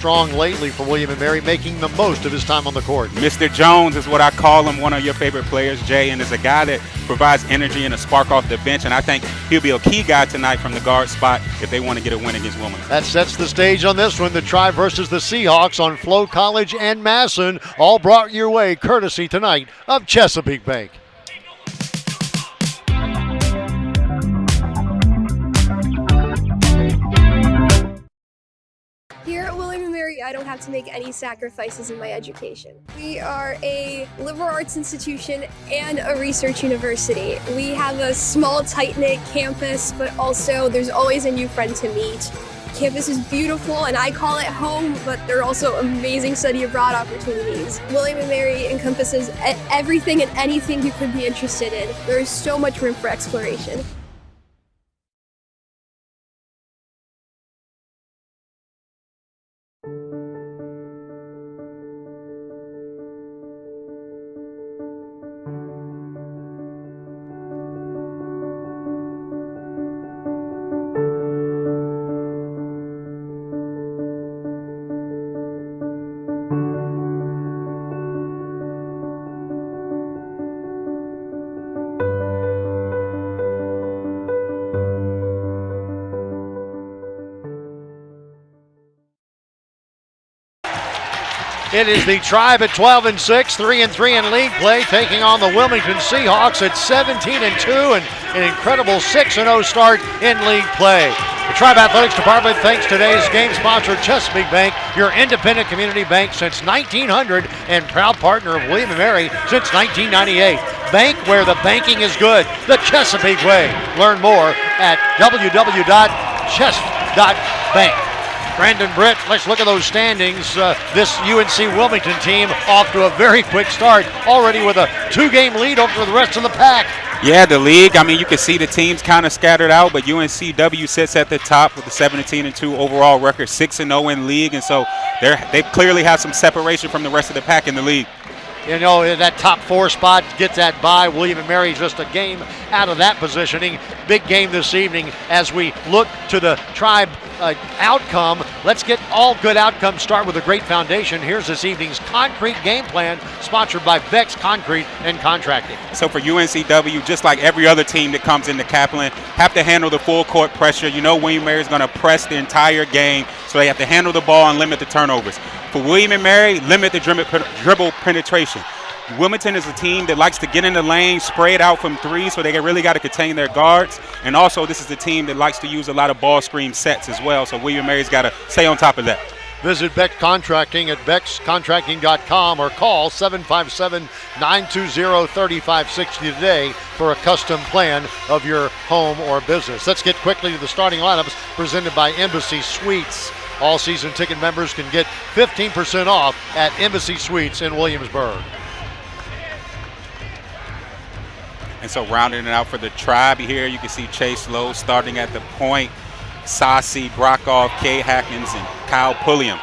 strong lately for William & Mary, making the most of his time on the court. Mr. Jones is what I call him, one of your favorite players, Jay, and is a guy that provides energy and a spark off the bench, and I think he'll be a key guy tonight from the guard spot if they want to get a win against Wilmington. That sets the stage on this one, the Tribe versus the Seahawks on Flo College and Masson, all brought your way courtesy tonight of Chesapeake Bank. Here at William & Mary, I don't have to make any sacrifices in my education. We are a liberal arts institution and a research university. We have a small, tight-knit campus, but also there's always a new friend to meet. Campus is beautiful, and I call it home, but there are also amazing study abroad opportunities. William & Mary encompasses everything and anything you could be interested in. There is so much room for exploration. It is the Tribe at 12-6, 3-3 in league play, taking on the Wilmington Seahawks at 17-2, and an incredible 6-0 start in league play. The Tribe Athletics Department thanks today's game sponsor, Chesapeake Bank, your independent community bank since 1900 and proud partner of William & Mary since 1998. Bank where the banking is good, the Chesapeake way. Learn more at www.chess.bank. Brandon Britt, let's look at those standings. This UNC Wilmington team off to a very quick start, already with a 2-game lead over the rest of the pack. Yeah, the league, I mean, you can see the teams kind of scattered out, but UNCW sits at the top with a 17-2 overall record, 6-0 in league, and so they clearly have some separation from the rest of the pack in the league. You know, that top 4 spot gets that bye. William & Mary just a game out of that positioning. Big game this evening as we look to the Tribe outcome. Let's get all good outcomes start with a great foundation. Here's this evening's concrete game plan sponsored by Beck's Concrete and Contracting. So for UNCW, just like every other team that comes into Kaplan, have to handle the full court pressure. You know William & Mary is going to press the entire game, so they have to handle the ball and limit the turnovers. For William & Mary, limit the dribble penetration. Wilmington is a team that likes to get in the lane, spray it out from 3, so they really got to contain their guards. And also, this is a team that likes to use a lot of ball screen sets as well, so William & Mary's got to stay on top of that. Visit Beck Contracting at beckscontracting.com or call 757-920-3560 today for a custom plan of your home or business. Let's get quickly to the starting lineups presented by Embassy Suites. All season ticket members can get 15% off at Embassy Suites in Williamsburg. And so rounding it out for the Tribe here, you can see Chase Lowe starting at the point, Sassi, Brockhoff, Kay Hackins, and Kyle Pulliam.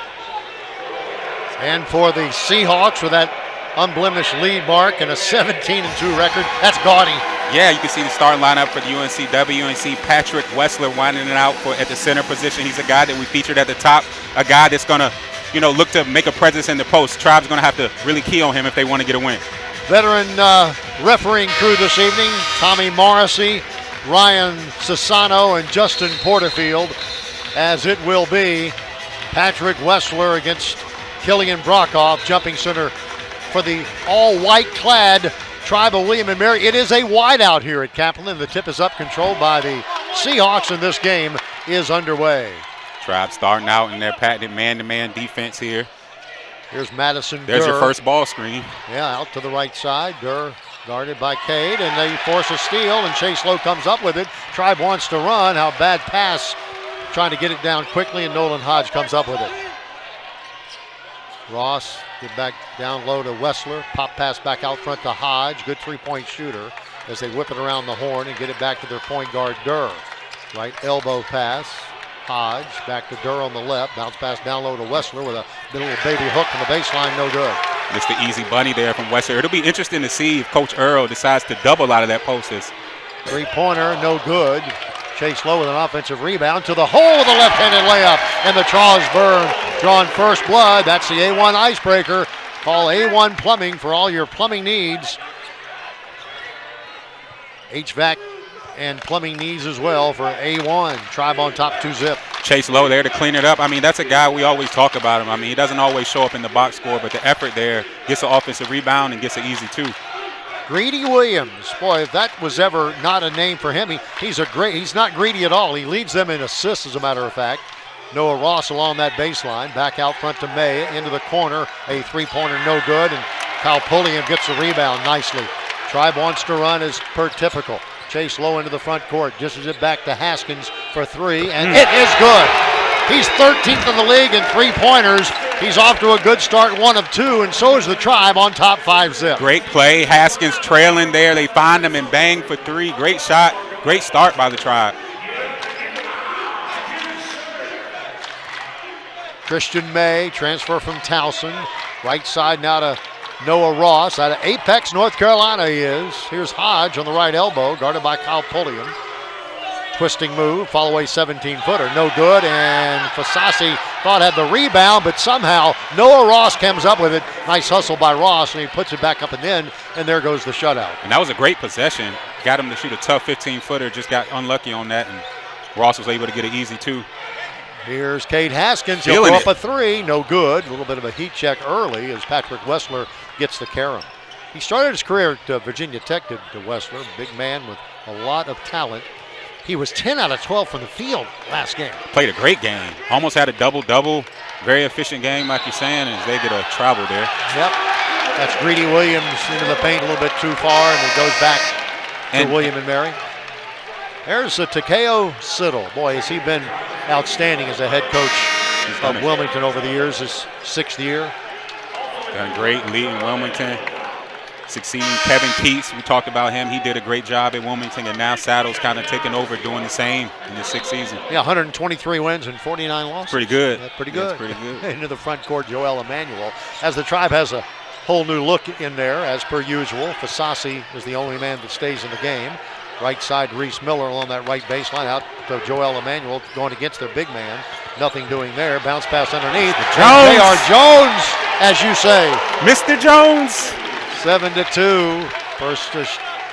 And for the Seahawks with that unblemished lead mark and a 17-2 record, that's gaudy. Yeah, you can see the starting lineup for the UNCW and see Patrick Wessler winding it out at the center position. He's a guy that we featured at the top, a guy that's going to, look to make a presence in the post. Tribe's going to have to really key on him if they want to get a win. Veteran refereeing crew this evening, Tommy Morrissey, Ryan Sassano, and Justin Porterfield, as it will be Patrick Wessler against Killian Brockhoff, jumping center for the all-white clad Tribe of William & Mary. It is a wideout here at Kaplan. The tip is up, controlled by the Seahawks, and this game is underway. Tribe starting out in their patented man-to-man defense here. Here's Madison There's Durr. your first ball screen. Yeah, out to the right side. Durr guarded by Cade, and they force a steal, and Chase Lowe comes up with it. Tribe wants to run. How bad pass. Trying to get it down quickly, and Nolan Hodge comes up with it. Ross get back down low to Wessler. Pop pass back out front to Hodge. Good three-point shooter as they whip it around the horn and get it back to their point guard, Durr. Right elbow pass. Hodge back to Durr on the left. Bounce pass down low to Wessler with a little baby hook from the baseline, no good. Just the easy bunny there from Wessler. It'll be interesting to see if Coach Earl decides to double out of that post. Three-pointer, no good. Chase Lowe with an offensive rebound to the hole with a left-handed layup, and the Charles Burn drawing first blood. That's the A1 icebreaker. Call A1 Plumbing for all your plumbing needs. HVAC and plumbing needs as well for A1. Tribe on top, 2-zip. Chase Lowe there to clean it up. I mean, that's a guy we always talk about him. I mean, he doesn't always show up in the box score, but the effort there, gets an offensive rebound and gets an easy 2. Greedy Williams, boy, if that was ever not a name for him, he's not greedy at all. He leads them in assists, as a matter of fact. Noah Ross along that baseline, back out front to May, into the corner, a three-pointer no good, and Kyle Pulliam gets the rebound nicely. Tribe wants to run as per typical. Chase Lowe into the front court, dishes it back to Haskins for 3, and it is good. He's 13th in the league in three-pointers. He's off to a good start, 1 of 2, and so is the Tribe on top, 5-zip. Great play. Haskins trailing there. They find him and bang for 3. Great shot. Great start by the Tribe. Christian May, transfer from Towson. Right side now to Noah Ross. Out of Apex, North Carolina he is. Here's Hodge on the right elbow, guarded by Kyle Pulliam. Twisting move, fall away 17-footer, no good, and Fasasi thought had the rebound, but somehow Noah Ross comes up with it. Nice hustle by Ross, and he puts it back up and in, and there goes the shutout. And that was a great possession. Got him to shoot a tough 15-footer, just got unlucky on that, and Ross was able to get an easy 2. Here's Cade Haskins, he'll throw up a 3, no good. A little bit of a heat check early as Patrick Wessler gets the carom. He started his career at Virginia Tech to Wessler, big man with a lot of talent. He was 10 out of 12 from the field last game. Played a great game. Almost had a double-double. Very efficient game, like you're saying, as they get a travel there. Yep. That's Greedy Williams into the paint a little bit too far, and it goes back to William and Mary. There's a Takeo Siddle. Boy, has he been outstanding as a head coach of Wilmington over the years. His 6th year. Done great leading Wilmington. Succeeding Kevin Keats, we talked about him. He did a great job at Wilmington, and now Saddle's kind of taking over doing the same in his 6th season. Yeah, 123 wins and 49 losses. Pretty good. That's pretty good. That's pretty good. Into the front court, Joel Emanuel. As the Tribe has a whole new look in there, as per usual. Fasasi is the only man that stays in the game. Right side, Reese Miller along that right baseline, out to Joel Emanuel going against their big man. Nothing doing there. Bounce pass underneath. J.R. Jones, as you say. Mr. Jones. 7-2. First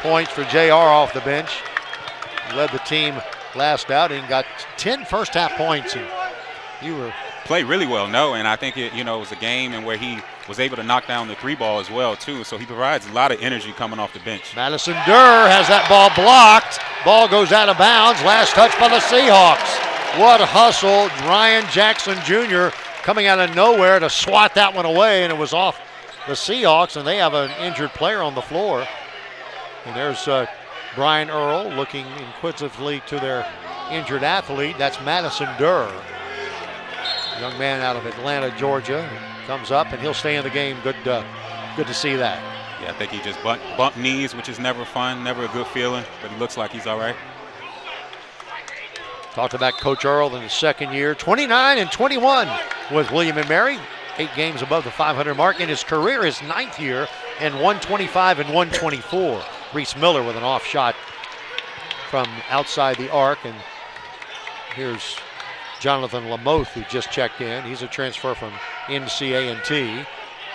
points for JR off the bench. Led the team last out and got 10 first half points. And you were played really well, and I think it was a game in where he was able to knock down the 3 ball as well too. So he provides a lot of energy coming off the bench. Madison Durr has that ball blocked. Ball goes out of bounds. Last touch by the Seahawks. What a hustle. Ryan Jackson Jr. coming out of nowhere to swat that one away, and it was off the Seahawks, and they have an injured player on the floor. And there's Brian Earl looking inquisitively to their injured athlete. That's Madison Durr, young man out of Atlanta, Georgia. Comes up, and he'll stay in the game. Good to see that. Yeah, I think he just bumped knees, which is never fun, never a good feeling, but it looks like he's all right. Talked about Coach Earl in his 2nd year, 29-21 with William and Mary. 8 games above the 500 mark in his career, his 9th year, and 125 and 124. Reese Miller with an off shot from outside the arc, and here's Jonathan Lamoth, who just checked in. He's a transfer from NCA&T,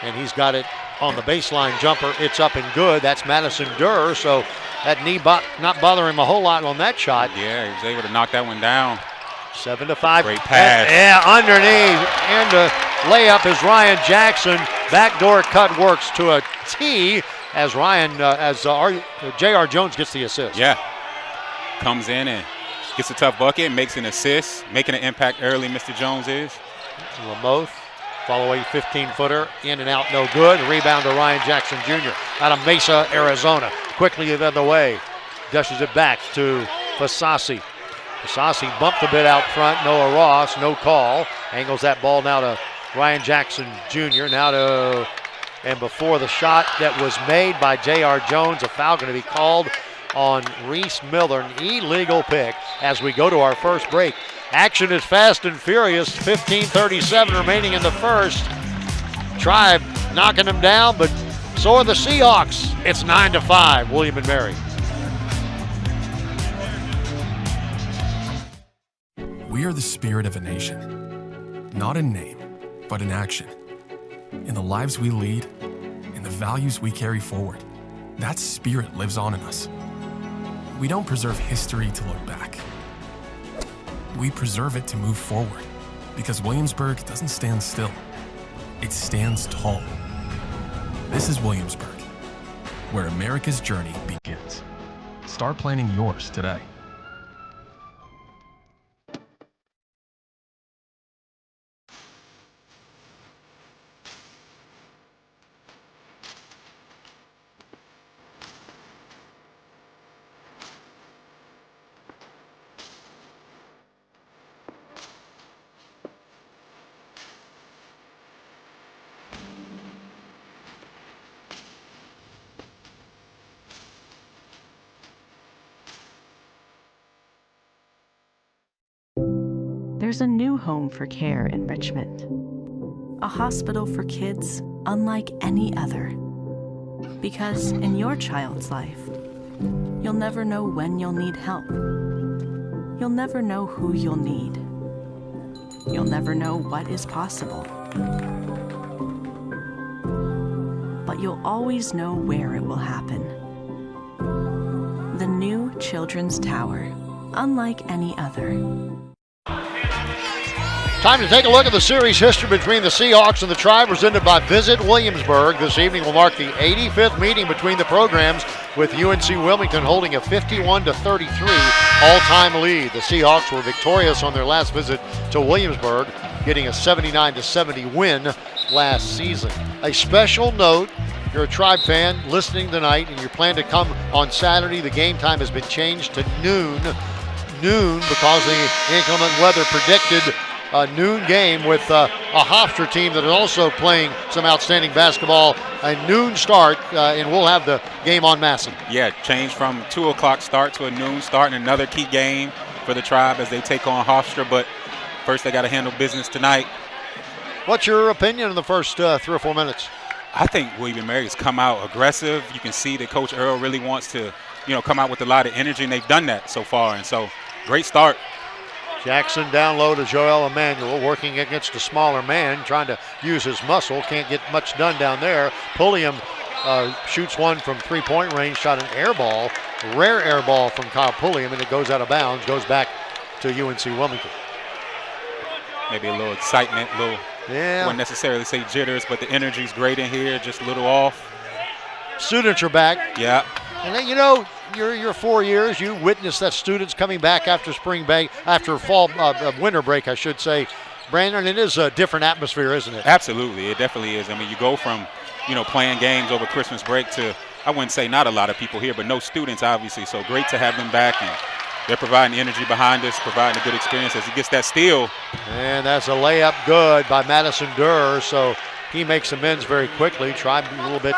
and he's got it on the baseline jumper. It's up and good. That's Madison Durr, so that knee not bothering him a whole lot on that shot. Yeah, he was able to knock that one down. 7-5. Great pass. Yeah, underneath. And the layup is Ryan Jackson. Backdoor cut works to a T as J.R. Jones gets the assist. Yeah. Comes in and gets a tough bucket, makes an assist, making an impact early, Mr. Jones is. Lamoth, follow away 15-footer, in and out, no good. Rebound to Ryan Jackson Jr. out of Mesa, Arizona. Quickly the other way. Dishes it back to Fasasi. Fasasi bumped a bit out front. Noah Ross, no call. Angles that ball now to Ryan Jackson Jr. And before the shot that was made by J.R. Jones, a foul going to be called on Reese Miller, an illegal pick as we go to our first break. Action is fast and furious. 15:37 remaining in the first. Tribe knocking them down, but so are the Seahawks. It's 9-5, William and Mary. We are the spirit of a nation, not in name, but in action. In the lives we lead, in the values we carry forward, that spirit lives on in us. We don't preserve history to look back. We preserve it to move forward, because Williamsburg doesn't stand still. It stands tall. This is Williamsburg, where America's journey begins. Start planning yours today. There's a new home for care in Richmond. A hospital for kids unlike any other. Because in your child's life, you'll never know when you'll need help. You'll never know who you'll need. You'll never know what is possible. But you'll always know where it will happen. The new Children's Tower, unlike any other. Time to take a look at the series history between the Seahawks and the Tribe, presented by Visit Williamsburg. This evening will mark the 85th meeting between the programs, with UNC Wilmington holding a 51-33 all-time lead. The Seahawks were victorious on their last visit to Williamsburg, getting a 79-70 win last season. A special note: you're a Tribe fan listening tonight and you plan to come on Saturday, the game time has been changed to noon because the inclement weather predicted a noon game with a Hofstra team that is also playing some outstanding basketball. A noon start, and we'll have the game on Masson. Yeah, change from 2 o'clock start to a noon start, and another key game for the Tribe as they take on Hofstra. But first, they got to handle business tonight. What's your opinion in the first 3 or 4 minutes? I think William & Mary's come out aggressive. You can see that Coach Earl really wants to, come out with a lot of energy, and they've done that so far. And so, great start. Jackson down low to Joel Emmanuel, working against a smaller man, trying to use his muscle. Can't get much done down there. Pulliam shoots one from three-point range, shot an air ball, rare air ball from Kyle Pulliam, and it goes out of bounds, goes back to UNC Wilmington. Maybe a little excitement, wouldn't necessarily say jitters, but the energy's great in here, just a little off. Students are back. Yeah. And then, your 4 years, you witnessed that students coming back after spring break, after fall, winter break, I should say. Brandon, it is a different atmosphere, isn't it? Absolutely, it definitely is. I mean, you go from, playing games over Christmas break to, I wouldn't say not a lot of people here, but no students, obviously. So great to have them back, and they're providing energy behind us, providing a good experience as he gets that steal. And that's a layup good by Madison Durr, so he makes amends very quickly. Tried a little bit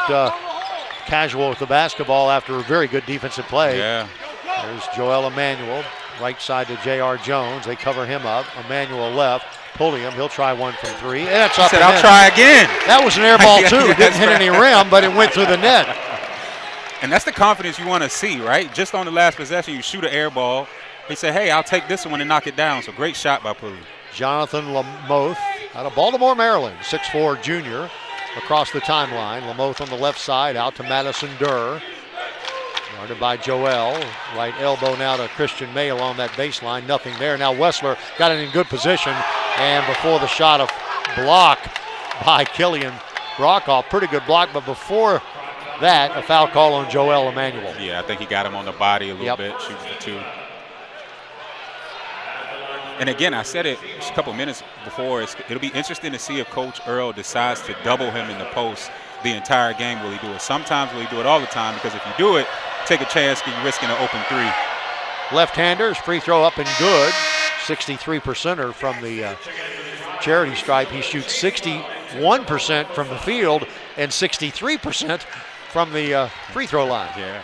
casual with the basketball after a very good defensive play. Yeah. There's Joel Emmanuel, right side to J.R. Jones. They cover him up. Emmanuel left. Pulliam, he'll try one from three. And it's up. He said, I'll try again. That was an air ball, too. It didn't hit any rim, but it went through the net. And that's the confidence you want to see, right? Just on the last possession, you shoot an air ball. He said, hey, I'll take this one and knock it down. So great shot by Pulliam. Jonathan Lamoth out of Baltimore, Maryland, 6'4" junior. Across the timeline, Lamoth on the left side, out to Madison Durr. Guarded by Joel. Right elbow now to Christian May along that baseline. Nothing there. Now Wessler got it in good position. And before the shot, a block by Killian Brockhoff. Pretty good block, but before that, a foul call on Joel Emmanuel. Yeah, I think he got him on the body a little bit, shooting for two. And again, I said it a couple minutes before, it'll be interesting to see if Coach Earl decides to double him in the post the entire game. Will he do it? Sometimes will he do it all the time? Because if you do it, take a chance, you're risking an open three. Left-handers, free throw up and good. 63%er from the charity stripe. He shoots 61% from the field and 63% from the free throw line. Yeah.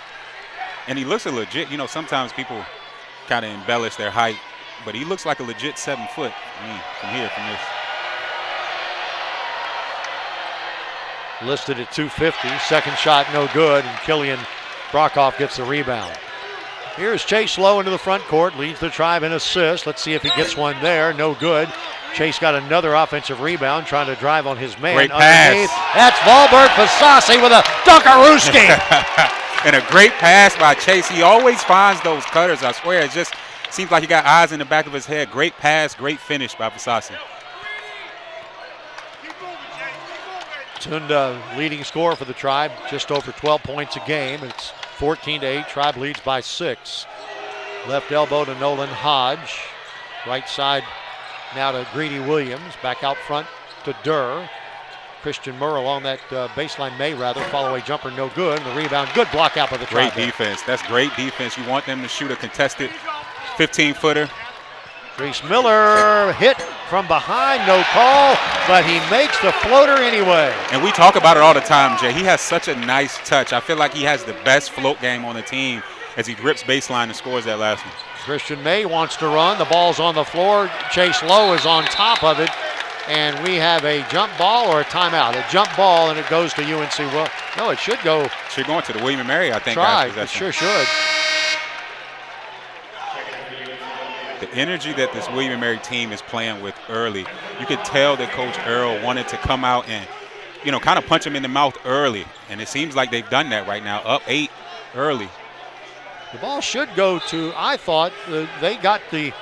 And he looks a legit, sometimes people kind of embellish their height, but he looks like a legit 7 foot from here, from this. Listed at 250. Second shot no good, and Killian Brockhoff gets the rebound. Here's Chase Lowe into the front court, leads the Tribe in assists. Let's see if he gets one there. No good. Chase got another offensive rebound, trying to drive on his man. Great underneath. pass. That's Valberg Fasasi with a Dunkarooski. And a great pass by Chase. He always finds those cutters, I swear. It just seems like he got eyes in the back of his head. Great pass, great finish by Fasasi. Tunda, leading scorer for the Tribe, just over 12 points a game. It's 14-8. Tribe leads by 6. Left elbow to Nolan Hodge. Right side now to Greedy Williams. Back out front to Durr. Christian Murrow on that baseline, follow-away jumper, no good. And the rebound, good block out by the Tribe. Great defense. That's great defense. You want them to shoot a contested 15-footer. Reese Miller hit from behind, no call, but he makes the floater anyway. And we talk about it all the time, Jay. He has such a nice touch. I feel like he has the best float game on the team as he grips baseline and scores that last one. Christian May wants to run. The ball's on the floor. Chase Lowe is on top of it. And we have a jump ball or a timeout. A jump ball, and it goes to UNC. Well, no, it should go. Should go into the William & Mary, I think. Try. It sure should. The energy that this William & Mary team is playing with early, you could tell that Coach Earl wanted to come out and, kind of punch him in the mouth early. And it seems like they've done that right now, up 8 early. The ball should go to, I thought, they got the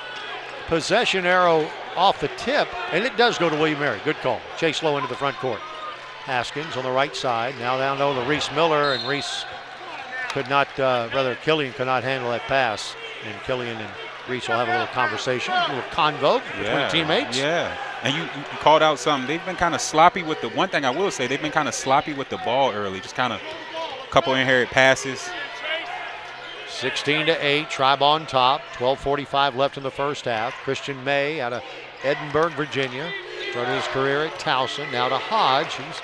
possession arrow off the tip, and it does go to William & Mary. Good call. Chase Lowe into the front court. Haskins on the right side. Now down low to Reese Miller, and Reese could not, Killian could not handle that pass. And Killian and Reese will have a little conversation, a little convo between teammates. Yeah, and you called out something. They've been kind of sloppy with the one thing I will say. They've been kind of sloppy with the ball early. Just kind of a couple inherited passes. 16-8, Tribe on top. 12:45 left in the first half. Christian May out of Edinburgh, Virginia. Started his career at Towson. Now to Hodge. He's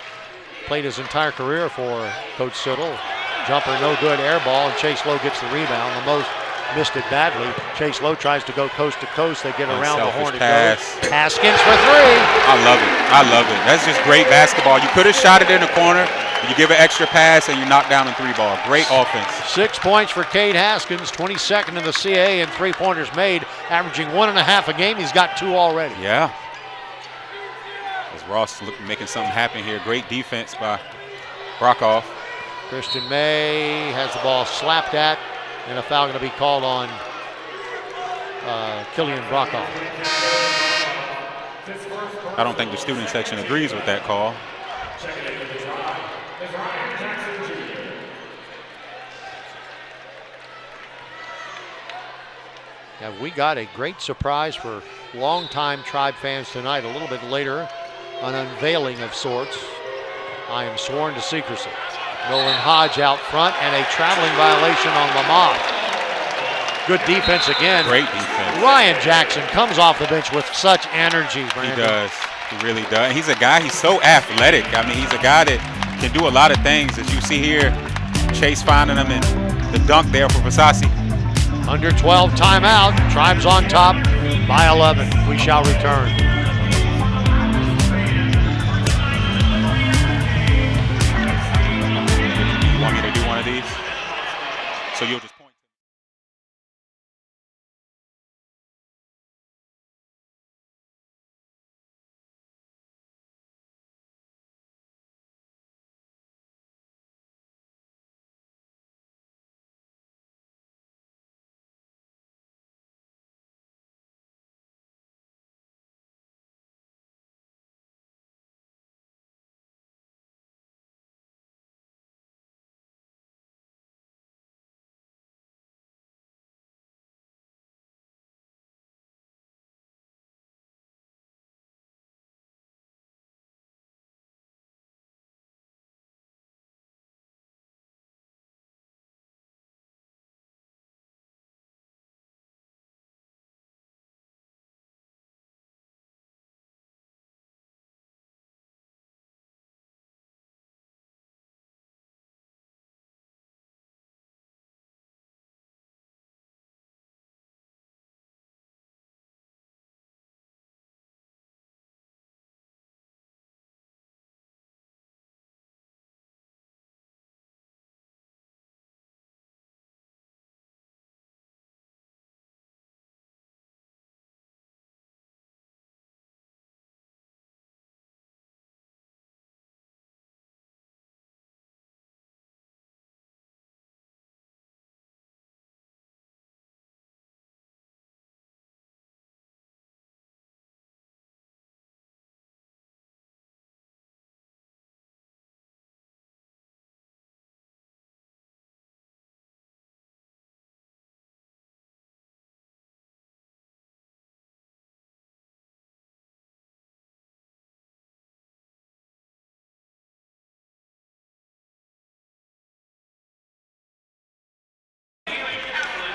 played his entire career for Coach Siddle. Jumper no good, air ball, and Chase Lowe gets the rebound. Lamothe missed it badly. Chase Lowe tries to go coast to coast. They get around the horn. Pass. Haskins for 3. I love it. I love it. That's just great basketball. You could have shot it in the corner. You give an extra pass and you knock down a 3-ball. Great offense. 6 points for Cade Haskins, 22nd in the CAA in 3-pointers made, averaging 1.5 a game. He's got 2 already. Yeah. As Ross making something happen here. Great defense by Brockoff. Christian May has the ball slapped at, and a foul going to be called on Killian Brockoff. I don't think the student section agrees with that call. Yeah, we got a great surprise for longtime Tribe fans tonight. A little bit later, an unveiling of sorts. I am sworn to secrecy. Nolan Hodge out front, and a traveling violation on Lamothe. Good defense again. Great defense. Ryan Jackson comes off the bench with such energy, Brandon. He does. He really does. And he's a guy, he's so athletic. I mean, he's a guy that can do a lot of things. As you see here, Chase finding him and the dunk there for Fasasi. Under 12 timeout. Tribe's on top by 11. We shall return. You want me to do one of these? So you'll just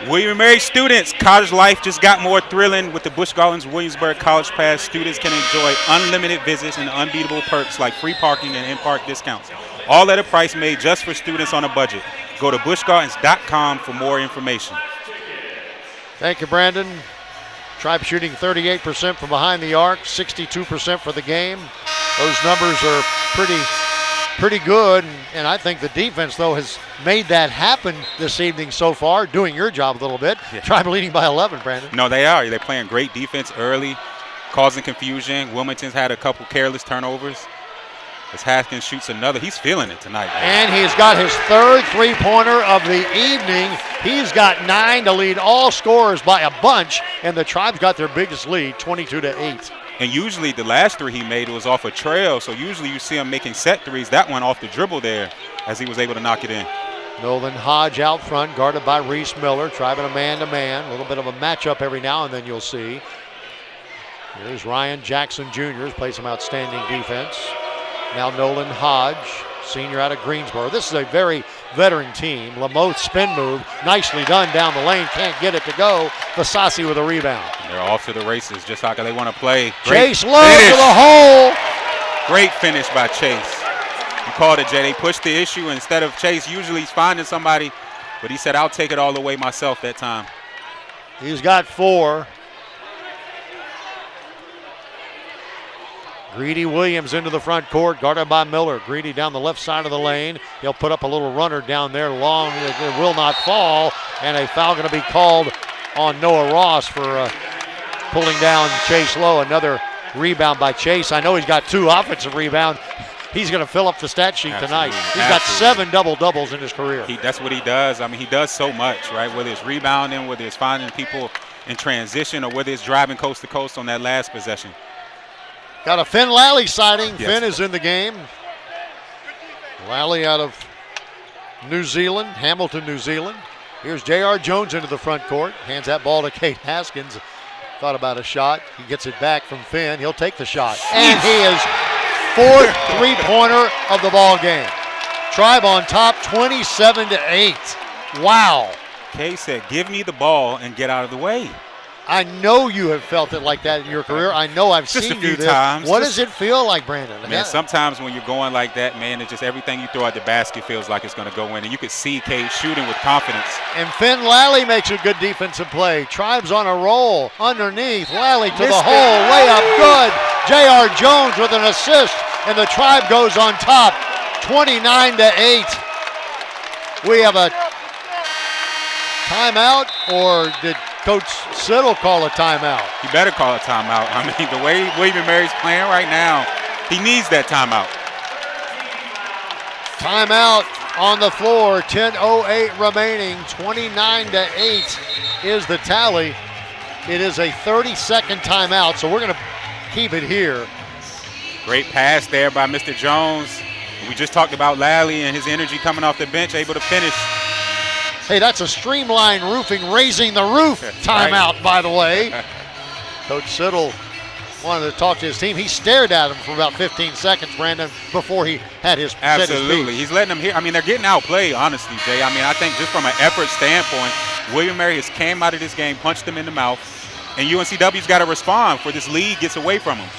William & Mary students, college life just got more thrilling with the Busch Gardens Williamsburg College Pass. Students can enjoy unlimited visits and unbeatable perks like free parking and in-park discounts. All at a price made just for students on a budget. Go to buschgardens.com for more information. Thank you, Brandon. Tribe shooting 38% from behind the arc, 62% for the game. Those numbers are pretty good, and I think the defense, though, has made that happen this evening so far, doing your job a little bit. Yeah. Tribe leading by 11, Brandon. No, they are. They're playing great defense early, causing confusion. Wilmington's had a couple careless turnovers. As Haskins shoots another, he's feeling it tonight, man. And he's got his third three-pointer of the evening. He's got 9 to lead all scorers by a bunch, and the Tribe's got their biggest lead, 22-8. And usually the last three he made was off a trail, so usually you see him making set threes. That one off the dribble there as he was able to knock it in. Nolan Hodge out front, guarded by Reese Miller. Tribe in a man-to-man. A little bit of a matchup every now and then you'll see. Here's Ryan Jackson Jr. plays some outstanding defense. Now Nolan Hodge, senior out of Greensboro. This is a very veteran team. Lamoth spin move, nicely done down the lane. Can't get it to go. Fasasi with a rebound. They're off to the races, just like they want to play. Chase Lowe to the hole. Great finish by Chase. You called it, Jay. They pushed the issue. Instead of Chase, usually he's finding somebody, but he said, I'll take it all the way myself that time. He's got 4. Greedy Williams into the front court, guarded by Miller. Greedy down the left side of the lane. He'll put up a little runner down there long. It will not fall. And a foul going to be called on Noah Ross for pulling down Chase Lowe. Another rebound by Chase. I know he's got 2 offensive rebounds. He's going to fill up the stat sheet tonight. He's got 7 double-doubles in his career. That's what he does. I mean, he does so much, right? Whether it's rebounding, whether it's finding people in transition, or whether it's driving coast to coast on that last possession. Got a Finn Lally sighting. Yes. Finn is in the game. Lally out of New Zealand, Hamilton, New Zealand. Here's J.R. Jones into the front court. Hands that ball to Kate Haskins. Thought about a shot. He gets it back from Finn. He'll take the shot. And he is 4th three-pointer of the ball game. Tribe on top, 27-8. Wow. Kay said, give me the ball and get out of the way. I know you have felt it like that in your career. I know I've Just seen a few you this. times. What does it feel like, Brandon? Man, sometimes when you're going like that, man, it's just everything you throw at the basket feels like it's going to go in. And you could see Kate shooting with confidence. And Finn Lally makes a good defensive play. Tribe's on a roll. Underneath, Lally to the hole. Way up good. J.R. Jones with an assist. And the Tribe goes on top, 29-8. We have a timeout, or did Coach Siddle call a timeout? He better call a timeout. I mean, the way William & Mary's playing right now, he needs that timeout. Timeout on the floor, 10:08 remaining, 29-8 is the tally. It is a 30-second timeout, so we're going to keep it here. Great pass there by Mr. Jones. We just talked about Lally and his energy coming off the bench, able to finish. Hey, that's a Streamline Roofing raising the roof timeout, right. By the way. Coach Siddle wanted to talk to his team. He stared at him for about 15 seconds, Brandon, before he had his Absolutely. He's letting them hear. I mean, they're getting outplayed, honestly, Jay. I mean, I think just from an effort standpoint, William & Mary has came out of this game, punched them in the mouth, and UNCW's got to respond before this lead gets away from them.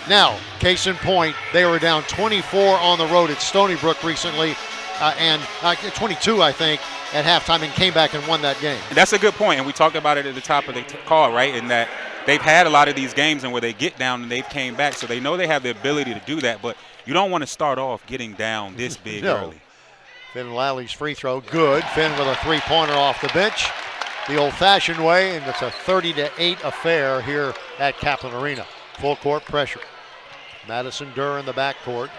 Now, case in point, they were down 24 on the road at Stony Brook recently, and 22, I think, at halftime, and came back and won that game. And that's a good point, and we talked about it at the top of the call, right, in that they've had a lot of these games and where they get down and they've came back, so they know they have the ability to do that, but you don't want to start off getting down this big early. Finn Lally's free throw, good. Finn with a three-pointer off the bench, the old-fashioned way, and it's a 30-8 affair here at Kaplan Arena. Full court pressure. Madison Durr in the backcourt,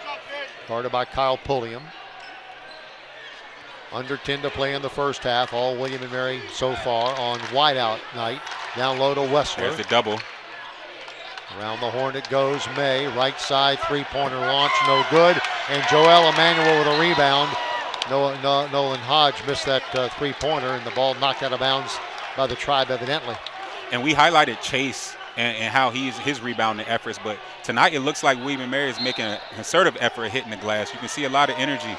guarded by Kyle Pulliam. Under 10 to play in the first half. All William & Mary so far on whiteout night. Down low to Wessler. There's the double. Around the horn it goes. May, right side, three-pointer launch, no good. And Joel Emanuel with a rebound. Nolan Hodge missed that three-pointer, and the ball knocked out of bounds by the Tribe evidently. And we highlighted Chase and how his rebounding efforts, but tonight it looks like William & Mary is making a concerted effort hitting the glass. You can see a lot of energy.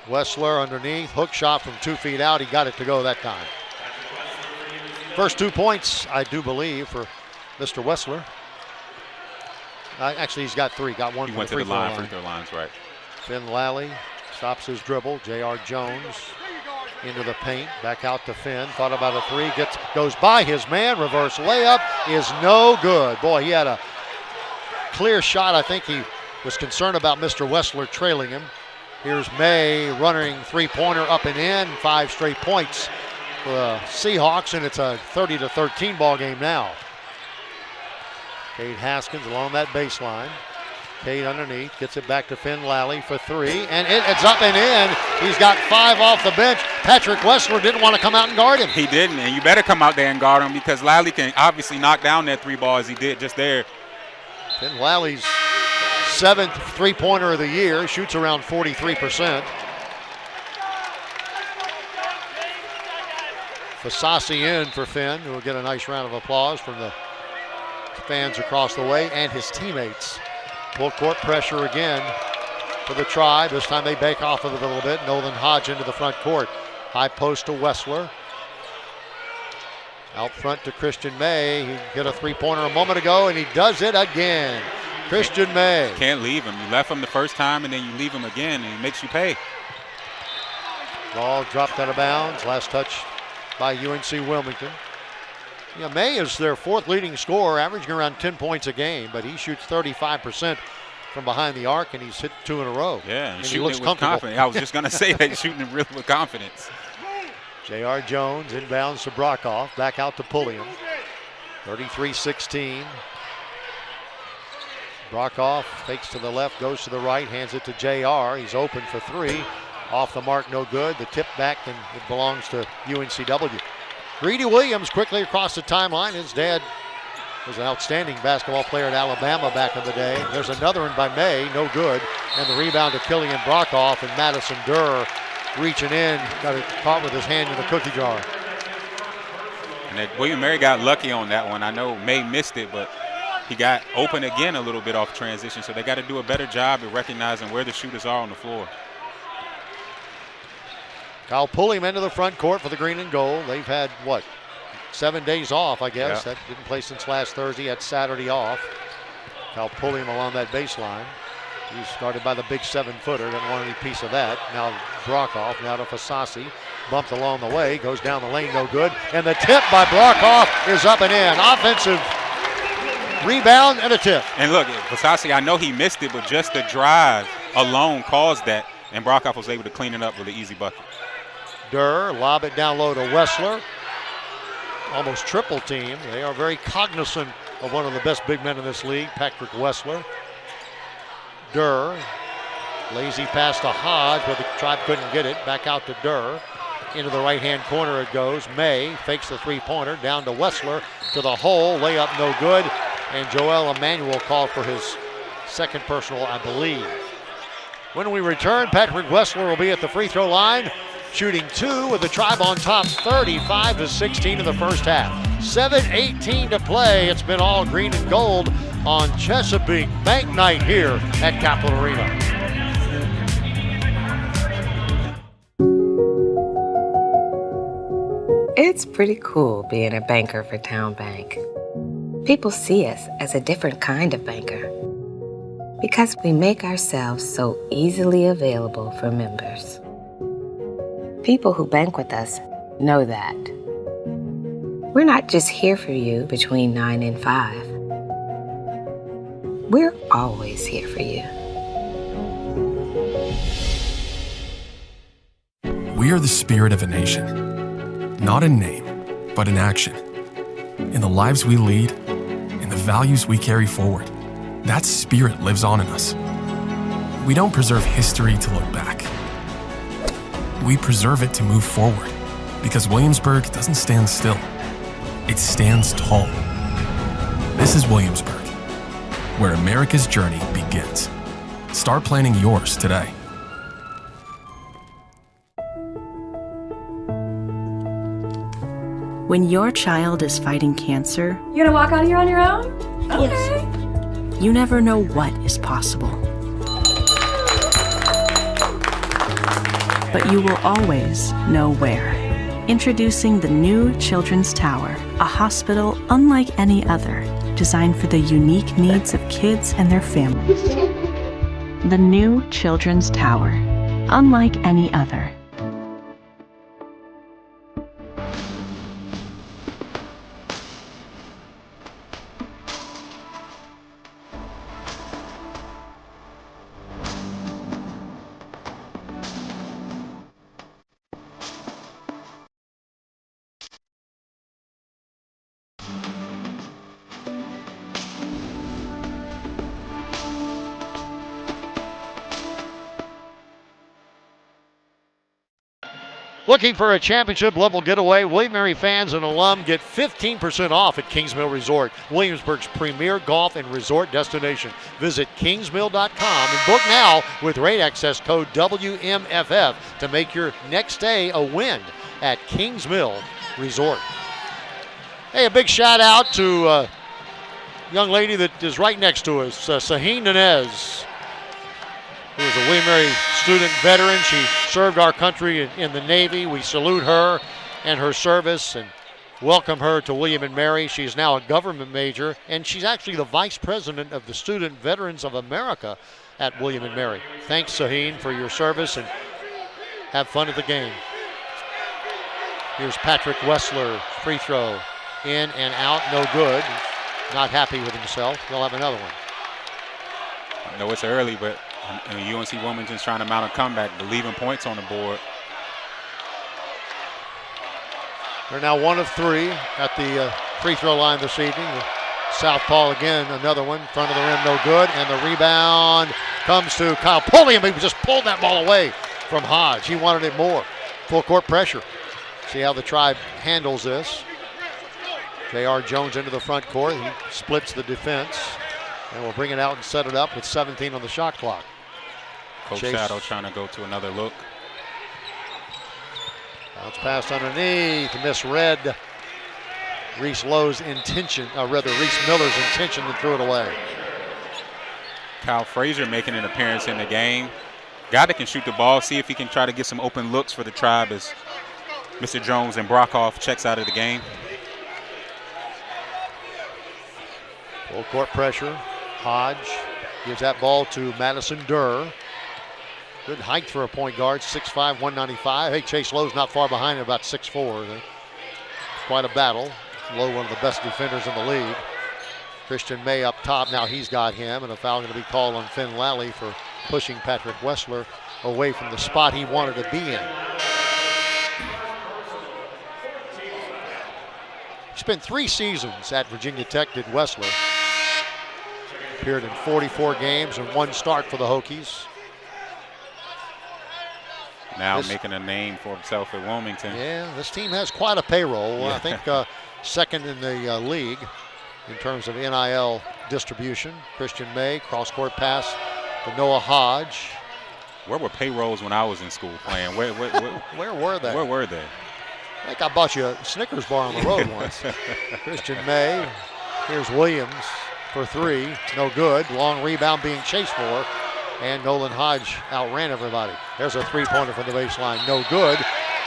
Wessler underneath, hook shot from 2 feet out. He got it to go that time. First 2 points, I do believe, for Mr. Wessler. Actually, he's got 3. Got 1 He from went the to the line. free Free throw line's right. Finn Lally stops his dribble. J.R. Jones into the paint. Back out to Finn. Thought about a 3. Goes by his man. Reverse layup is no good. Boy, he had a clear shot. I think he was concerned about Mr. Wessler trailing him. Here's May running three-pointer up and in. 5 straight points for the Seahawks, and it's a 30-13 ball game now. Cade Haskins along that baseline. Cade underneath, gets it back to Finn Lally for 3, and it's up and in. He's got 5 off the bench. Patrick Wessler didn't want to come out and guard him. He didn't, and you better come out there and guard him because Lally can obviously knock down that 3 ball as he did just there. Finn Lally's 7th three-pointer of the year, shoots around 43%. Fasasi in for Finn, who will get a nice round of applause from the fans across the way and his teammates. Full court pressure again for the Tribe. This time they bake off of it a little bit. Nolan Hodge into the front court. High post to Wessler. Out front to Christian May. He hit a three-pointer a moment ago, and he does it again. Christian May. Can't leave him. You left him the first time, and then you leave him again, and he makes you pay. Ball dropped out of bounds. Last touch by UNC Wilmington. Yeah, May is their 4th leading scorer, averaging around 10 points a game, but he shoots 35% from behind the arc, and he's hit 2 in a row. Yeah, and he looks it with confidence. I was just going to say that, shooting it really with confidence. J.R. Jones inbounds to Brockhoff, back out to Pulliam. 33-16. Brockhoff fakes to the left, goes to the right, hands it to J.R. He's open for 3. Off the mark, no good. The tip back, and it belongs to UNCW. Greedy Williams quickly across the timeline. His dad was an outstanding basketball player at Alabama back in the day. There's another one by May, no good. And the rebound to Killian Brockhoff, and Madison Durr reaching in, got it caught with his hand in the cookie jar. And that William Mary got lucky on that one. I know May missed it, but he got open again a little bit off transition, so they got to do a better job of recognizing where the shooters are on the floor. Kyle Pulliam into the front court for the green and gold. They've had, 7 days off, I guess. Yeah. That didn't play since last Thursday. Had Saturday off. Kyle Pulliam along that baseline. He's started by the big 7-footer. Didn't want any piece of that. Now Brockhoff, now to Fasasi. Bumped along the way, goes down the lane, no good. And the tip by Brockhoff is up and in. Offensive rebound and a tip. And look, Fasasi, I know he missed it, but just the drive alone caused that, and Brockhoff was able to clean it up with an easy bucket. Durr, lob it down low to Wessler. Almost triple team. They are very cognizant of one of the best big men in this league, Patrick Wessler. Durr, lazy pass to Hodge, but the Tribe couldn't get it. Back out to Durr. Into the right-hand corner it goes. May fakes the three-pointer down to Wessler to the hole. Layup no good. And Joel Emmanuel called for his 2nd personal, I believe. When we return, Patrick Wessler will be at the free throw line, shooting 2 with the Tribe on top, 35-16 in the first half. 7:18 to play. It's been all green and gold on Chesapeake Bank Night here at Capital Arena. It's pretty cool being a banker for Town Bank. People see us as a different kind of banker because we make ourselves so easily available for members. People who bank with us know that. We're not just here for you between 9 and 5. We're always here for you. We are the spirit of a nation, not in name, but in action. In the lives we lead, in the values we carry forward, that spirit lives on in us. We don't preserve history to look back. We preserve it to move forward, because Williamsburg doesn't stand still. It stands tall. This is Williamsburg, where America's journey begins. Start planning yours today. When your child is fighting cancer, You gonna walk out here on your own? Okay. you never know what is possible. But you will always know where. Introducing the new Children's Tower, a hospital unlike any other, designed for the unique needs of kids and their families. The new Children's Tower, unlike any other. Looking for a championship level getaway? William Mary fans and alum get 15% off at Kingsmill Resort, Williamsburg's premier golf and resort destination. Visit kingsmill.com and book now with rate access code WMFF to make your next stay a win at Kingsmill Resort. Hey, a big shout out to a young lady that is right next to us, Saheen Nanez, who is a William Mary student veteran. She served our country in the Navy. We salute her and her service and welcome her to William and Mary. She's now a government major, and she's actually the vice president of the Student Veterans of America at William and Mary. Thanks, Saheen, for your service, and have fun at the game. Here's Patrick Wessler, free throw, in and out, no good. Not happy with himself. He'll have another one. I know it's early, but UNC Wilmington's trying to mount a comeback, but leaving points on the board. They're now 1 of 3 at the free throw line this evening. Southpaw again, another one, front of the rim, no good, and the rebound comes to Kyle Pulliam. He just pulled that ball away from Hodge. He wanted it more. Full court pressure. See how the Tribe handles this. J.R. Jones into the front court. He splits the defense, and we'll bring it out and set it up with 17 on the shot clock. Coach Shadow trying to go to another look. Bounce pass underneath, misread Reese Miller's intention and threw it away. Kyle Frazier making an appearance in the game. Guy that can shoot the ball, see if he can try to get some open looks for the Tribe as Mr. Jones and Brockhoff checks out of the game. Full court pressure. Hodge gives that ball to Madison Durr. Good height for a point guard, 6'5", 195. Hey, Chase Lowe's not far behind him, about 6'4". Quite a battle. Lowe, one of the best defenders in the league. Christian May up top. Now he's got him, and a foul going to be called on Finn Lally for pushing Patrick Wessler away from the spot he wanted to be in. He spent 3 seasons at Virginia Tech, did Wessler. Appeared in 44 games and 1 start for the Hokies. Now making a name for himself at Wilmington. Yeah, this team has quite a payroll. Yeah. I think second in the league in terms of NIL distribution. Christian May, cross-court pass to Noah Hodge. Where were payrolls when I was in school playing? Where were they? Where were they? I think I bought you a Snickers bar on the road once. Christian May. Here's Williams for 3. No good. Long rebound being chased for. And Nolan Hodge outran everybody. There's a three-pointer from the baseline. No good.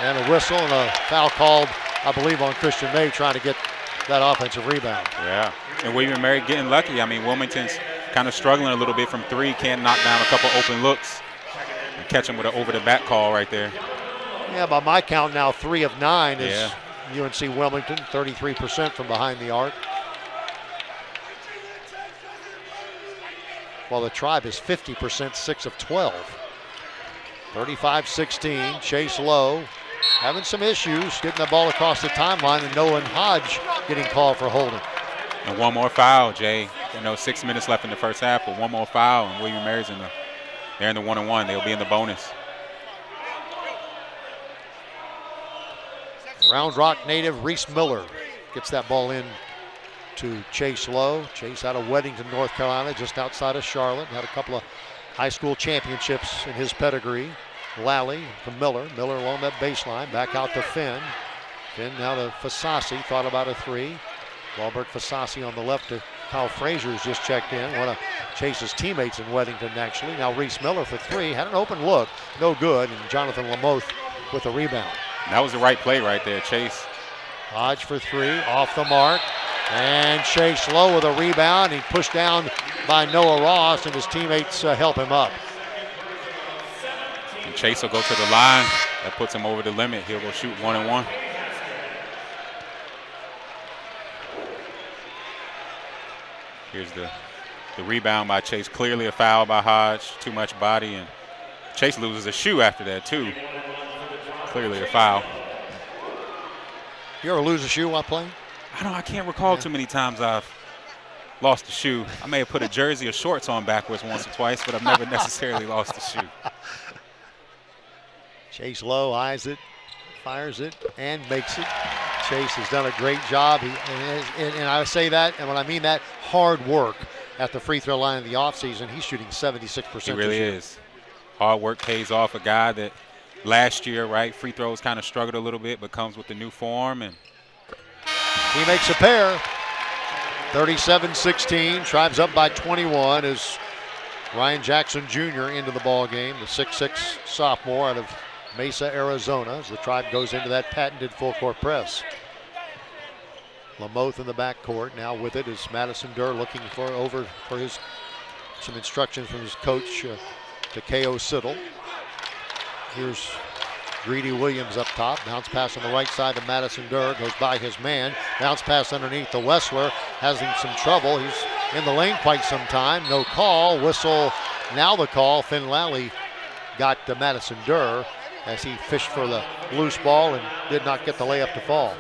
And a whistle and a foul called, I believe, on Christian May trying to get that offensive rebound. Yeah. And William & Mary getting lucky. I mean, Wilmington's kind of struggling a little bit from 3. Can't knock down a couple open looks. And catch him with an over-the-back call right there. Yeah, by my count now, 3 of 9 is UNC Wilmington, 33% from behind the arc. While the Tribe is 50%, 6 of 12. 35-16, Chase Lowe having some issues, getting the ball across the timeline, and Nolan Hodge getting called for holding. And one more foul, Jay. 6 minutes left in the first half, but one more foul, and William Mary's they're in the 1-on-1. They'll be in the bonus. Round Rock native Reese Miller gets that ball in to Chase Lowe. Chase out of Weddington, North Carolina, just outside of Charlotte. Had a couple of high school championships in his pedigree. Lally to Miller. Miller along that baseline. Back out to Finn. Finn now to Fasasi. Thought about a 3. Walbert Fasasi on the left to Kyle Frazier, who's just checked in. One of Chase's teammates in Weddington, actually. Now Reese Miller for 3. Had an open look. No good. And Jonathan Lamoth with the rebound. That was the right play right there, Chase. Hodge for three, off the mark. And Chase Lowe with a rebound. He pushed down by Noah Ross, and his teammates help him up. And Chase will go to the line. That puts him over the limit. He'll go shoot 1-and-1. Here's the rebound by Chase. Clearly a foul by Hodge. Too much body, and Chase loses a shoe after that too. Clearly a foul. You ever lose a shoe while playing? I can't recall too many times I've lost a shoe. I may have put a jersey or shorts on backwards once or twice, but I've never necessarily lost a shoe. Chase Lowe eyes it, fires it, and makes it. Chase has done a great job. And I say that, and when I mean that, hard work at the free throw line in the offseason. He's shooting 76%. He really is. Hard work pays off. A guy that last year, right, free throws kind of struggled a little bit, but comes with the new form. And he makes a pair. 37-16. Tribes up by 21 as Ryan Jackson Jr. into the ball game, the 6'6 sophomore out of Mesa, Arizona, as the Tribe goes into that patented full court press. Lamoth in the backcourt. Now with it is Madison Durr looking for some instructions from his coach to K.O. Siddle. Here's Greedy Williams up top. Bounce pass on the right side to Madison Durr. Goes by his man. Bounce pass underneath to Wessler. Having some trouble. He's in the lane quite some time. No call. Whistle. Now the call. Finn Lally got to Madison Durr as he fished for the loose ball and did not get the layup to fall.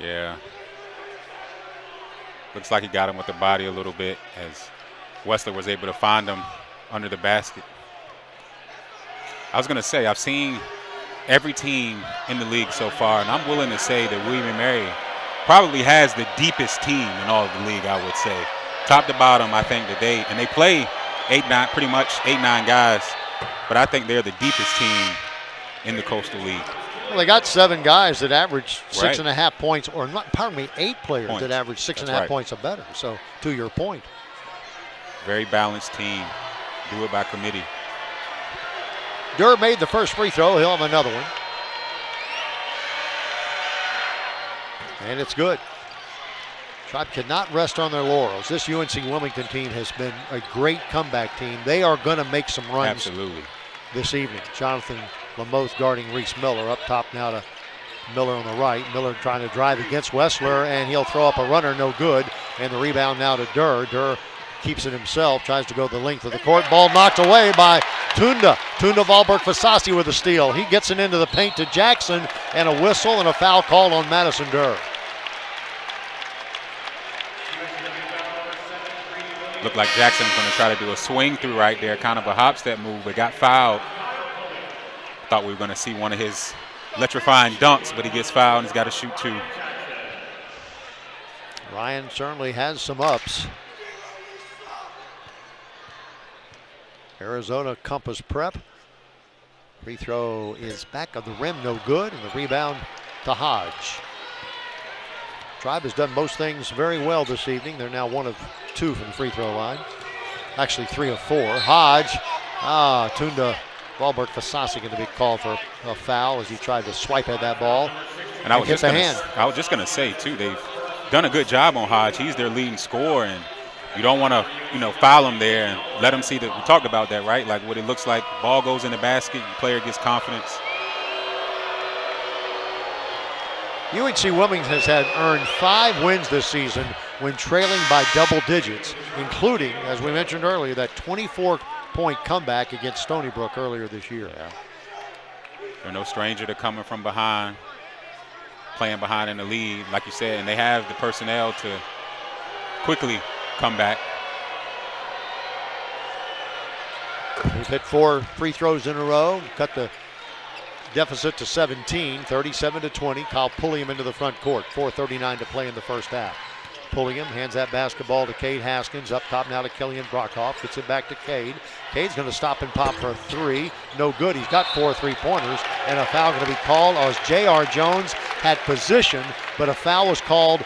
Yeah. Looks like he got him with the body a little bit as Wessler was able to find him under the basket. I was going to say, I've seen every team in the league so far, and I'm willing to say that William & Mary probably has the deepest team in all of the league, I would say. Top to bottom, I think that they play 8-9, pretty much 8-9 guys, but I think they're the deepest team in the Coastal League. Well, they got 7 guys that average Right. 6.5 points, or not, pardon me, 8 players Points. that average 6.5 That's right. points or better. So, to your point. Very balanced team. Do it by committee. Durr made the first free throw. He'll have another one. And it's good. Tribe cannot rest on their laurels. This UNC Wilmington team has been a great comeback team. They are going to make some runs Absolutely. this evening. Jonathan Lamoth guarding Reese Miller. Up top now to Miller on the right. Miller trying to drive against Wessler, and he'll throw up a runner, no good. And the rebound now to Durr. Durr keeps it himself, tries to go the length of the court. Ball knocked away by Tunda. Tunda Valberg-Fasasi with a steal. He gets it into the paint to Jackson, and a whistle and a foul called on Madison Durr. Looked like Jackson's going to try to do a swing through right there, kind of a hop step move, but got fouled. Thought we were going to see one of his electrifying dunks, but he gets fouled and he's got to shoot 2. Ryan certainly has some ups. Arizona Compass Prep. Free throw is back of the rim, no good, and the rebound to Hodge. Tribe has done most things very well this evening. They're now 1 of 2 from the free throw line. Actually 3 of 4. Hodge, Tunda Valberg-Fasasi going to be called for a foul as he tried to swipe at that ball. And I was hit just going to say too, they've done a good job on Hodge. He's their leading scorer, and you don't want to, foul him there and let him see that. We talked about that, right? Like what it looks like. Ball goes in the basket, the player gets confidence. UNC Wilmington has earned 5 wins this season when trailing by double digits, including, as we mentioned earlier, that 24-point comeback against Stony Brook earlier this year. Yeah. They're no stranger to coming from behind, playing behind in the lead, like you said, and they have the personnel to quickly come back. We've hit 4 free throws in a row, cut the deficit to 17, 37-20. Kyle Pulliam into the front court, 4:39 to play in the first half. Pulliam hands that basketball to Cade Haskins. Up top now to Killian Brockhoff. Gets it back to Cade. Cade's going to stop and pop for a 3. No good. He's got 4 3-pointers, and a foul going to be called as J.R. Jones had position, but a foul was called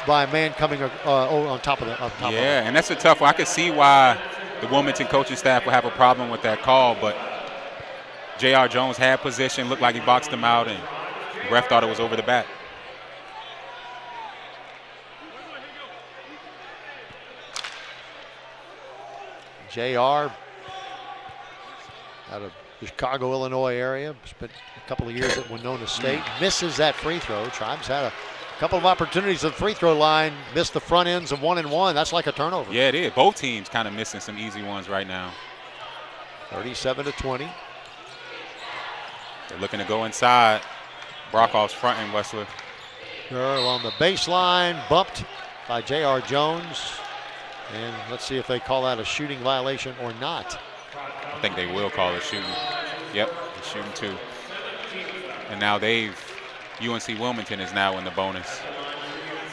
by a man coming on top of the. Yeah, and that's a tough one. I could see why the Wilmington coaching staff would have a problem with that call, but J.R. Jones had position, looked like he boxed him out, and the ref thought it was over the back. JR out of the Chicago, Illinois area, spent a couple of years at Winona State, misses that free throw. Tribes had a couple of opportunities at the free throw line, missed the front ends of 1 and 1. That's like a turnover. Yeah, it is. Both teams kind of missing some easy ones right now. 37-20. They're looking to go inside. Brockhoff's fronting Wessler. Earl on the baseline, bumped by J.R. Jones. And let's see if they call that a shooting violation or not. I think they will call it shooting. Yep, they're shooting 2. And now UNC Wilmington is now in the bonus.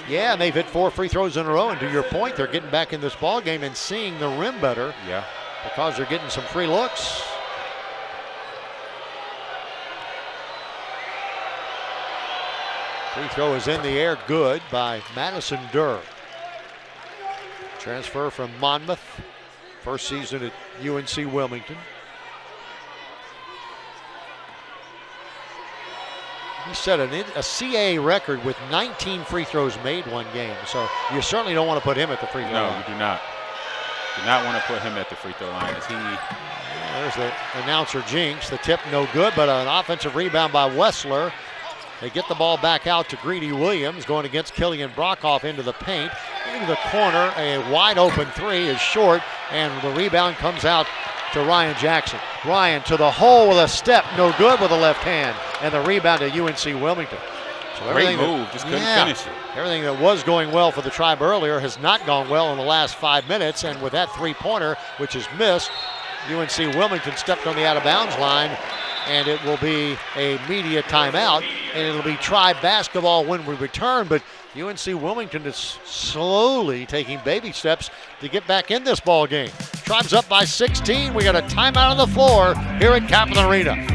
Yeah, and they've hit 4 free throws in a row. And to your point, they're getting back in this ball game and seeing the rim better. Yeah. Because they're getting some free looks. Free throw is in the air, good by Madison Durr. Transfer from Monmouth, first season at UNC Wilmington. He set a CAA record with 19 free throws made one game, so you certainly don't want to put him at the free throw line. No, you do not. Do not want to put him at the free throw line. There's the announcer jinx. The tip no good, but an offensive rebound by Wessler. They get the ball back out to Greedy Williams, going against Killian Brockhoff into the paint. Into the corner, a wide open 3 is short, and the rebound comes out to Ryan Jackson. Ryan to the hole with a step, no good with the left hand, and the rebound to UNC Wilmington. So great move, just couldn't finish it. Everything that was going well for the Tribe earlier has not gone well in the last 5 minutes, and with that 3-pointer, which is missed, UNC Wilmington stepped on the out-of-bounds line, and it will be a media timeout, and it'll be Tribe basketball when we return, but UNC Wilmington is slowly taking baby steps to get back in this ball game. Tribe's up by 16. We got a timeout on the floor here at Kaplan Arena.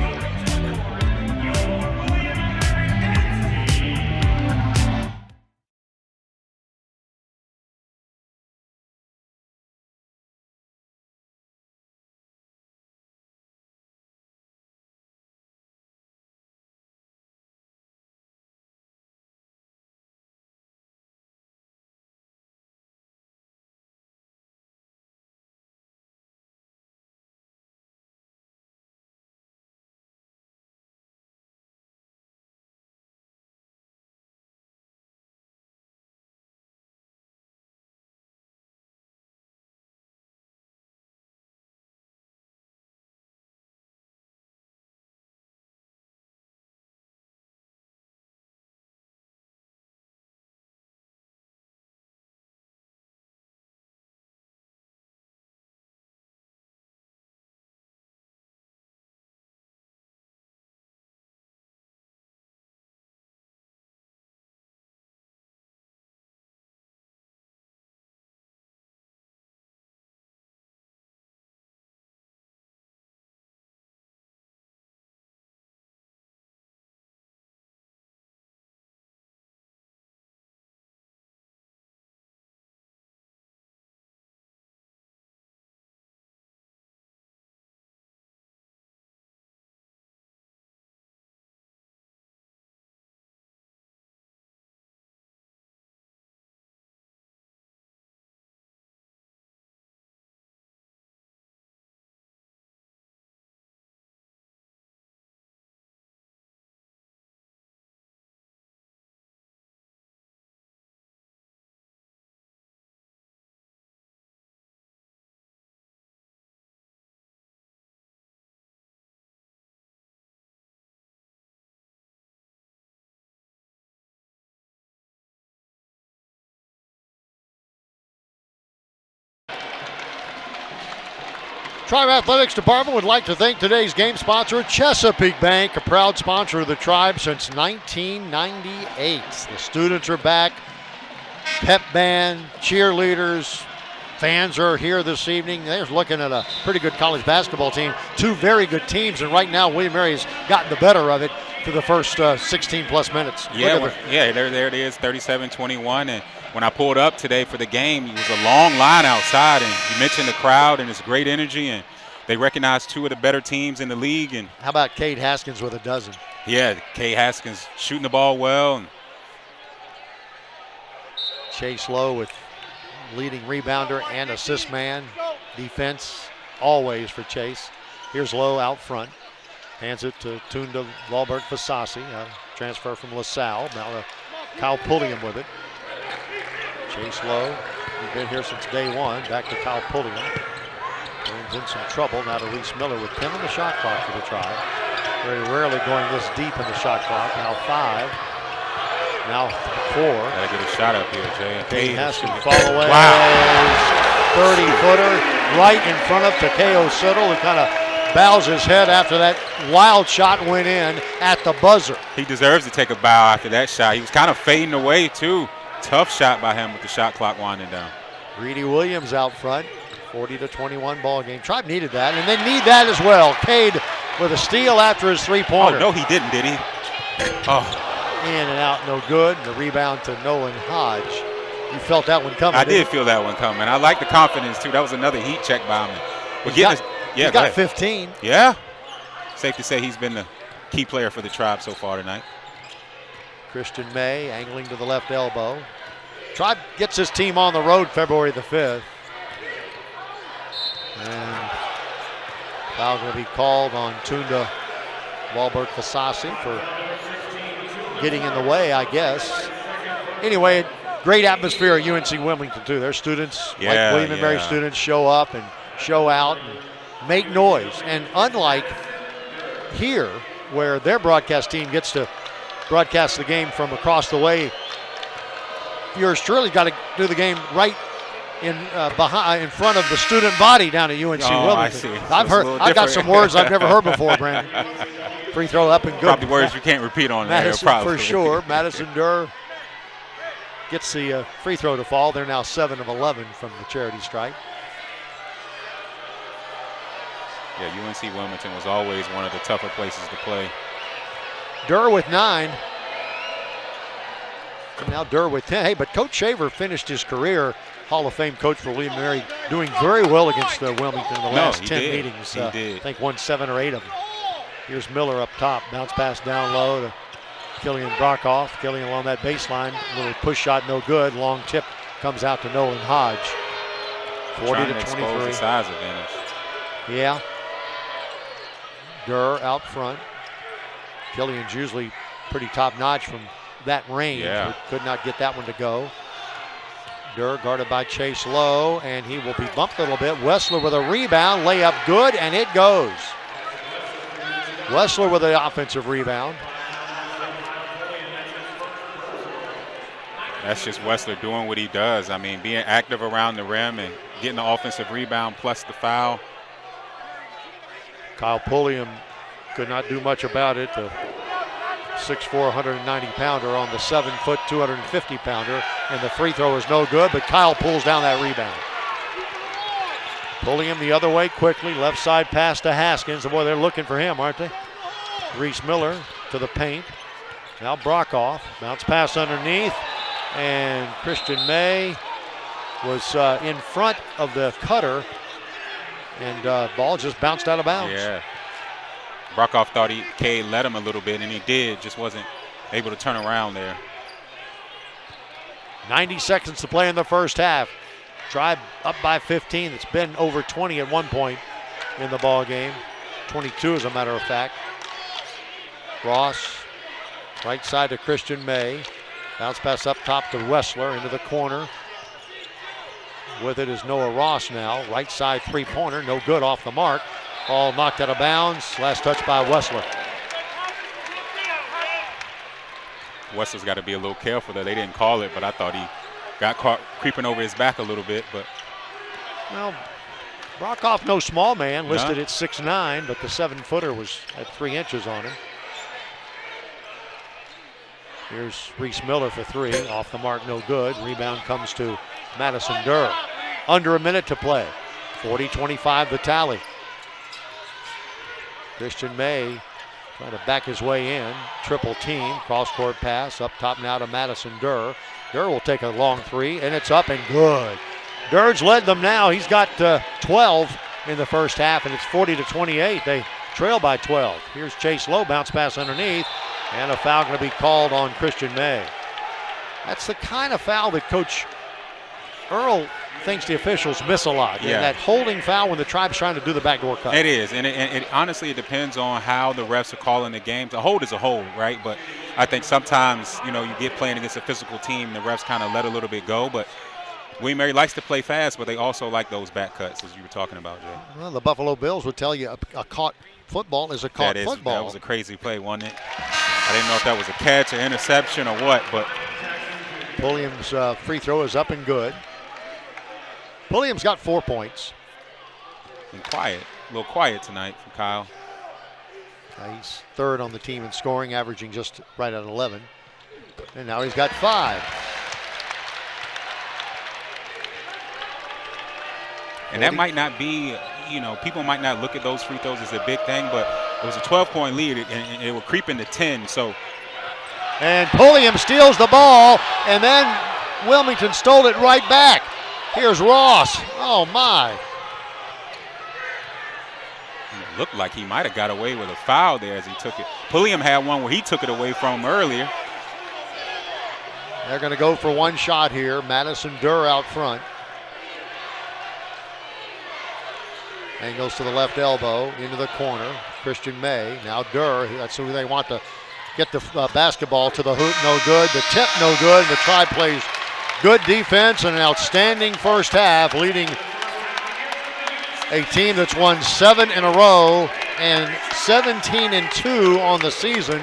Tribe Athletics Department would like to thank today's game sponsor, Chesapeake Bank, a proud sponsor of the Tribe since 1998. The students are back, pep band, cheerleaders, fans are here this evening. They're looking at a pretty good college basketball team, 2 very good teams, and right now William Mary has gotten the better of it for the first 16-plus minutes. There it is, 37-21, and when I pulled up today for the game, it was a long line outside, and you mentioned the crowd and it's great energy, and they recognize two of the better teams in the league. And how about Cade Haskins with a dozen? Yeah, Cade Haskins shooting the ball well. And Chase Lowe with leading rebounder and assist man. Defense always for Chase. Here's Lowe out front. Hands it to Tunda Valberg-Fasasi, transfer from LaSalle. Now Kyle Pulliam with it. Chase Lowe, he's been here since day one. Back to Kyle Pulliam. Turns in some trouble. Now to Reese Miller with 10 on the shot clock for the Tribe. Very rarely going this deep in the shot clock. Now 5. Now 4. Gotta get a shot up here, Jay. Cade Haskins fall away. Wow. 30-footer right in front of Takeo Siddle, who kind of bows his head after that wild shot went in at the buzzer. He deserves to take a bow after that shot. He was kind of fading away, too. Tough shot by him with the shot clock winding down. Greedy Williams out front. 40-21 ball game. Tribe needed that, and they need that as well. Cade with a steal after his three-pointer. Oh, no, he didn't, did he? Oh. In and out, no good. And the rebound to Nolan Hodge. You felt that one coming. I did feel that one coming. I like the confidence, too. That was another heat check by him. But he got 15. Yeah. Safe to say he's been the key player for the Tribe so far tonight. Christian May angling to the left elbow. Tribe gets his team on the road February the 5th. And foul going to be called on Tunda Valberg-Fasasi for getting in the way, I guess. Anyway, great atmosphere at UNC Wilmington, too. Their students, like William and Mary students, show up and show out and make noise. And unlike here, where their broadcast team gets to broadcast the game from across the way, yours truly got to do the game right in front of the student body down at UNC Wilmington. I see. I've got some words I've never heard before, Brandon. Free throw up and good. Probably words you can't repeat on Madison, there. Probably. For sure. Madison Durr gets the free throw to fall. They're now 7 of 11 from the charity stripe. Yeah, UNC Wilmington was always one of the tougher places to play. Durr with 9. Now Durr with 10. Hey, but Coach Shaver finished his career Hall of Fame coach for William & Mary, doing very well against Wilmington in the last 10 meetings. He did. I think won 7 or 8 of them. Here's Miller up top. Bounce pass down low to Killian Brockhoff. Killian along that baseline. Little push shot, no good. Long tip comes out to Nolan Hodge. 40 to 23. The size advantage. Yeah. Durr out front. Killian's usually pretty top-notch from that range, but could not get that one to go. Durr guarded by Chase Lowe, and he will be bumped a little bit. Wessler with a rebound, layup good, and it goes. Wessler with the offensive rebound. That's just Wessler doing what he does. I mean, being active around the rim and getting the offensive rebound plus the foul. Kyle Pulliam could not do much about it. The 6'4", 190-pounder on the 7-foot, 250-pounder. And the free throw is no good, but Kyle pulls down that rebound. Pulliam the other way quickly. Left side pass to Haskins. Boy, they're looking for him, aren't they? Reese Miller to the paint. Now Brockhoff. Bounce pass underneath. And Christian May was in front of the cutter. And ball just bounced out of bounds. Yeah. Brockhoff thought Cade let him a little bit, and he did. Just wasn't able to turn around there. 90 seconds to play in the first half. Tribe up by 15. It's been over 20 at one point in the ball game. 22 as a matter of fact. Ross, right side to Christian May. Bounce pass up top to Wessler into the corner. With it is Noah Ross now. Right side three-pointer, no good off the mark. Ball knocked out of bounds. Last touch by Wessler. Wessler's got to be a little careful there. They didn't call it, but I thought he got caught creeping over his back a little bit. But well, Brockhoff, no small man, listed at 6'9", but the 7-footer was at 3 inches on him. Here's Reese Miller for 3. Off the mark, no good. Rebound comes to Madison Durr. Under a minute to play. 40-25 the tally. Christian May trying to back his way in. Triple team. Cross-court pass. Up top now to Madison Durr. Durr will take a long 3, and it's up and good. Durr's led them now. He's got 12 in the first half, and it's 40-28. They trail by 12. Here's Chase Lowe, bounce pass underneath, and a foul going to be called on Christian May. That's the kind of foul that Coach Earl thinks the officials miss a lot. Yeah. And that holding foul when the Tribe's trying to do the backdoor cut. It is, and it honestly it depends on how the refs are calling the games. A hold is a hold, right? But I think sometimes, you get playing against a physical team, the refs kind of let a little bit go. But William Mary likes to play fast, but they also like those back cuts, as you were talking about, Jay. Well, the Buffalo Bills would tell you a caught football is a caught football. That was a crazy play, wasn't it? I didn't know if that was a catch or interception or what, but Pulliam's free throw is up and good. Pulliam's got 4 points. And quiet, a little quiet tonight from Kyle. He's third on the team in scoring, averaging just right at 11. And now he's got 5. And that might not be, people might not look at those free throws as a big thing, but it was a 12-point lead, and it will creep into 10. So, and Pulliam steals the ball, and then Wilmington stole it right back. Here's Ross. Oh, my. It looked like he might have got away with a foul there as he took it. Pulliam had one where he took it away from him earlier. They're going to go for one shot here. Madison Durr out front. Angles to the left elbow, into the corner. Christian May, now Durr. That's who they want to get the basketball to the hoop. No good. The tip, no good. The Tribe plays good defense and an outstanding first half, leading a team that's won 7 in a row and 17-2 on the season,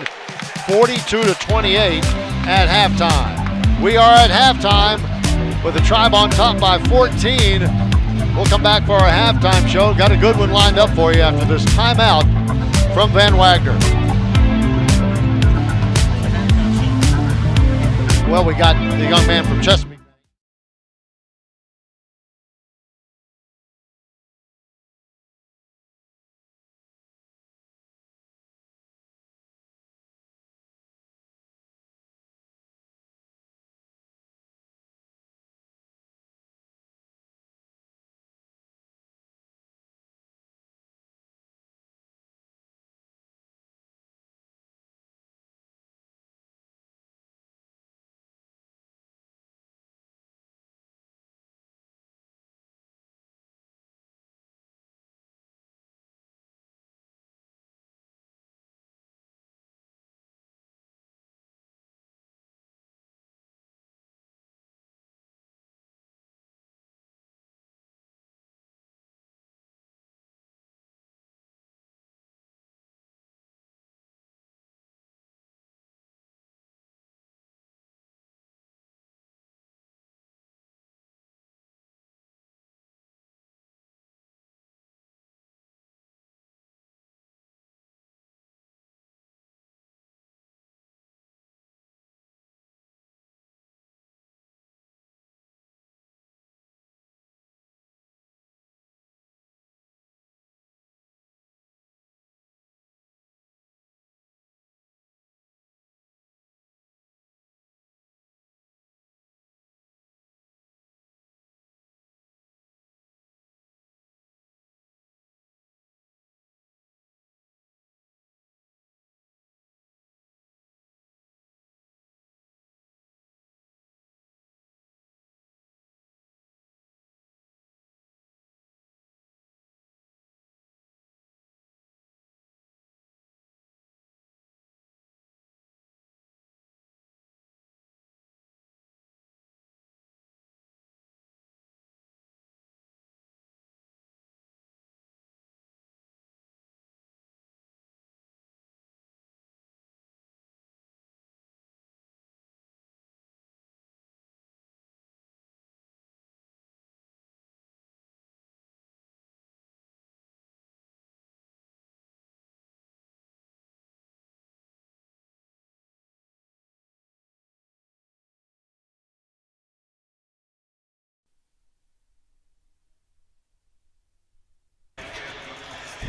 42-28 at halftime. We are at halftime with the Tribe on top by 14. We'll come back for our halftime show. Got a good one lined up for you after this timeout from Van Wagner. Well, we got the young man from Chesapeake.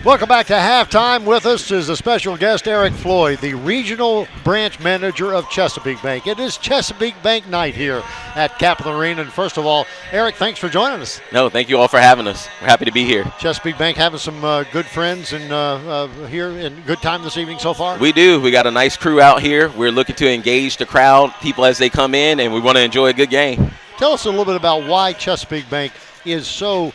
Welcome back to halftime. With us is a special guest, Eric Floyd, the regional branch manager of Chesapeake Bank. It is Chesapeake Bank night here at Capital Arena. And first of all, Eric, thanks for joining us. No, thank you all for having us. We're happy to be here. Chesapeake Bank having some good friends and here and good time this evening so far? We do. We got a nice crew out here. We're looking to engage the crowd, people as they come in, and we want to enjoy a good game. Tell us a little bit about why Chesapeake Bank is so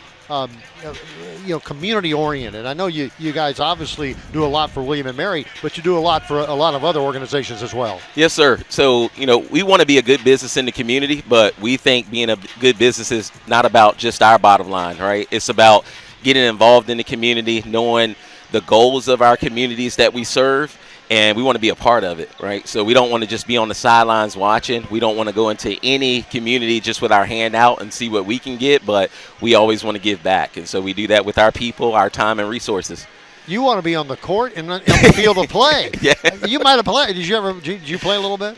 community oriented. I know you guys obviously do a lot for William and Mary, but you do a lot for a lot of other organizations as well. Yes, sir. So, we want to be a good business in the community, but we think being a good business is not about just our bottom line, right? It's about getting involved in the community, knowing the goals of our communities that we serve, and we want to be a part of it, right? So we don't want to just be on the sidelines watching. We don't want to go into any community just with our hand out and see what we can get, but we always want to give back. And so we do that with our people, our time, and resources. You want to be on the court and on the field of play. Yeah. You might have played. Did you play a little bit?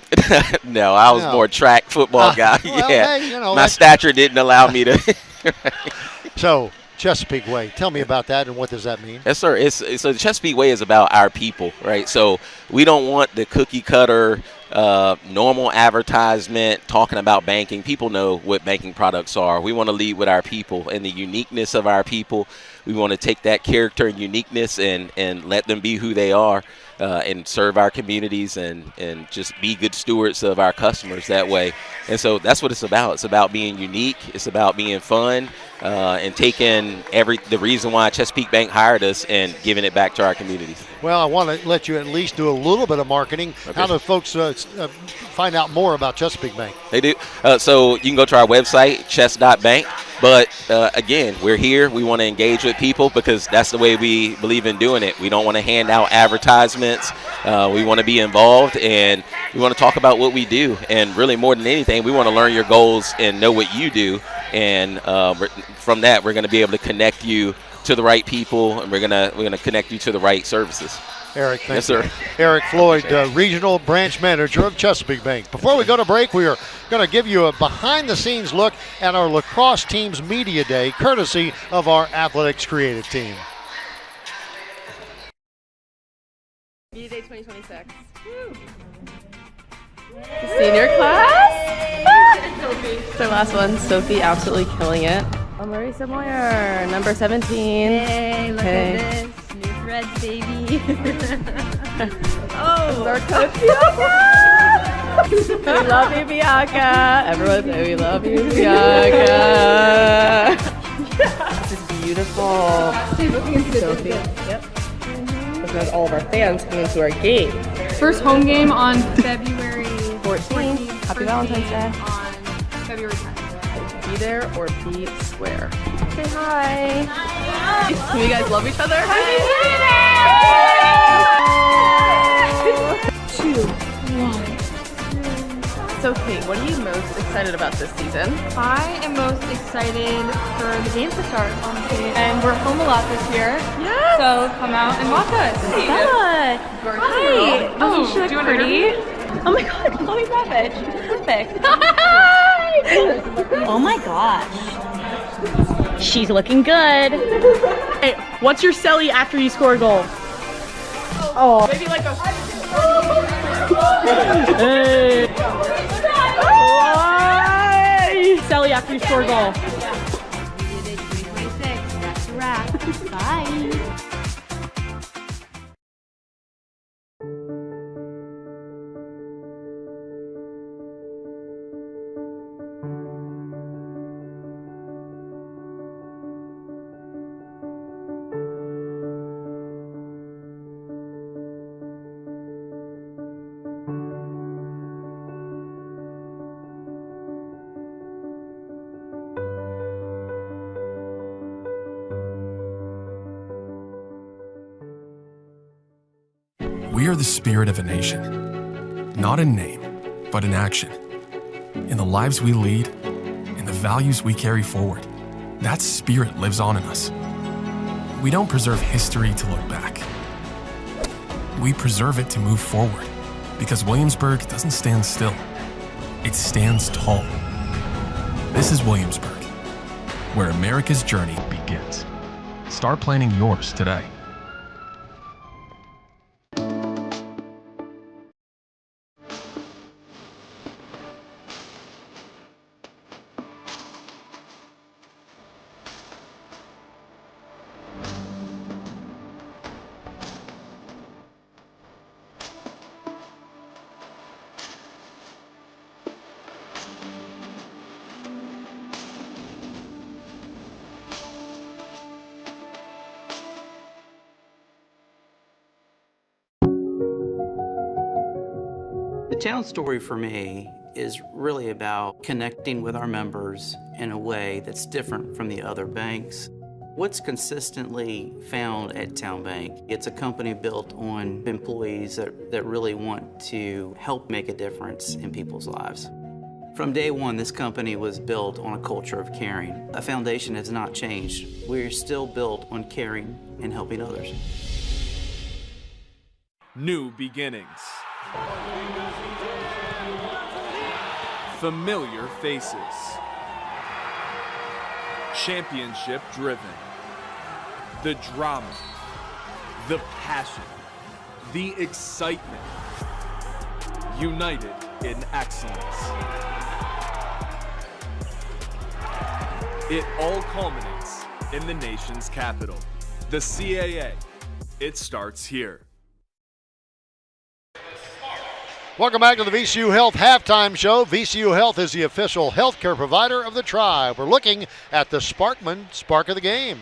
No, I was more track football guy. Well, yeah. Hey, my stature didn't allow me to. So, Chesapeake Way. Tell me about that and what does that mean? Yes, sir. So the Chesapeake Way is about our people, right? So we don't want the cookie cutter, normal advertisement talking about banking. People know what banking products are. We want to lead with our people and the uniqueness of our people. We want to take that character and uniqueness and let them be who they are and serve our communities and just be good stewards of our customers that way. And so that's what it's about. It's about being unique. It's about being fun and taking the reason why Chesapeake Bank hired us and giving it back to our communities. Well, I want to let you at least do a little bit of marketing. Okay. How do folks find out more about Chesapeake Bank? They do. So you can go to our website, chess.bank. But again, we're here. We want to engage with people because that's the way we believe in doing it. We don't want to hand out advertisements. We want to be involved, and we want to talk about what we do. And really, more than anything, we want to learn your goals and know what you do. And from that, we're going to be able to connect you to the right people, and we're gonna connect you to the right services. Eric, thank yes, you. sir. Eric Floyd, Regional Branch Manager of Chesapeake Bank. Before we go to break, we are going to give you a behind-the-scenes look at our lacrosse team's media day, courtesy of our athletics creative team. Media Day 2026. Woo. Senior class. Sophie. It's our last one. Sophie absolutely killing it. Marisa Moyer, number 17. Hey, look at this. New threads, baby. Oh, our coach, Bianca. We love you, Bianca. Everyone say we love you, Bianca. This is beautiful. Sophie. Yep. Looking at all of our fans coming to our game. First home game on February 14th. Happy Valentine's Day. On February 10th. Be there or be square. Say hi. Hi. Do you guys love each other? Two. So Kate, what are you most excited about this season? I am most excited for the games to start, honestly. And we're home a lot this year. Yeah. So come out and watch us. Hi. Hi. Oh, she look pretty? Oh my god, Chloe Savage. Perfect. Oh my gosh. She's looking good. Hey, what's your celly after you score a goal? Oh. Maybe like a... Hey. Celly after you score a goal. Media Day 2026. That's a wrap. Bye. We are the spirit of a nation, not in name, but in action. In the lives we lead, in the values we carry forward, that spirit lives on in us. We don't preserve history to look back. We preserve it to move forward, because Williamsburg doesn't stand still. It stands tall. This is Williamsburg, where America's journey begins. Start planning yours today. Town story for me is really about connecting with our members in a way that's different from the other banks. What's consistently found at Town Bank, it's a company built on employees that really want to help make a difference in people's lives. From day one, this company was built on a culture of caring. A foundation has not changed. We're still built on caring and helping others. New beginnings. Familiar faces. Championship driven. The drama. The passion. The excitement. United in excellence. It all culminates in the nation's capital, the CAA. It starts here. Welcome back to the VCU Health Halftime Show. VCU Health is the official healthcare provider of the Tribe. We're looking at the Sparkman Spark of the Game.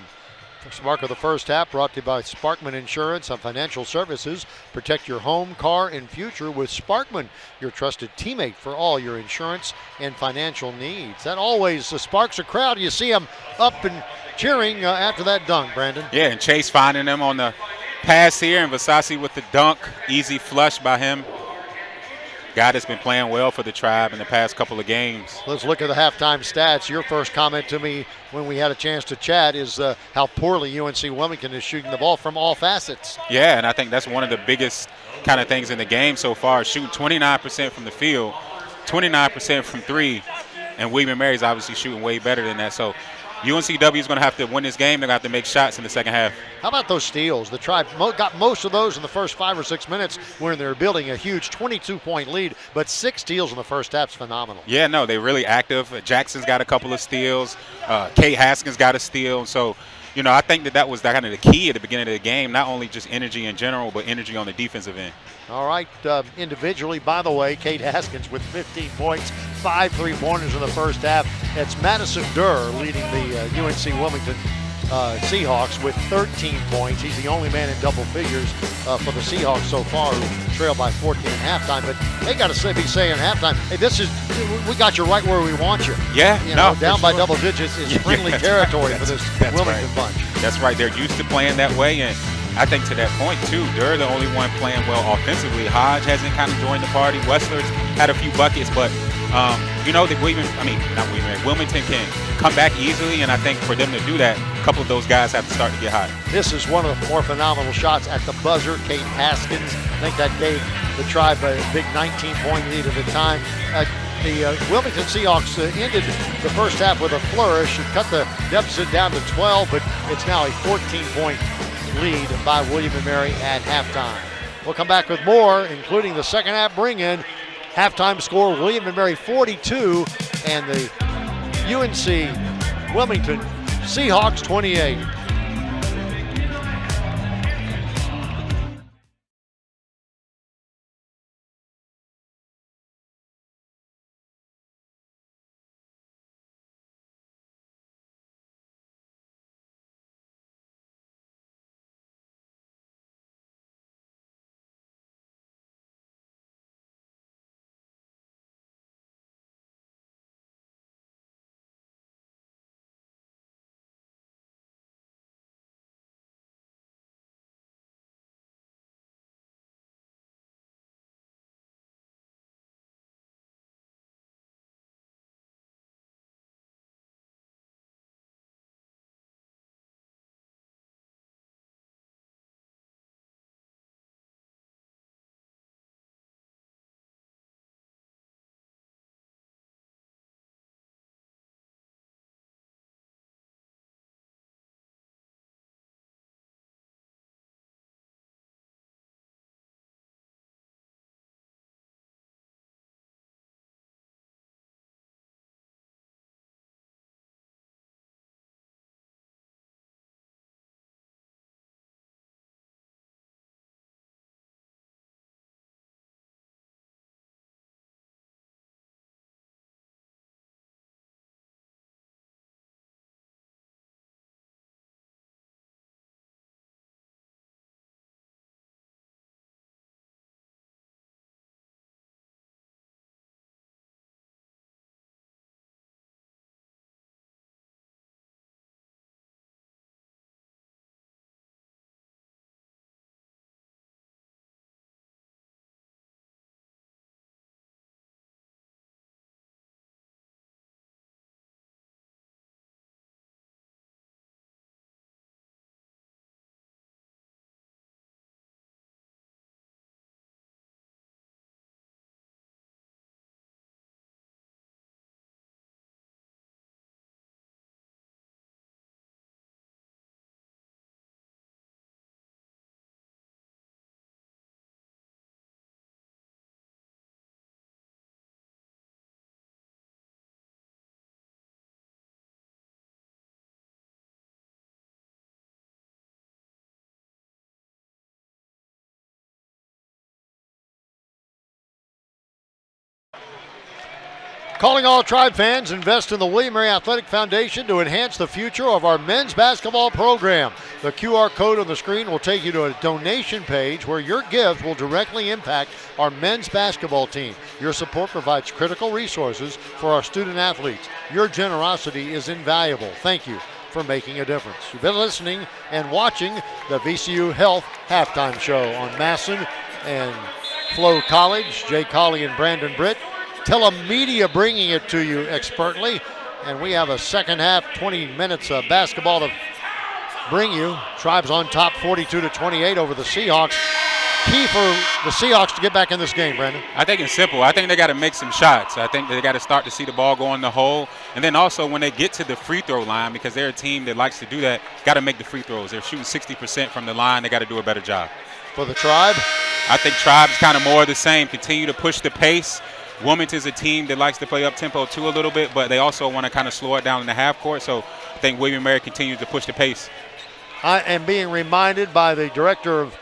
The Spark of the first half brought to you by Sparkman Insurance and Financial Services. Protect your home, car, and future with Sparkman, your trusted teammate for all your insurance and financial needs. That always sparks a crowd. You see them up and cheering after that dunk, Brandon. Yeah, and Chase finding them on the pass here, and Versace with the dunk. Easy flush by him. Guy that's been playing well for the Tribe in the past couple of games. Let's look at the halftime stats. Your first comment to me when we had a chance to chat is how poorly UNC Wilmington is shooting the ball from all facets. Yeah, and I think that's one of the biggest kind of things in the game so far. Shooting 29% from the field, 29% from three, and William & Mary's obviously shooting way better than that. So UNCW is going to have to win this game. They're going to have to make shots in the second half. How about those steals? The Tribe got most of those in the first 5 or 6 minutes when they're building a huge 22-point lead, but 6 steals in the first half is phenomenal. Yeah, no, they're really active. Jackson's got a couple of steals. Kate Haskins got a steal. So, you know, I think that was kind of the key at the beginning of the game, not only just energy in general, but energy on the defensive end. All right, individually, by the way, Kate Haskins with 15 points, 5 3-pointers in the first half. It's Madison Durr leading the UNC Wilmington Seahawks with 13 points. He's the only man in double figures for the Seahawks so far, who trailed by 14 at halftime. But they got to be saying at halftime, hey, we got you right where we want you. Yeah, down by double digits is friendly territory for this Wilmington bunch. That's right. They're used to playing that way, and I think to that point, too, they're the only one playing well offensively. Hodge hasn't kind of joined the party. Wessler's had a few buckets, but, Wilmington can come back easily, and I think for them to do that, a couple of those guys have to start to get hot. This is one of the more phenomenal shots at the buzzer. Kate Haskins, I think that gave the Tribe a big 19-point lead at the time. The Wilmington Seahawks ended the first half with a flourish. It cut the deficit down to 12, but it's now a 14-point lead by William & Mary at halftime. We'll come back with more, including the second half bring-in. Halftime score, William & Mary 42 and the UNC Wilmington Seahawks 28. Calling all Tribe fans, invest in the William Mary Athletic Foundation to enhance the future of our men's basketball program. The QR code on the screen will take you to a donation page where your gift will directly impact our men's basketball team. Your support provides critical resources for our student athletes. Your generosity is invaluable. Thank you for making a difference. You've been listening and watching the VCU Health Halftime Show on Masson and Flo College. Jay Colley and Brandon Britt. Telemedia bringing it to you expertly. And we have a second half, 20 minutes of basketball to bring you. Tribe's on top 42-28 over the Seahawks. Key for the Seahawks to get back in this game, Brandon? I think it's simple. I think they got to make some shots. I think they got to start to see the ball go in the hole. And then also when they get to the free throw line, because they're a team that likes to do that, got to make the free throws. They're shooting 60% from the line. They got to do a better job. For the Tribe? I think Tribe's kind of more of the same. Continue to push the pace. Wilmington's a team that likes to play up tempo too a little bit, but they also want to kind of slow it down in the half court. So I think William Mary continues to push the pace. I am being reminded by the director of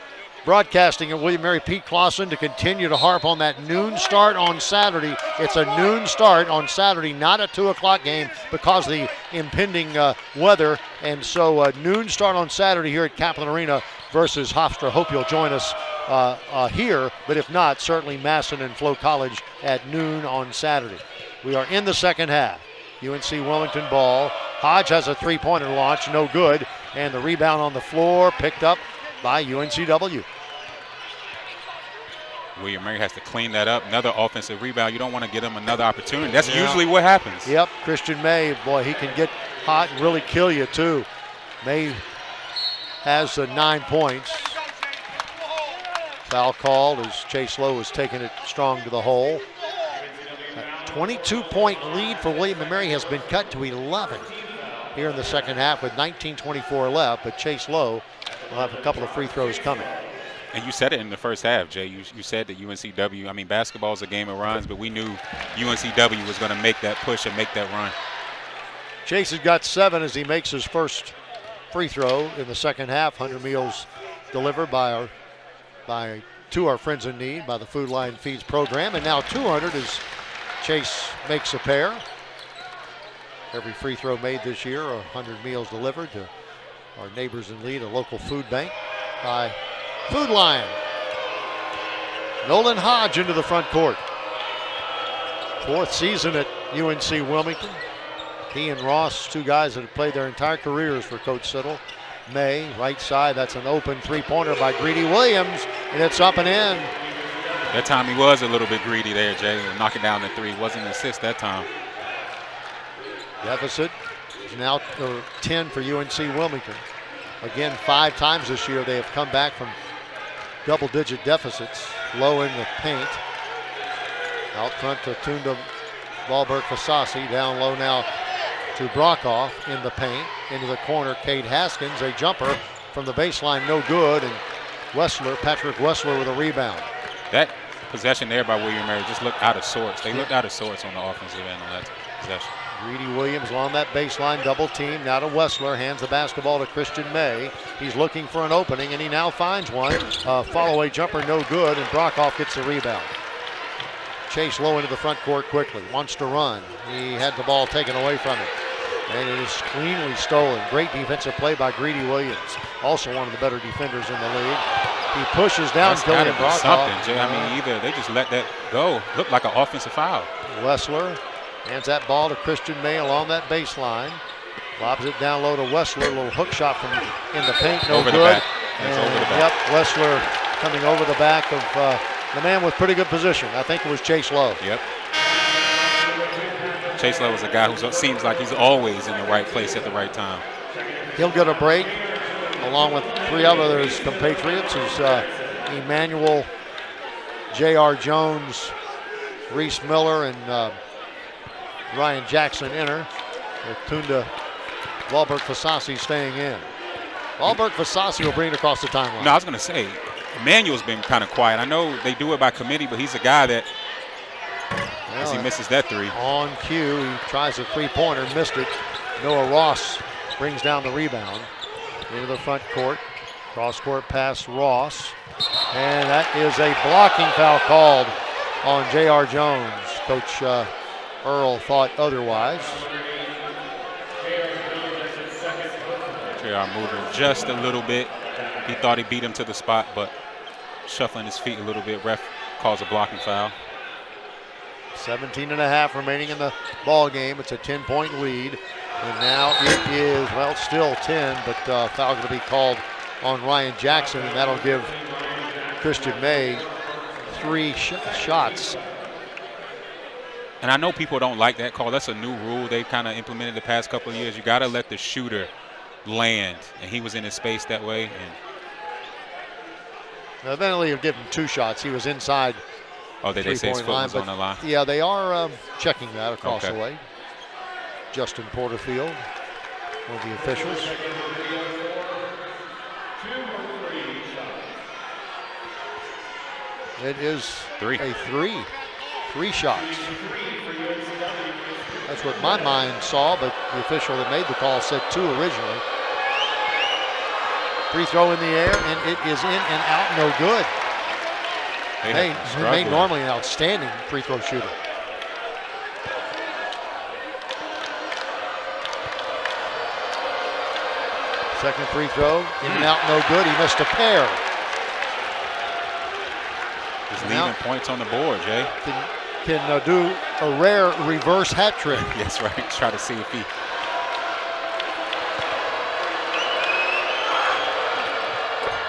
broadcasting at William Mary, Pete Clausen, to continue to harp on that noon start on Saturday. It's a noon start on Saturday, not a 2 o'clock game because of the impending weather. And so noon start on Saturday here at Kaplan Arena versus Hofstra. Hope you'll join us here, but if not, certainly Masson and Flo College at noon on Saturday. We are in the second half. UNC Wilmington ball. Hodge has a three-pointer launch, no good, and the rebound on the floor picked up by UNCW. William Mary has to clean that up. Another offensive rebound. You don't want to give him another opportunity. That's usually what happens. Yep, Christian May, boy, he can get hot and really kill you too. May has 9 points. Foul called as Chase Lowe is taking it strong to the hole. A 22-point lead for William & Mary has been cut to 11 here in the second half with 19:24 left, but Chase Lowe will have a couple of free throws coming. And you said it in the first half, Jay. You said that UNCW, I mean, basketball is a game of runs, but we knew UNCW was going to make that push and make that run. Chase has got 7 as he makes his first free throw in the second half. 100 meals delivered to our friends in need by the Food Line Feeds program. And now 200 as Chase makes a pair. Every free throw made this year, 100 meals delivered to our neighbors in need, a local food bank by Food Line. Nolan Hodge into the front court. 4th season at UNC Wilmington. He and Ross, 2 guys that have played their entire careers for Coach Siddle. May, right side, that's an open three-pointer by Greedy Williams, and it's up and in. That time he was a little bit greedy there, Jay, knocking down the 3. Wasn't an assist that time. Deficit is now 10 for UNC Wilmington. Again, 5 times this year they have come back from double-digit deficits. Low in the paint. Out front to Tunda Wahlberg-Fasasi. Down low now to Brockhoff in the paint. Into the corner, Cade Haskins. A jumper from the baseline, no good. And Patrick Wessler with a rebound. That possession there by William Mary just looked out of sorts. They looked out of sorts on the offensive end on that possession. Greedy Williams along that baseline, double team. Now to Wessler, hands the basketball to Christian May. He's looking for an opening, and he now finds one. Follow-away jumper, no good, and Brockhoff gets the rebound. Chase Lowe into the front court quickly, wants to run. He had the ball taken away from him, and it is cleanly stolen. Great defensive play by Greedy Williams, also one of the better defenders in the league. He pushes down Killian Brockhoff. Something, Jay. I mean, either they just let that go. Looked like an offensive foul. Wessler hands that ball to Christian May along that baseline. Lobs it down low to Wessler. A little hook shot from in the paint, no over good. The back. And, over the back. Yep, Wessler coming over the back of the man with pretty good position. I think it was Chase Lowe. Yep. Chase Lowe is a guy who seems like he's always in the right place at the right time. He'll get a break along with 3 others compatriots. Is Emmanuel, J.R. Jones, Reese Miller, and Ryan Jackson enter, with Tunda Wahlberg-Fasasi staying in. Wahlberg-Fasasi will bring it across the timeline. No, I was going to say, Emmanuel's been kind of quiet. I know they do it by committee, but he's a guy that, as he misses that 3. On cue, he tries a three-pointer, missed it. Noah Ross brings down the rebound. Into the front court, cross-court pass Ross. And that is a blocking foul called on J.R. Jones. Coach Earl thought otherwise. JR moving just a little bit. He thought he beat him to the spot, but shuffling his feet a little bit. Ref calls a blocking foul. 17 and a half remaining in the ball game. It's a 10-point lead. And now it is, well, still 10, but foul going to be called on Ryan Jackson, and that'll give Christian May 3 shots. And I know people don't like that call. That's a new rule they've kind of implemented the past couple of years. You got to let the shooter land, and he was in his space that way. And eventually he'll give him 2 shots. He was inside. Oh, they say his foot was on the line? Yeah, they are checking that across the way. Justin Porterfield, one of the officials. It is a 3 shots. That's what my mind saw, but the official that made the call said 2 originally. Free throw in the air, and it is in and out, no good. May normally an outstanding free throw shooter. Second free throw, in and out, no good. He missed a pair. Just leaving points on the board, Jay. Can do a rare reverse hat trick. That's right. Try to see if he.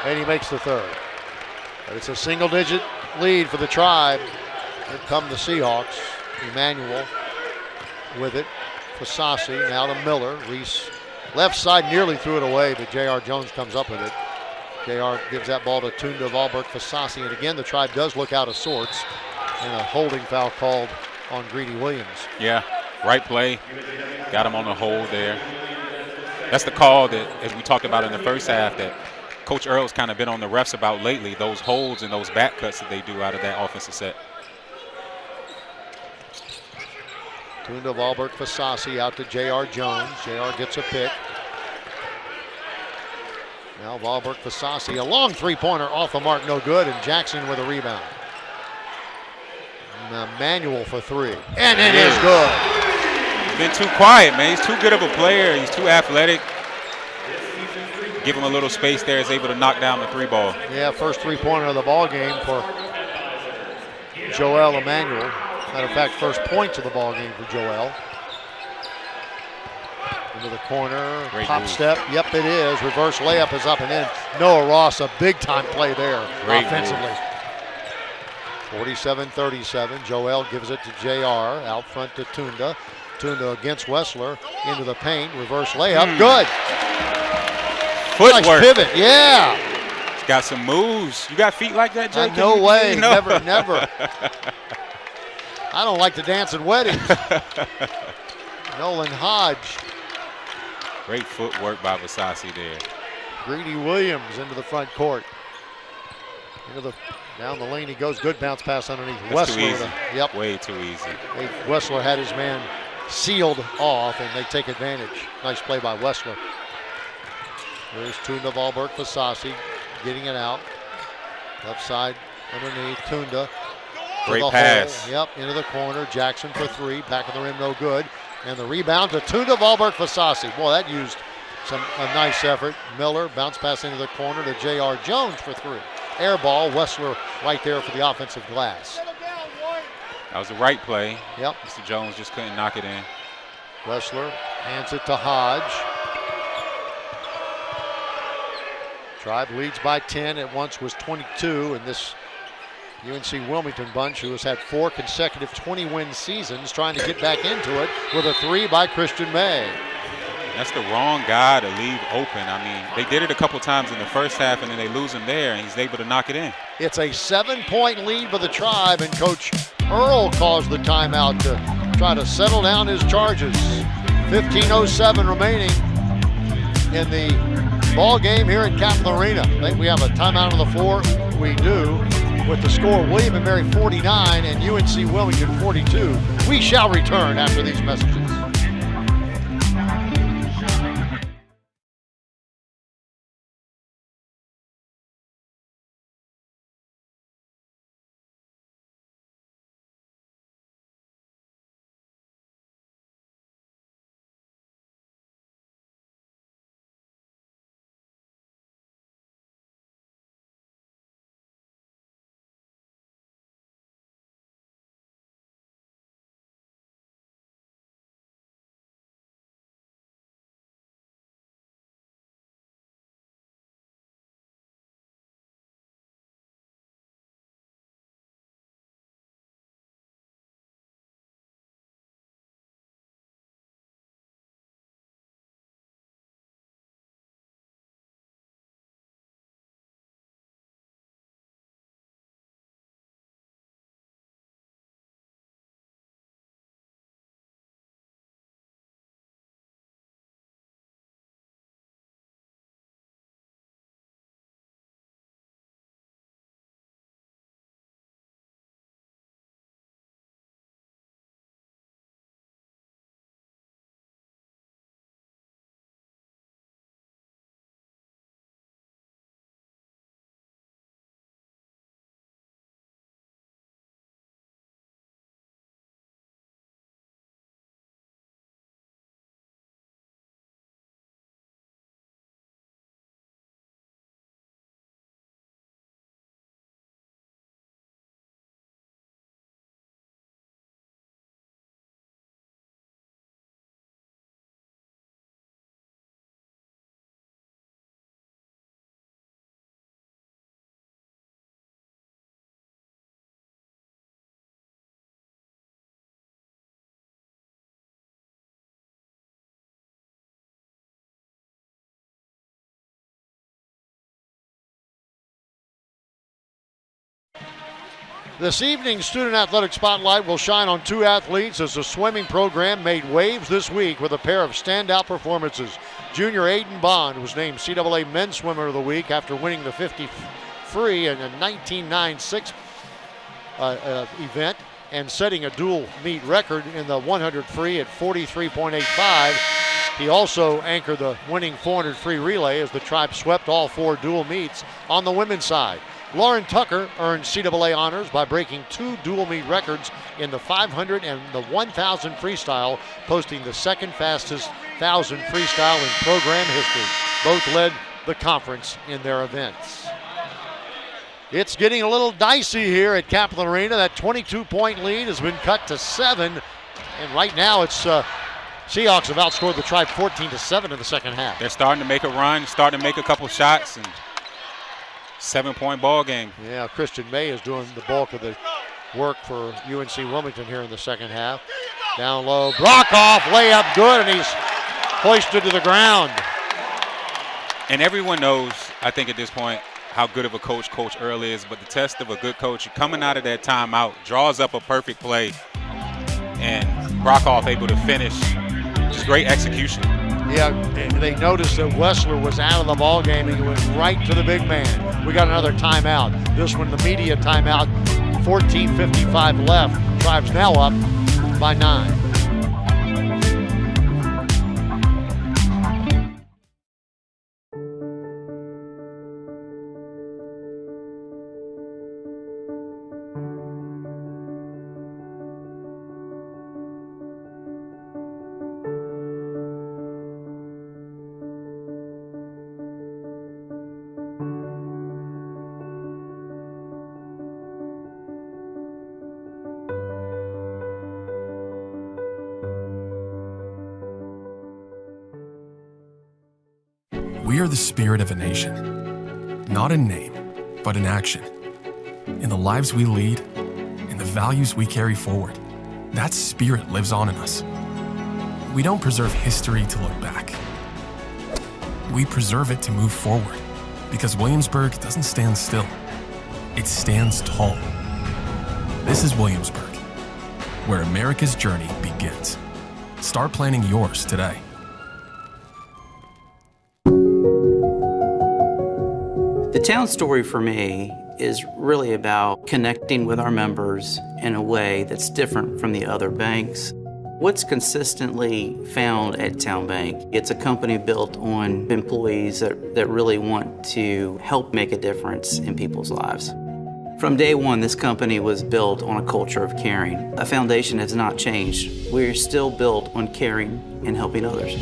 And he makes the third. But it's a single-digit lead for the Tribe. Here come the Seahawks. Emmanuel with it. Fasasi now to Miller. Reese left side nearly threw it away, but J.R. Jones comes up with it. J.R. gives that ball to Tunda Valberg Fasasi. And again, the Tribe does look out of sorts. And a holding foul called on Greedy Williams. Yeah, right play. Got him on the hold there. That's the call that, as we talked about in the first half, that Coach Earl's kind of been on the refs about lately, those holds and those back cuts that they do out of that offensive set. Tunda Valberg Fasasi out to J.R. Jones. J.R. gets a pick. Now Valberg Fasasi, a long three-pointer off the mark, no good, and Jackson with a rebound. Manuel for 3, and it is good. He's been too quiet, man. He's too good of a player. He's too athletic. Give him a little space there. He's able to knock down the 3 ball. Yeah, first three-pointer of the ball game for Joel Emmanuel. Matter of fact, first points of the ball game for Joel. Into the corner, great pop move. step. Yep, it is. Reverse layup is up and in. Noah Ross, a big-time play there Great offensively. move. 47-37. Joel gives it to JR. Out front to Tunda. Tunda against Wessler. Into the paint. Reverse layup. Good. Footwork. Nice pivot. Yeah. He's got some moves. You got feet like that, Jay? No way. No. Never. I don't like to dance at weddings. Nolan Hodge. Great footwork by Vasasi there. Greedy Williams into the front court. Down the lane he goes. Good bounce pass underneath. That's Wessler. too easy. Yep. Way too easy. Wessler had his man sealed off, and they take advantage. Nice play by Wessler. There's Tunda Valberg Fasasi getting it out. Left side underneath. Tunda. Great pass. Hole. Yep, into the corner. Jackson for 3. Back of the rim, no good. And the rebound to Tunda Valberg Fasasi. Boy, that used a nice effort. Miller bounce pass into the corner to J.R. Jones for 3. Air ball. Wessler right there for the offensive glass. That was the right play. Yep. Mr. Jones just couldn't knock it in. Wessler hands it to Hodge. Tribe leads by 10. It once was 22, and this UNC Wilmington bunch, who has had 4 consecutive 20-win seasons, trying to get back into it with a 3 by Christian May. That's the wrong guy to leave open. I mean, they did it a couple times in the first half, and then they lose him there, and he's able to knock it in. It's a 7-point lead for the Tribe, and Coach Earl calls the timeout to try to settle down his charges. 15:07 remaining in the ball game here at Kaplan Arena. I think we have a timeout on the floor. We do. With the score, William & Mary 49 and UNC Wilmington 42. We shall return after these messages. This evening's Student Athletic Spotlight will shine on two athletes as the swimming program made waves this week with a pair of standout performances. Junior Aiden Bond was named CAA Men's Swimmer of the Week after winning the 50 free in a 1996 event and setting a dual meet record in the 100 free at 43.85. He also anchored the winning 400 free relay as the Tribe swept all four dual meets on the women's side. Lauren Tucker earned CAA honors by breaking two dual meet records in the 500 and the 1,000 freestyle, posting the second fastest 1,000 freestyle in program history. Both led the conference in their events. It's getting a little dicey here at Kaplan Arena. That 22-point lead has been cut to 7, and right now it's Seahawks have outscored the Tribe 14-7 in the second half. They're starting to make a run, starting to make a couple shots, and 7-point ball game. Yeah, Christian May is doing the bulk of the work for UNC Wilmington here in the second half. Down low, Brockhoff, layup good, and he's hoisted to the ground. And everyone knows, I think at this point, how good of a coach Coach Earl is, but the test of a good coach, coming out of that timeout, draws up a perfect play, and Brockhoff able to finish. Just great execution. Yeah, they noticed that Wessler was out of the ball game and he went right to the big man. We got another timeout. This one, the media timeout, 14:55 left. Tribe's now up by 9. We are the spirit of a nation, not in name, but in action. In the lives we lead, in the values we carry forward, that spirit lives on in us. We don't preserve history to look back. We preserve it to move forward, because Williamsburg doesn't stand still. It stands tall. This is Williamsburg, where America's journey begins. Start planning yours today. The town story for me is really about connecting with our members in a way that's different from the other banks. What's consistently found at Town Bank, it's a company built on employees that really want to help make a difference in people's lives. From day one, this company was built on a culture of caring. A foundation has not changed. We're still built on caring and helping others.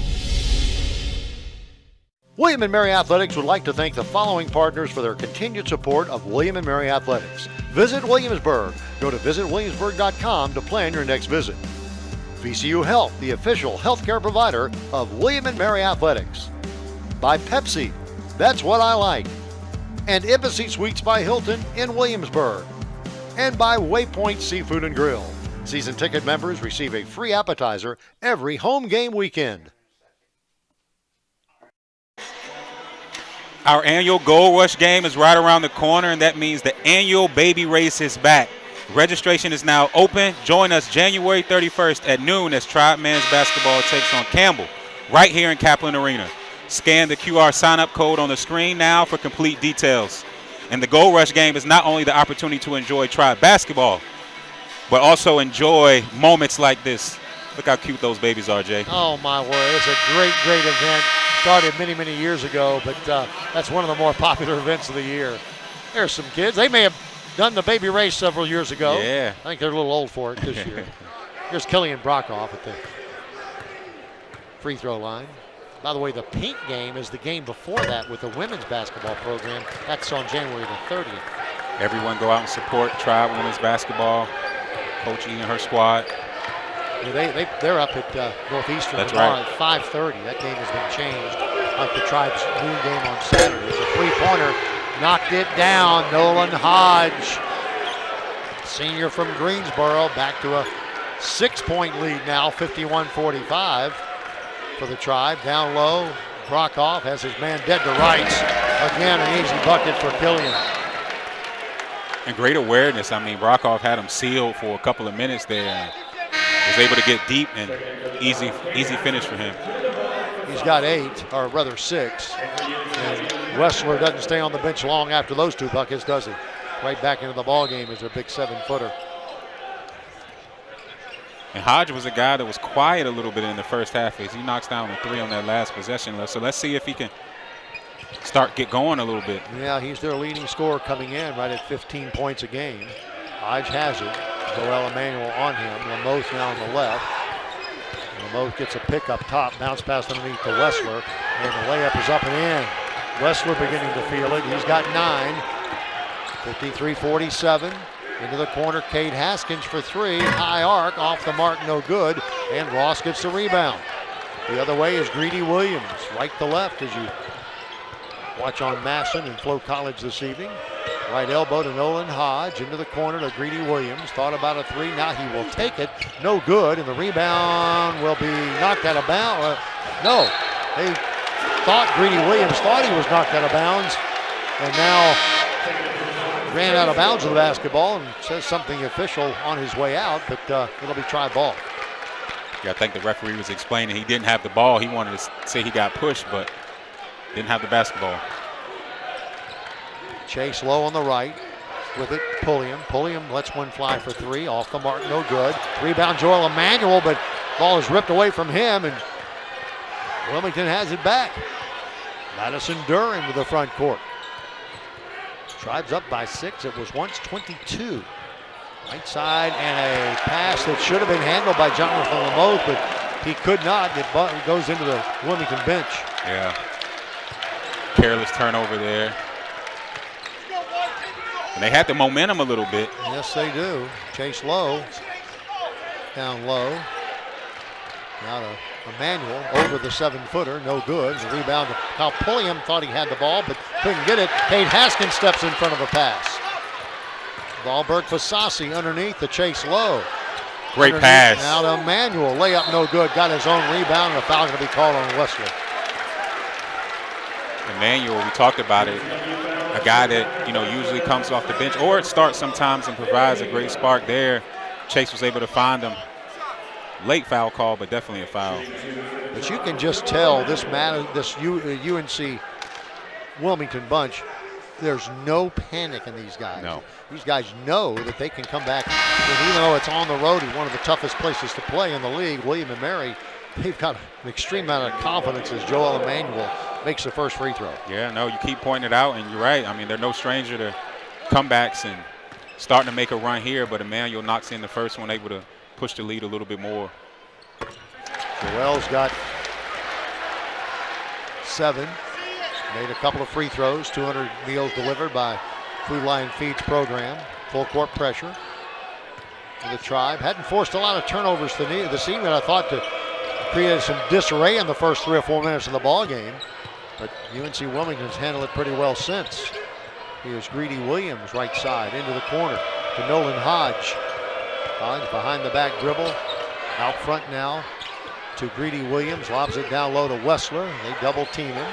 William & Mary Athletics would like to thank the following partners for their continued support of William & Mary Athletics. Visit Williamsburg. Go to visitwilliamsburg.com to plan your next visit. VCU Health, the official healthcare provider of William & Mary Athletics. By Pepsi, that's what I like. And Embassy Suites by Hilton in Williamsburg. And by Waypoint Seafood and Grill. Season ticket members receive a free appetizer every home game weekend. Our annual Gold Rush game is right around the corner, and that means the annual baby race is back. Registration is now open. Join us January 31st at noon as Tribe Men's Basketball takes on Campbell right here in Kaplan Arena. Scan the QR sign-up code on the screen now for complete details. And the Gold Rush game is not only the opportunity to enjoy Tribe basketball, but also enjoy moments like this. Look how cute those babies are, Jay. Oh, my word. It's a great, great event. Started many, many years ago, but that's one of the more popular events of the year. There's some kids. They may have done the baby race several years ago. Yeah. I think they're a little old for it this year. Here's Killian Brockhoff at the free throw line. By the way, the pink game is the game before that with the women's basketball program. That's on January the 30th. Everyone go out and support Tribe Women's Basketball. Coach E and her squad. Yeah, they're up at Northeastern That's tomorrow right. at 5:30. That game has been changed, like the Tribe's noon game on Saturday. It's a three-pointer, knocked it down. Nolan Hodge, senior from Greensboro, back to a 6-point lead now, 51-45 for the Tribe. Down low, Brockhoff has his man dead to rights. Again, an easy bucket for Killian. And great awareness. I mean, Brockhoff had him sealed for a couple of minutes there and was able to get deep and easy finish for him. He's got 8, or rather 6. And Wessler doesn't stay on the bench long after those 2 buckets, does he? Right back into the ball game as a big 7-footer. And Hodge was a guy that was quiet a little bit in the first half as he knocks down a 3 on that last possession. So let's see if he can get going a little bit. Yeah, he's their leading scorer coming in right at 15 points a game. Hodge has it. Joel Emmanuel on him. Lamoth now on the left. Lamoth gets a pick up top, bounce pass underneath to Wessler, and the layup is up and in. Wessler beginning to feel it. He's got 9. 53-47. Into the corner, Cade Haskins for 3. High arc, off the mark, no good. And Ross gets the rebound. The other way is Greedy Williams, right to left as you watch on Masson and Flo College this evening. Right elbow to Nolan Hodge, into the corner to Greedy Williams. Thought about a 3, now he will take it. No good, and the rebound will be knocked out of bounds. No, they thought Greedy Williams thought he was knocked out of bounds, and now ran out of bounds of the basketball and says something official on his way out, but it'll be try ball. Yeah, I think the referee was explaining he didn't have the ball. He wanted to say he got pushed, but didn't have the basketball. Chase Lowe on the right with it. Pulliam. Pulliam lets one fly for 3. Off the mark, no good. Rebound Joel Emmanuel, but ball is ripped away from him, and Wilmington has it back. Madison Durr into the front court. Tribes up by 6. It was once 22. Right side, and a pass that should have been handled by Jonathan Lamoth, but he could not. It goes into the Wilmington bench. Yeah. Careless turnover there. And they had the momentum a little bit. Yes, they do. Chase Lowe down low. Now to Emmanuel over the 7-footer, no good. The rebound. Now Pulliam thought he had the ball, but couldn't get it. Cade Haskins steps in front of a pass. Dahlberg Fasasi underneath the Chase Lowe. Great pass. Now to Emmanuel, layup no good. Got his own rebound, and a foul going to be called on Wessler. Emmanuel, we talked about it. A guy that usually comes off the bench or starts sometimes and provides a great spark there. Chase was able to find him. Late foul call, but definitely a foul. But you can just tell this UNC Wilmington bunch, there's no panic in these guys. No. These guys know that they can come back. And even though it's on the road, it's one of the toughest places to play in the league, William and Mary, they've got an extreme amount of confidence as Joel Emmanuel makes the first free throw. Yeah, no, you keep pointing it out, and you're right. I mean, they're no stranger to comebacks and starting to make a run here, but Emmanuel knocks in the first one, able to push the lead a little bit more. Joel's got 7. Made a couple of free throws. 200 meals delivered by Food Lion Feeds program. Full court pressure. And the Tribe hadn't forced a lot of turnovers this evening. I thought to create some disarray in the first 3 or 4 minutes of the ball game. But UNC Wilmington's handled it pretty well since. Here's Greedy Williams right side into the corner to Nolan Hodge. Hodge behind the back dribble. Out front now to Greedy Williams. Lobs it down low to Wessler. They double team him.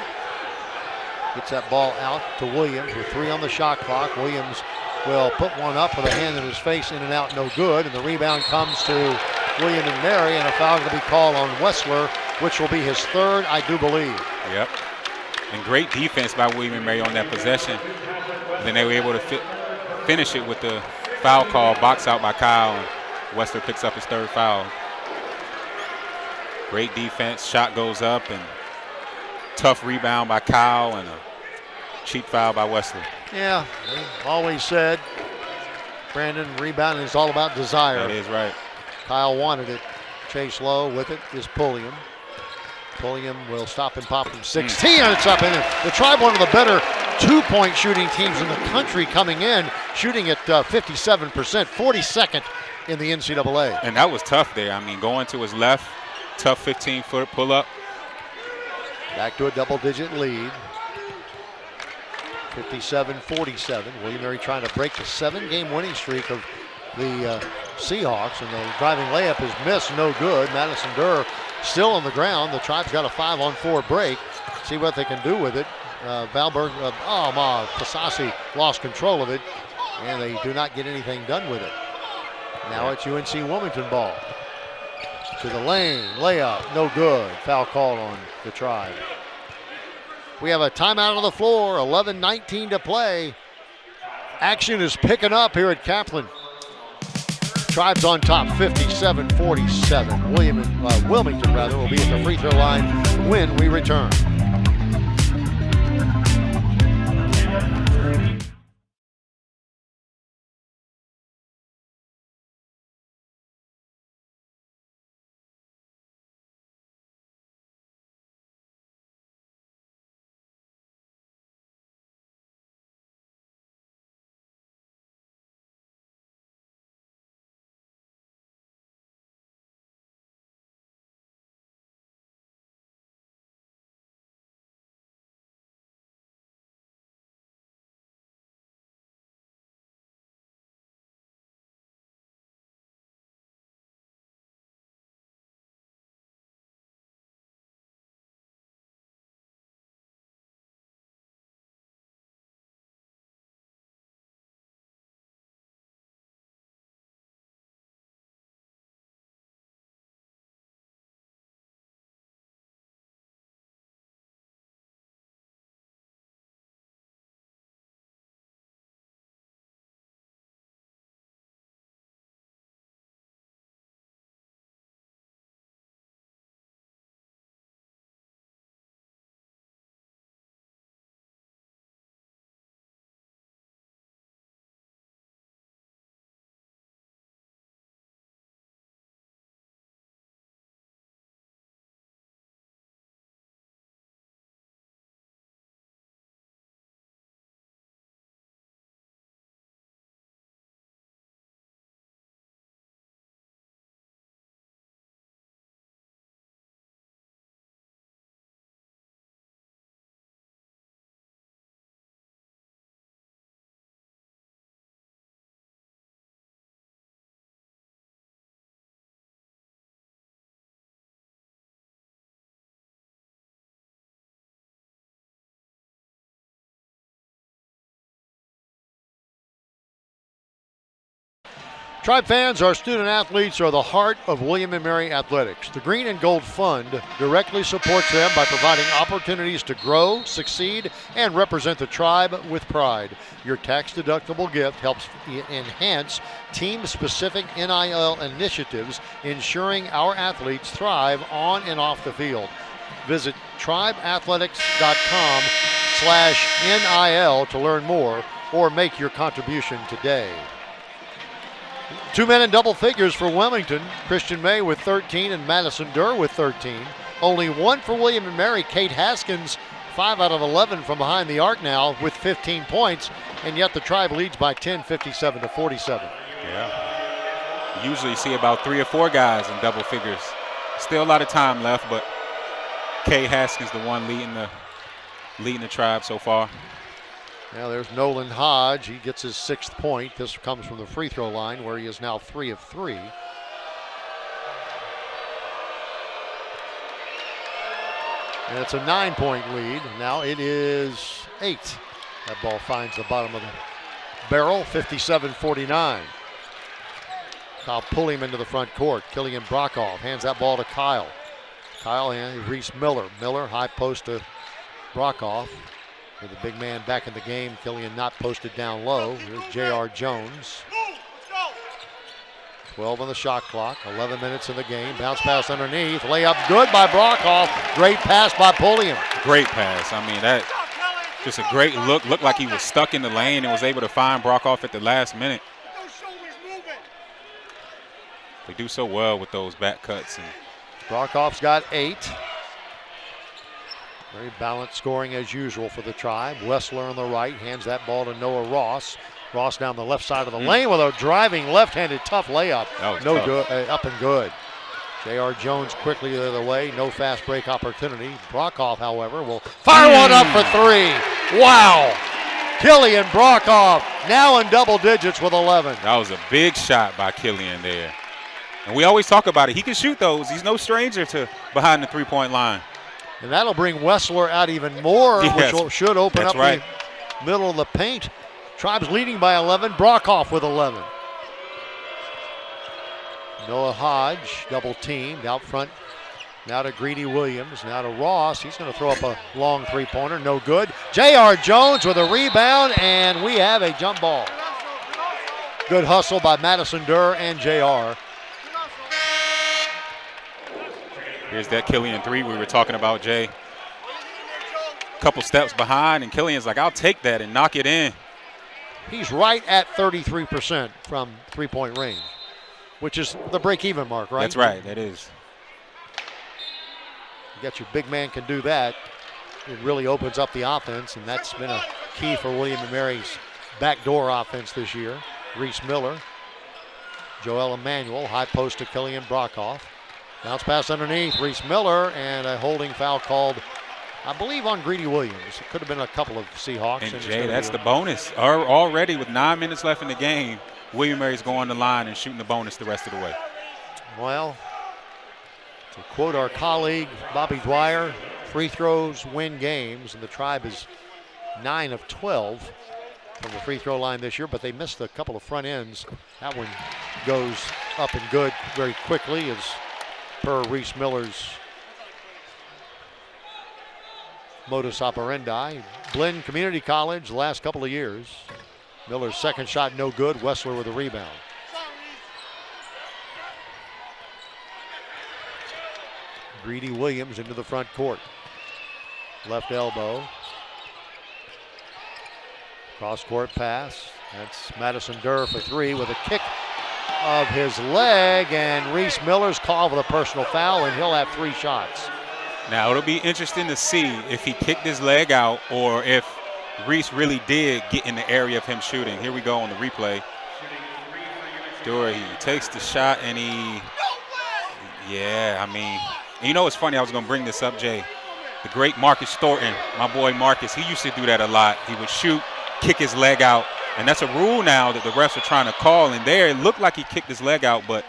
Gets that ball out to Williams with 3 on the shot clock. Williams will put one up with a hand in his face, in and out, no good. And the rebound comes to William and Mary, and a foul going to be called on Wessler, which will be his 3rd, I do believe. Yep. And great defense by William and Mary on that possession. And then they were able to finish it with the foul call, box out by Kyle, and Wessler picks up his 3rd foul. Great defense, shot goes up, and tough rebound by Kyle, and a cheap foul by Wessler. Yeah, we always said, Brandon, rebounding is all about desire. That is right. Kyle wanted it. Chase Lowe with it is Pulliam. Pulliam will stop and pop from 16, and it's up in it. The Tribe, one of the better 2-point shooting teams in the country coming in, shooting at 57%, 42nd in the NCAA. And that was tough there. I mean, going to his left, tough 15-foot pull-up. Back to a double-digit lead. 57-47. William Mary trying to break the 7-game winning streak of the Seahawks, and the driving layup is missed, no good. Madison Durr still on the ground. The Tribe's got a 5-on-4 break. See what they can do with it. Fasasi lost control of it, And they do not get anything done with it. Now it's UNC Wilmington ball. To the lane, layup, no good. Foul called on the Tribe. We have a timeout on the floor, 11:19 to play. Action is picking up here at Kaplan. Tribe's on top, 57-47. Wilmington will be at the free throw line when we return. Tribe fans, our student athletes are the heart of William & Mary Athletics. The Green and Gold Fund directly supports them by providing opportunities to grow, succeed, and represent the Tribe with pride. Your tax-deductible gift helps enhance team-specific NIL initiatives, ensuring our athletes thrive on and off the field. Visit tribeathletics.com/NIL to learn more or make your contribution today. Two men in double figures for Wilmington. Christian May with 13 and Madison Durr with 13. Only one for William & Mary. Kate Haskins, 5 out of 11 from behind the arc now with 15 points, and yet the Tribe leads by 10, 57-47. Yeah. You usually see about 3 or 4 guys in double figures. Still a lot of time left, but Kate Haskins the one leading the Tribe so far. Now there's Nolan Hodge. He gets his 6th point. This comes from the free throw line where he is now 3 of 3. And it's a 9-point lead. Now it is 8. That ball finds the bottom of the barrel, 57-49. Kyle Pulliam into the front court. Killian Brockhoff hands that ball to Kyle. Kyle and Reese Miller. Miller, high post to Brockhoff. With the big man back in the game, Killian not posted down low. Here's J.R. Jones. 12 on the shot clock, 11 minutes in the game. Bounce pass underneath, layup good by Brockhoff. Great pass by Pulliam. Great pass. I mean, that just a great look. Looked like he was stuck in the lane and was able to find Brockhoff at the last minute. They do so well with those back cuts. And Brockhoff's got 8. Very balanced scoring as usual for the Tribe. Wessler on the right, hands that ball to Noah Ross. Ross down the left side of the lane with a driving left-handed tough layup. No tough. Good, up and good. J.R. Jones quickly the other way, no fast break opportunity. Brockhoff, however, will fire one up for 3. Wow! Killian Brockhoff now in double digits with 11. That was a big shot by Killian there. And we always talk about it. He can shoot those. He's no stranger to behind the three-point line. And that'll bring Wessler out even more, which should open up the middle of the paint. Tribe's leading by 11. Brockhoff with 11. Noah Hodge double teamed out front. Now to Greedy Williams. Now to Ross. He's going to throw up a long three-pointer. No good. J.R. Jones with a rebound, and we have a jump ball. Good hustle by Madison Durr and J.R. Here's that Killian three we were talking about, Jay. Couple steps behind, and Killian's like, I'll take that and knock it in. He's right at 33% from three-point range, which is the break-even mark, right? That's right, that is. You got your big man can do that. It really opens up the offense, and that's been a key for William & Mary's backdoor offense this year. Reese Miller, Joel Emmanuel, high post to Killian Brockhoff. Bounce pass underneath, Reese Miller, and a holding foul called, I believe, on Greedy Williams. It could have been a couple of Seahawks. And Jay, that's the bonus. Already with 9 minutes left in the game, William & Mary's going the line and shooting the bonus the rest of the way. Well, to quote our colleague Bobby Dwyer, free throws win games, and the Tribe is 9 of 12 from the free throw line this year, but they missed a couple of front ends. That one goes up and good very quickly, as per Reese Miller's modus operandi. Blinn Community College the last couple of years. Miller's second shot no good. Wessler with a rebound. Greedy Williams into the front court. Left elbow. Cross court pass. That's Madison Durr for three with a kick of his leg, and Reese Miller's called with a personal foul, and he'll have 3 shots. Now it'll be interesting to see if he kicked his leg out or if Reese really did get in the area of him shooting. Here we go on the replay. Durr, he takes the shot and you know what's funny, I was gonna bring this up, Jay. The great Marcus Thornton, my boy Marcus, he used to do that a lot. He would shoot, kick his leg out, and that's a rule now that the refs are trying to call. And there, it looked like he kicked his leg out, but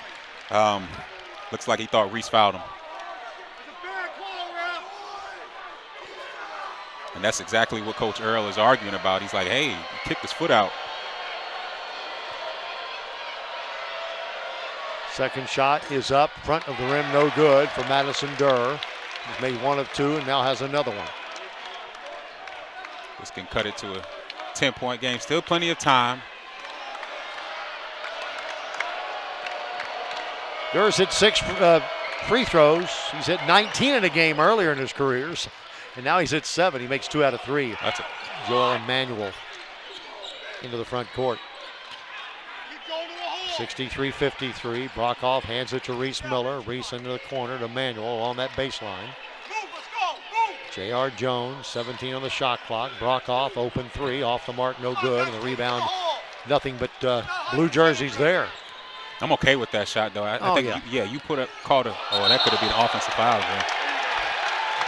looks like he thought Reese fouled him. And that's exactly what Coach Earl is arguing about. He's like, hey, he kicked his foot out. Second shot is up, front of the rim, no good for Madison Durr. He's made 1 of 2 and now has another one. This can cut it to a 10-point game. Still plenty of time. Durr's hit 6 free throws. He's hit 19 in a game earlier in his career, and now he's hit 7. He makes 2 out of 3. That's it. Joel Emmanuel into the front court. 63-53. Brockhoff hands it to Reese Miller. Reese into the corner to Emmanuel on that baseline. J.R. Jones, 17 on the shot clock. Brockhoff, open 3, off the mark, no good. And the rebound, nothing but blue jerseys there. I'm okay with that shot, though. I think, you called a, that could have been an offensive foul, man.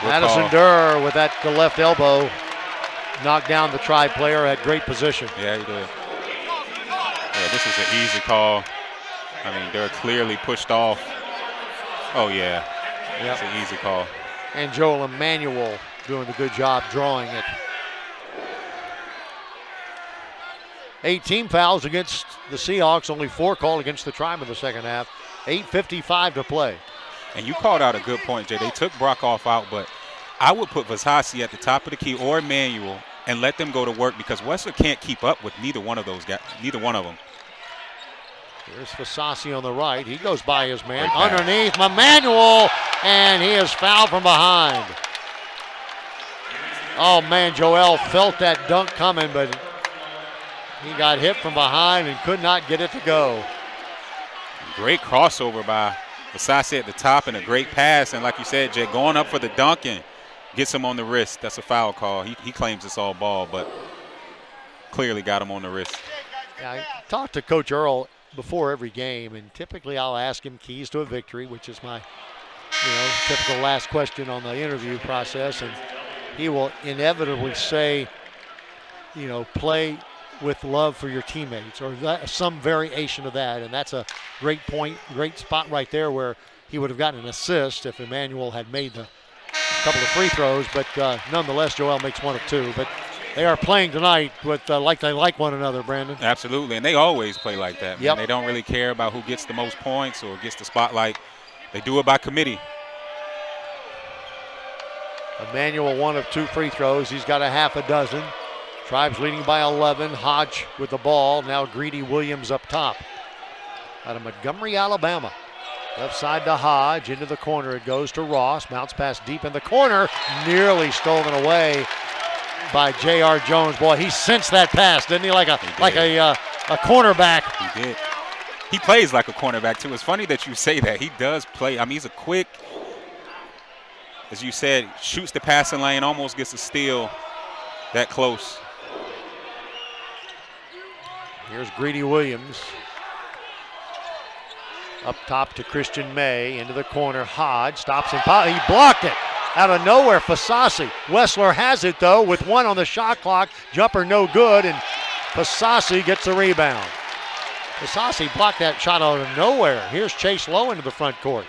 Madison Durr with the left elbow knocked down the Tribe player at great position. Yeah, he did. Yeah, this is an easy call. I mean, Durr clearly pushed off. Oh, yeah. It's an easy call. And Joel Emmanuel doing a good job drawing it. 8 team fouls against the Seahawks, only 4 called against the Tribe in the second half. 8:55 to play. And you called out a good point, Jay. They took Brockhoff out, but I would put Vasasi at the top of the key or Emmanuel and let them go to work because Wessler can't keep up with neither one of those guys, neither one of them. Here's Vasasi on the right. He goes by his man. Underneath, Emmanuel, and he is fouled from behind. Oh, man, Joel felt that dunk coming, but he got hit from behind and could not get it to go. Great crossover by Vasasi at the top and a great pass. And like you said, Jay, going up for the dunk and gets him on the wrist. That's a foul call. He claims it's all ball, but clearly got him on the wrist. Yeah, I talked to Coach Earl before every game, and typically I'll ask him keys to a victory, which is my typical last question on the interview process, and he will inevitably say, play with love for your teammates, or some variation of that, and that's a great point, great spot right there where he would have gotten an assist if Emmanuel had made the couple of free throws, but nonetheless, Joel makes 1 of 2. But They are playing tonight with like they like one another, Brandon. Absolutely, and they always play like that. Man. Yep. They don't really care about who gets the most points or gets the spotlight. They do it by committee. Emmanuel, 1 of 2 free throws. He's got a half a dozen. Tribes leading by 11. Hodge with the ball. Now Greedy Williams up top. Out of Montgomery, Alabama. Left side to Hodge. Into the corner it goes to Ross. Bounce pass deep in the corner. Nearly stolen away by J.R. Jones. Boy, he sensed that pass, didn't he? Like a cornerback. He did. He plays like a cornerback, too. It's funny that you say that. He does play. I mean, he's a quick, as you said, shoots the passing lane, almost gets a steal that close. Here's Greedy Williams. Up top to Christian May. Into the corner. Hodge stops and he blocked it. Out of nowhere, Fasasi. Wessler has it, though, with 1 on the shot clock. Jumper no good, and Fasasi gets the rebound. Fasasi blocked that shot out of nowhere. Here's Chase Lowe into the front court.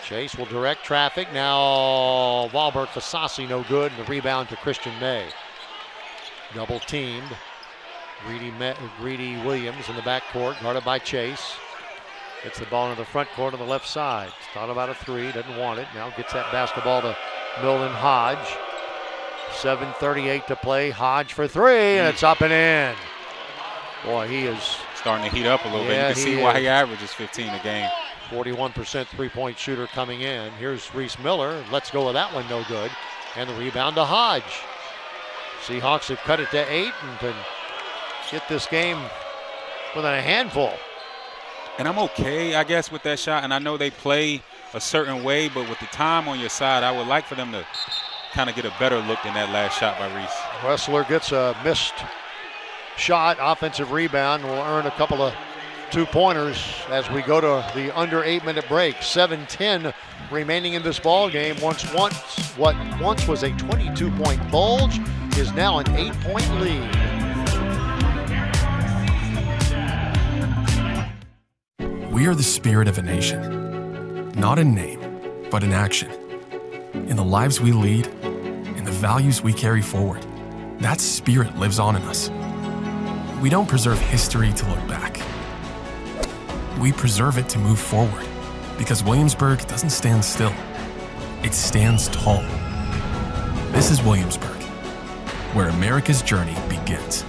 Chase will direct traffic. Now Valbert Fasasi no good, and the rebound to Christian May. Double teamed. Greedy Williams in the backcourt, guarded by Chase. Gets the ball into the front court on the left side. Thought about a 3, doesn't want it. Now gets that basketball to Milton Hodge. 7:38 to play. Hodge for 3, and it's up and in. Boy, he is starting to heat up a little bit. You can see why he averages 15 a game. 41% three-point shooter coming in. Here's Reese Miller. Let's go with that one, no good. And the rebound to Hodge. Seahawks have cut it to 8 and can get this game within a handful. And I'm okay, I guess, with that shot. And I know they play a certain way, but with the time on your side, I would like for them to kind of get a better look than that last shot by Reese. Wessler gets a missed shot, offensive rebound, will earn a couple of 2-pointers as we go to the under 8-minute break. 7:10 remaining in this ball game. What once was a 22-point bulge is now an 8-point lead. We are the spirit of a nation, not in name, but in action. In the lives we lead, in the values we carry forward. That spirit lives on in us. We don't preserve history to look back. We preserve it to move forward, because Williamsburg doesn't stand still. It stands tall. This is Williamsburg, where America's journey begins.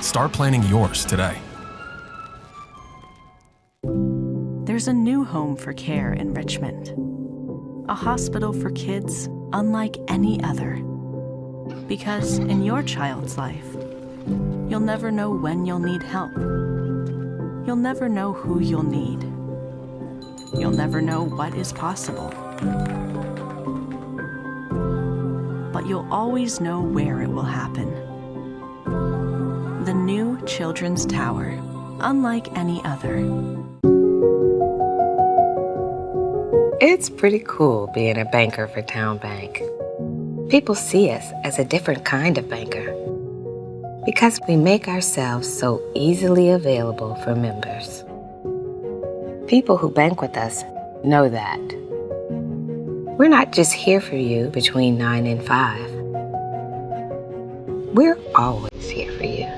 Start planning yours today. There's a new home for care in Richmond. A hospital for kids unlike any other. Because in your child's life, you'll never know when you'll need help. You'll never know who you'll need. You'll never know what is possible. But you'll always know where it will happen. The new Children's Tower, unlike any other. It's pretty cool being a banker for Town Bank. People see us as a different kind of banker because we make ourselves so easily available for members. People who bank with us know that. We're not just here for you between 9 and 5. We're always here for you.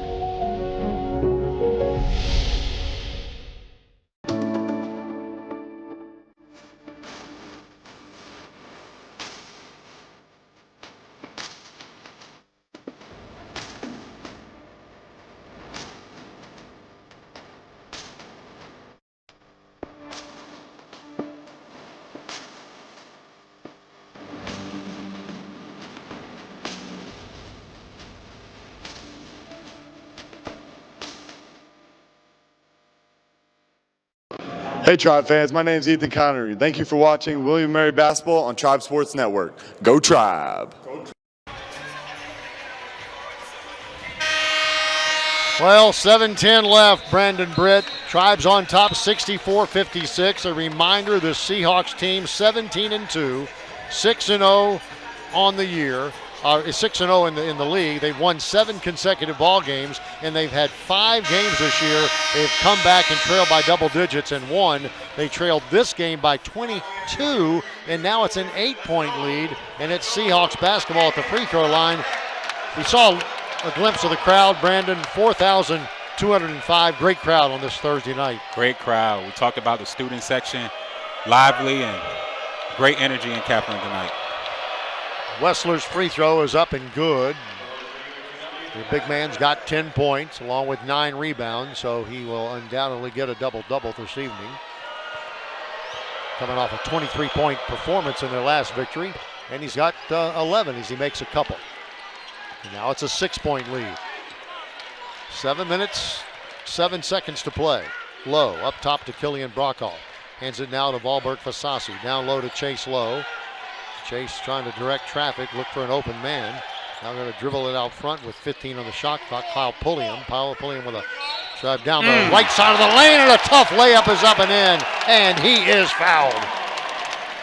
Hey Tribe fans, my name is Ethan Connery. Thank you for watching William & Mary Basketball on Tribe Sports Network. Go Tribe! Well, 7:10 left, Brandon Britt. Tribes on top 64-56. A reminder, the Seahawks team 17-2, 6-0 on the year. 6-0 in the league. They've won 7 consecutive ball games, and they've had 5 games this year. They've come back and trailed by double digits and won. They trailed this game by 22, and now it's an 8-point lead, and it's Seahawks basketball at the free throw line. We saw a glimpse of the crowd, Brandon, 4,205. Great crowd on this Thursday night. Great crowd. We talked about the student section, lively and great energy in Kaplan tonight. Wessler's free throw is up and good. The big man's got 10 points along with 9 rebounds, so he will undoubtedly get a double-double this evening. Coming off a 23-point performance in their last victory, and he's got 11 as he makes a couple. And now it's a 6-point lead. 7 minutes, 7 seconds to play. Low, up top to Killian Brockhoff. Hands it now to Valberg Fasasi. Down low to Chase Lowe. Chase trying to direct traffic, look for an open man. Now going to dribble it out front with 15 on the shot clock. Kyle Pulliam with a drive down the right side of the lane, and a tough layup is up and in, and he is fouled.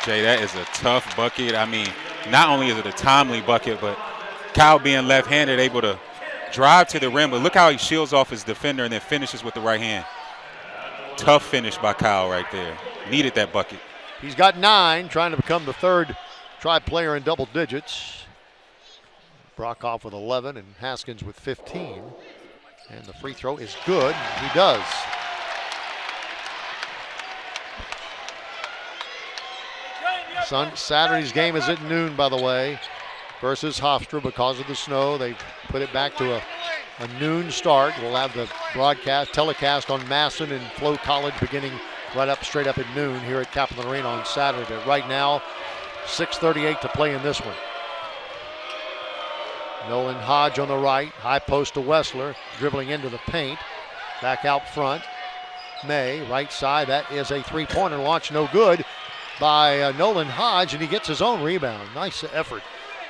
Jay, that is a tough bucket. I mean, not only is it a timely bucket, but Kyle being left-handed, able to drive to the rim, but look how he shields off his defender and then finishes with the right hand. Tough finish by Kyle right there. Needed that bucket. He's got 9, trying to become the third Tribe player in double digits. Brockhoff with 11 and Haskins with 15. And the free throw is good. He does. Saturday's game is at noon, by the way, versus Hofstra because of the snow. They put it back to a noon start. We'll have the telecast on Masson and Flo College beginning straight up at noon here at Kaplan Arena on Saturday. But right now, 6:38 to play in this one. Nolan Hodge on the right, high post to Wessler, dribbling into the paint. Back out front, May, right side. That is a three-pointer launch, no good by Nolan Hodge, and he gets his own rebound. Nice effort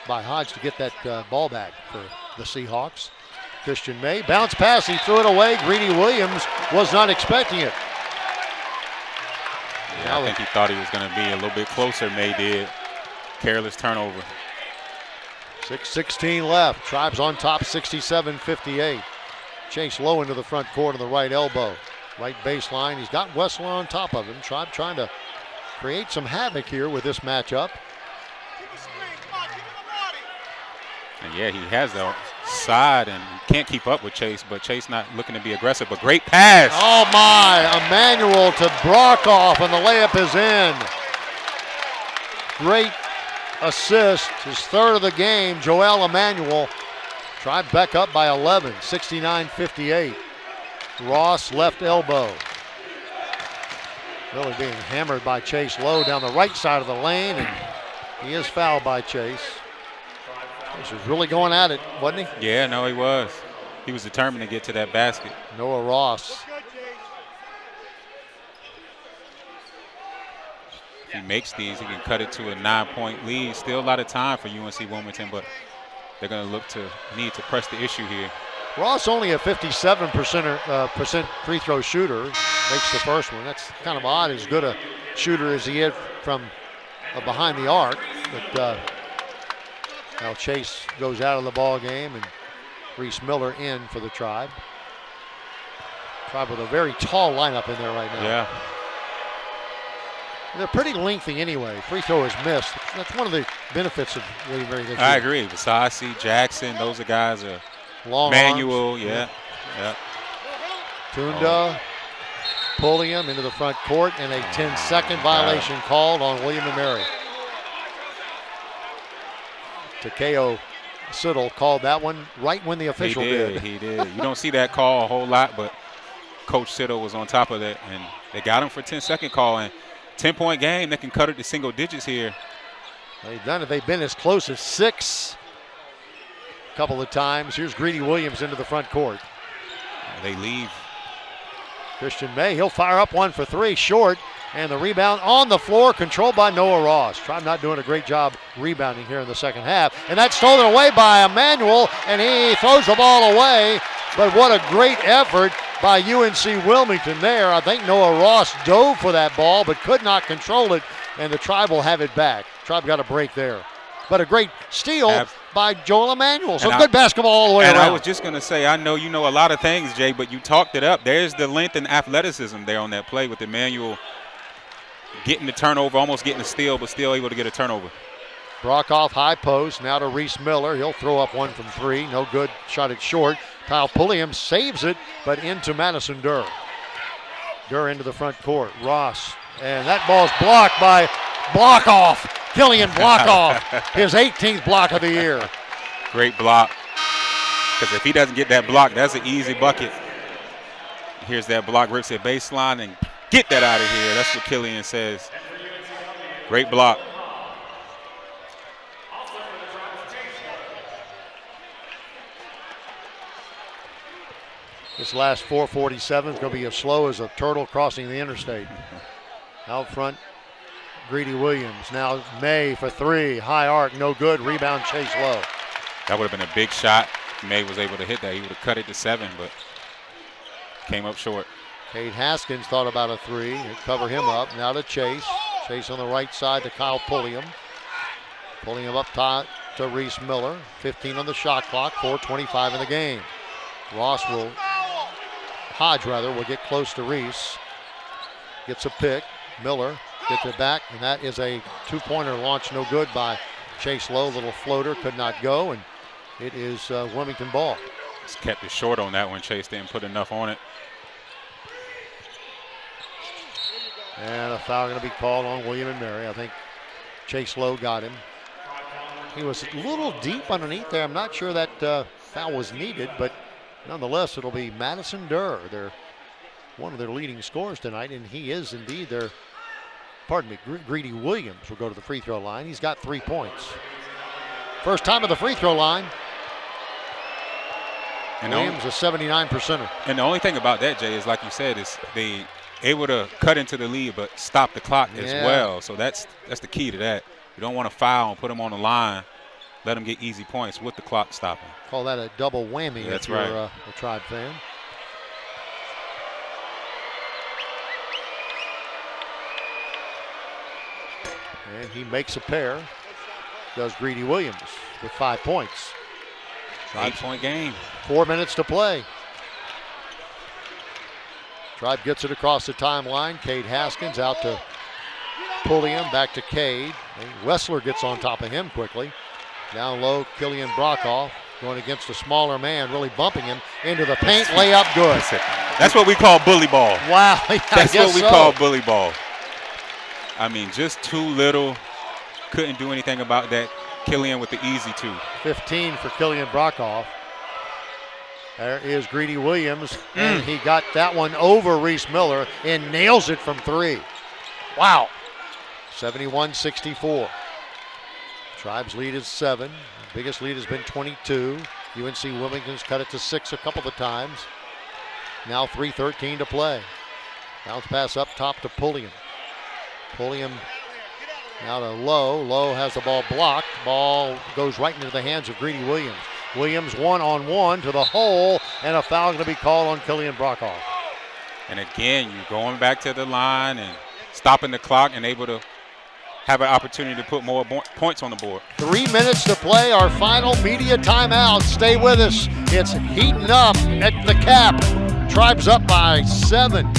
by Hodge to get that ball back for the Seahawks. Christian May, bounce pass, he threw it away. Greedy Williams was not expecting it. Yeah, I think he thought he was going to be a little bit closer, May did. Careless turnover. 6:16 left. Tribe's on top, 67-58. Chase Lowe into the front court on the right elbow. Right baseline. He's got Wessler on top of him. Tribe trying to create some havoc here with this matchup. And yeah, he has the side and can't keep up with Chase, but Chase not looking to be aggressive, but great pass. Oh my, Emmanuel to Brockhoff, and the layup is in. Great assist, his third of the game. Joel Emmanuel. Tribe back up by 11, 69-58. Ross left elbow. Really being hammered by Chase Lowe down the right side of the lane, and he is fouled by Chase. Chase was really going at it, wasn't he? Yeah, no, he was. He was determined to get to that basket. Noah Ross. If he makes these, he can cut it to a 9-point lead. Still a lot of time for UNC Wilmington, but they're going to need to press the issue here. Ross only a 57% free throw shooter. Makes the first one. That's kind of odd, as good a shooter as he is from behind the arc. But now Chase goes out of the ball game, and Reese Miller in for the Tribe. Tribe with a very tall lineup in there right now. Yeah. They're pretty lengthy anyway. Free throw is missed. That's one of the benefits of William Mary this year. I agree. Vasasi, Jackson, those are guys are long Manuel, arms. yeah. Tunda Pulliam into the front court, and a 10-second violation called on William and Mary. Takeo Siddle called that one right when the official did. He did. You don't see that call a whole lot, but Coach Siddle was on top of that, and they got him for a 10-second call. And 10-point game, they can cut it to single digits here. They've done it. They've been as close as 6 a couple of times. Here's Greedy Williams into the front court. They leave. Christian May, he'll fire up one for 3, short, and the rebound on the floor, controlled by Noah Ross. Tribe not doing a great job rebounding here in the second half, and that's stolen away by Emmanuel, and he throws the ball away. But what a great effort by UNC Wilmington there. I think Noah Ross dove for that ball, but could not control it, and the Tribe will have it back. Tribe got a break there. But a great steal by Joel Emmanuel. So good basketball all the way around. And I was just going to say, I know you know a lot of things, Jay, but you talked it up. There's the length and athleticism there on that play with Emmanuel getting the turnover, almost getting a steal, but still able to get a turnover. Brockhoff high post, now to Reese Miller. He'll throw up one from three. No good, shot it short. Kyle Pulliam saves it, but into Madison Durr. Durr into the front court. Ross, and that ball's blocked by Blockoff. Killian Blockoff, his 18th block of the year. Great block. Because if he doesn't get that block, that's an easy bucket. Here's that block, rips it baseline, and get that out of here. That's what Killian says. Great block. This last 4:47 is going to be as slow as a turtle crossing the interstate. Out front, Greedy Williams. Now May for three. High arc, no good. Rebound, Chase Lowe. That would have been a big shot. May was able to hit that. He would have cut it to 7, but came up short. Cade Haskins thought about a three. They cover him up. Now to Chase. Chase on the right side to Kyle Pulliam. Pulliam up top to Reese Miller. 15 on the shot clock. 4:25 in the game. Hodge will get close to Reese. Gets a pick. Miller gets it back, and that is a two-pointer launch, no good by Chase Lowe. Little floater, could not go, and it is Wilmington ball. Just kept it short on that one. Chase didn't put enough on it. And a foul going to be called on William and Mary. I think Chase Lowe got him. He was a little deep underneath there. I'm not sure that foul was needed, but nonetheless, it'll be Madison Durr. They're one of their leading scorers tonight, and he is indeed their, Greedy Williams will go to the free throw line. He's got 3 points. First time at the free throw line. And Williams a 79%er. And the only thing about that, Jay, is like you said, is they able to cut into the lead but stop the clock as well. So that's the key to that. You don't want to foul and put them on the line. Let them get easy points with the clock stopping. Call that a double whammy if you're a Tribe fan. And he makes a pair. Does Greedy Williams with 5 points. 8-point game. 4 minutes to play. Tribe gets it across the timeline. Cade Haskins out to Pulliam, back to Cade. Wessler gets on top of him quickly. Down low, Killian Brockhoff going against a smaller man, really bumping him into the paint. Layup good. That's what we call bully ball. Wow. That's what we call bully ball. I mean, just too little. Couldn't do anything about that. Killian with the easy two. 15 for Killian Brockhoff. There is Greedy Williams, and he got that one over Reese Miller and nails it from three. Wow. 71-64. Tribe's lead is 7. The biggest lead has been 22. UNC Wilmington's cut it to 6 a couple of times. Now 3:13 to play. Bounce pass up top to Pulliam. Pulliam now to Lowe. Lowe has the ball blocked. Ball goes right into the hands of Greedy Williams. Williams one-on-one to the hole, and a foul going to be called on Killian Brockhoff. And again, you're going back to the line and stopping the clock and able to have an opportunity to put more points on the board. 3 minutes to play, our final media timeout. Stay with us. It's heating up at the Cap. Tribe's up by 7.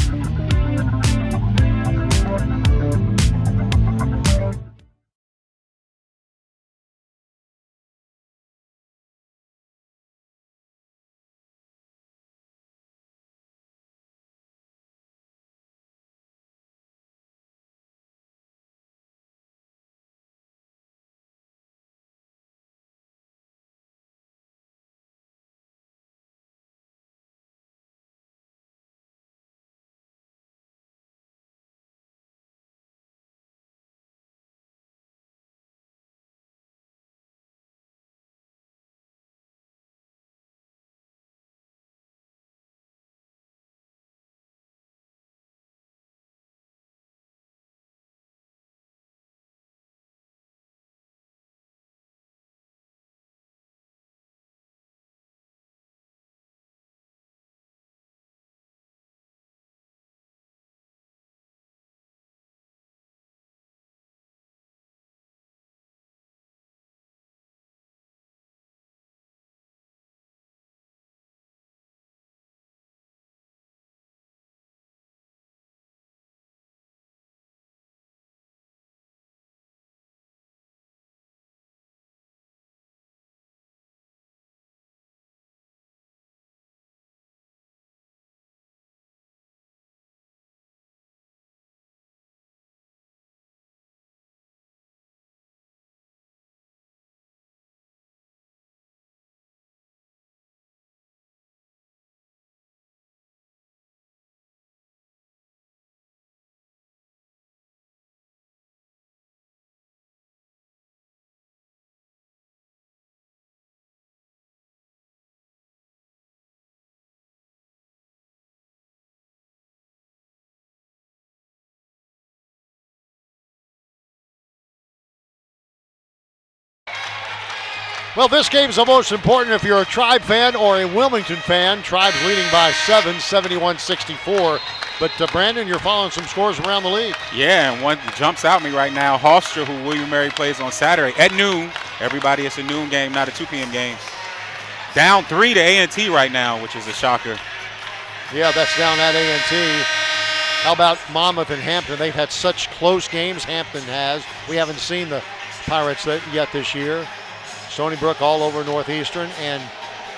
Well, this game's the most important if you're a Tribe fan or a Wilmington fan. Tribe's leading by 7, 71-64. But Brandon, you're following some scores around the league. Yeah, and one that jumps out at me right now, Hofstra, who William Mary plays on Saturday at noon. Everybody, it's a noon game, not a 2 p.m. game. Down 3 to A&T right now, which is a shocker. Yeah, that's down at A&T. How about Monmouth and Hampton? They've had such close games, Hampton has. We haven't seen the Pirates yet this year. Stony Brook all over Northeastern, and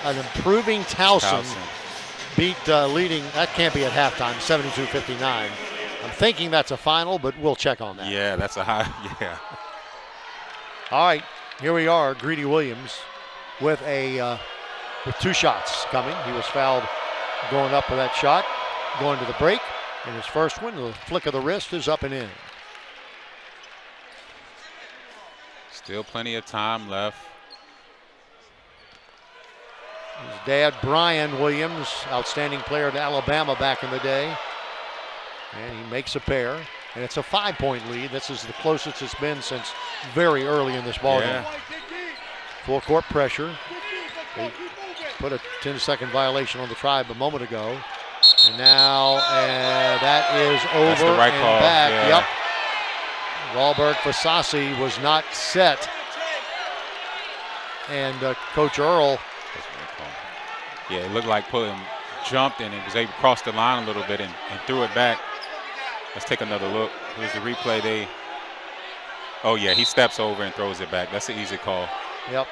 an improving Towson. Beat leading, that can't be at halftime, 72-59. I'm thinking that's a final, but we'll check on that. Yeah, that's a high, yeah. All right, here we are, Greedy Williams with with 2 shots coming. He was fouled going up with that shot, going to the break, and his first one, the flick of the wrist, is up and in. Still plenty of time left. His dad, Brian Williams, outstanding player at Alabama back in the day. And he makes a pair. And it's a 5-point lead. This is the closest it's been since very early in this ballgame. Full court pressure. They put a 10-second violation on the Tribe a moment ago. And now that is over. That's the right and call. Back. Yeah. Yep. Wahlberg Fasasi was not set. And Coach Earl. Yeah, it looked like Pulliam jumped and it was able to cross the line a little bit and threw it back. Let's take another look. Here's the replay. Oh yeah, he steps over and throws it back. That's an easy call. Yep.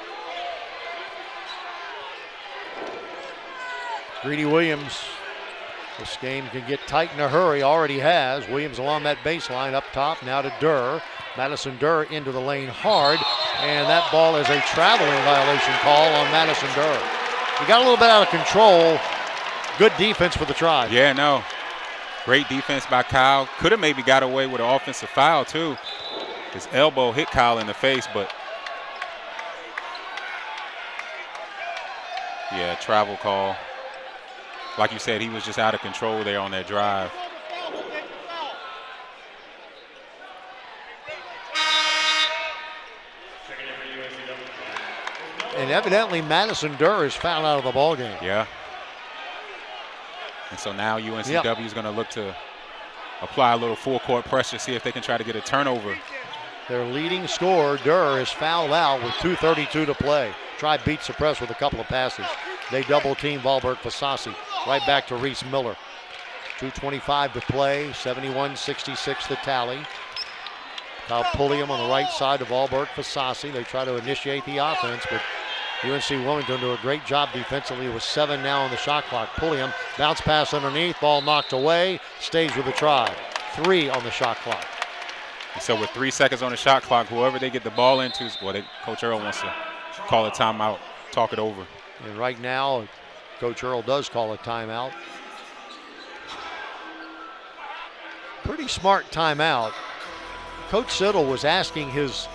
Greedy Williams. This game can get tight in a hurry, already has. Williams along that baseline up top, now to Durr. Madison Durr into the lane hard, and that ball is a traveling violation call on Madison Durr. He got a little bit out of control. Good defense for the Tribe. Yeah, no. Great defense by Kyle. Could have maybe got away with an offensive foul, too. His elbow hit Kyle in the face, but yeah, travel call. Like you said, he was just out of control there on that drive. And evidently Madison Durr is fouled out of the ballgame. Yeah. And so now UNCW is going to look to apply a little full court pressure, see if they can try to get a turnover. Their leading scorer, Durr, is fouled out with 2:32 to play. Tribe beats the press with a couple of passes. They double team Wahlberg Fasasi. Right back to Reese Miller. 2:25 to play, 71-66 the tally. Kyle Pulliam on the right side of Wahlberg Fasasi. They try to initiate the offense, but UNC Wilmington do a great job defensively with 7 now on the shot clock. Pulliam, bounce pass underneath, ball knocked away, stays with the Tribe. 3 on the shot clock. So with 3 seconds on the shot clock, whoever they get the ball into, Coach Earl wants to call a timeout, talk it over. And right now, Coach Earl does call a timeout. Pretty smart timeout. Coach Siddle was asking his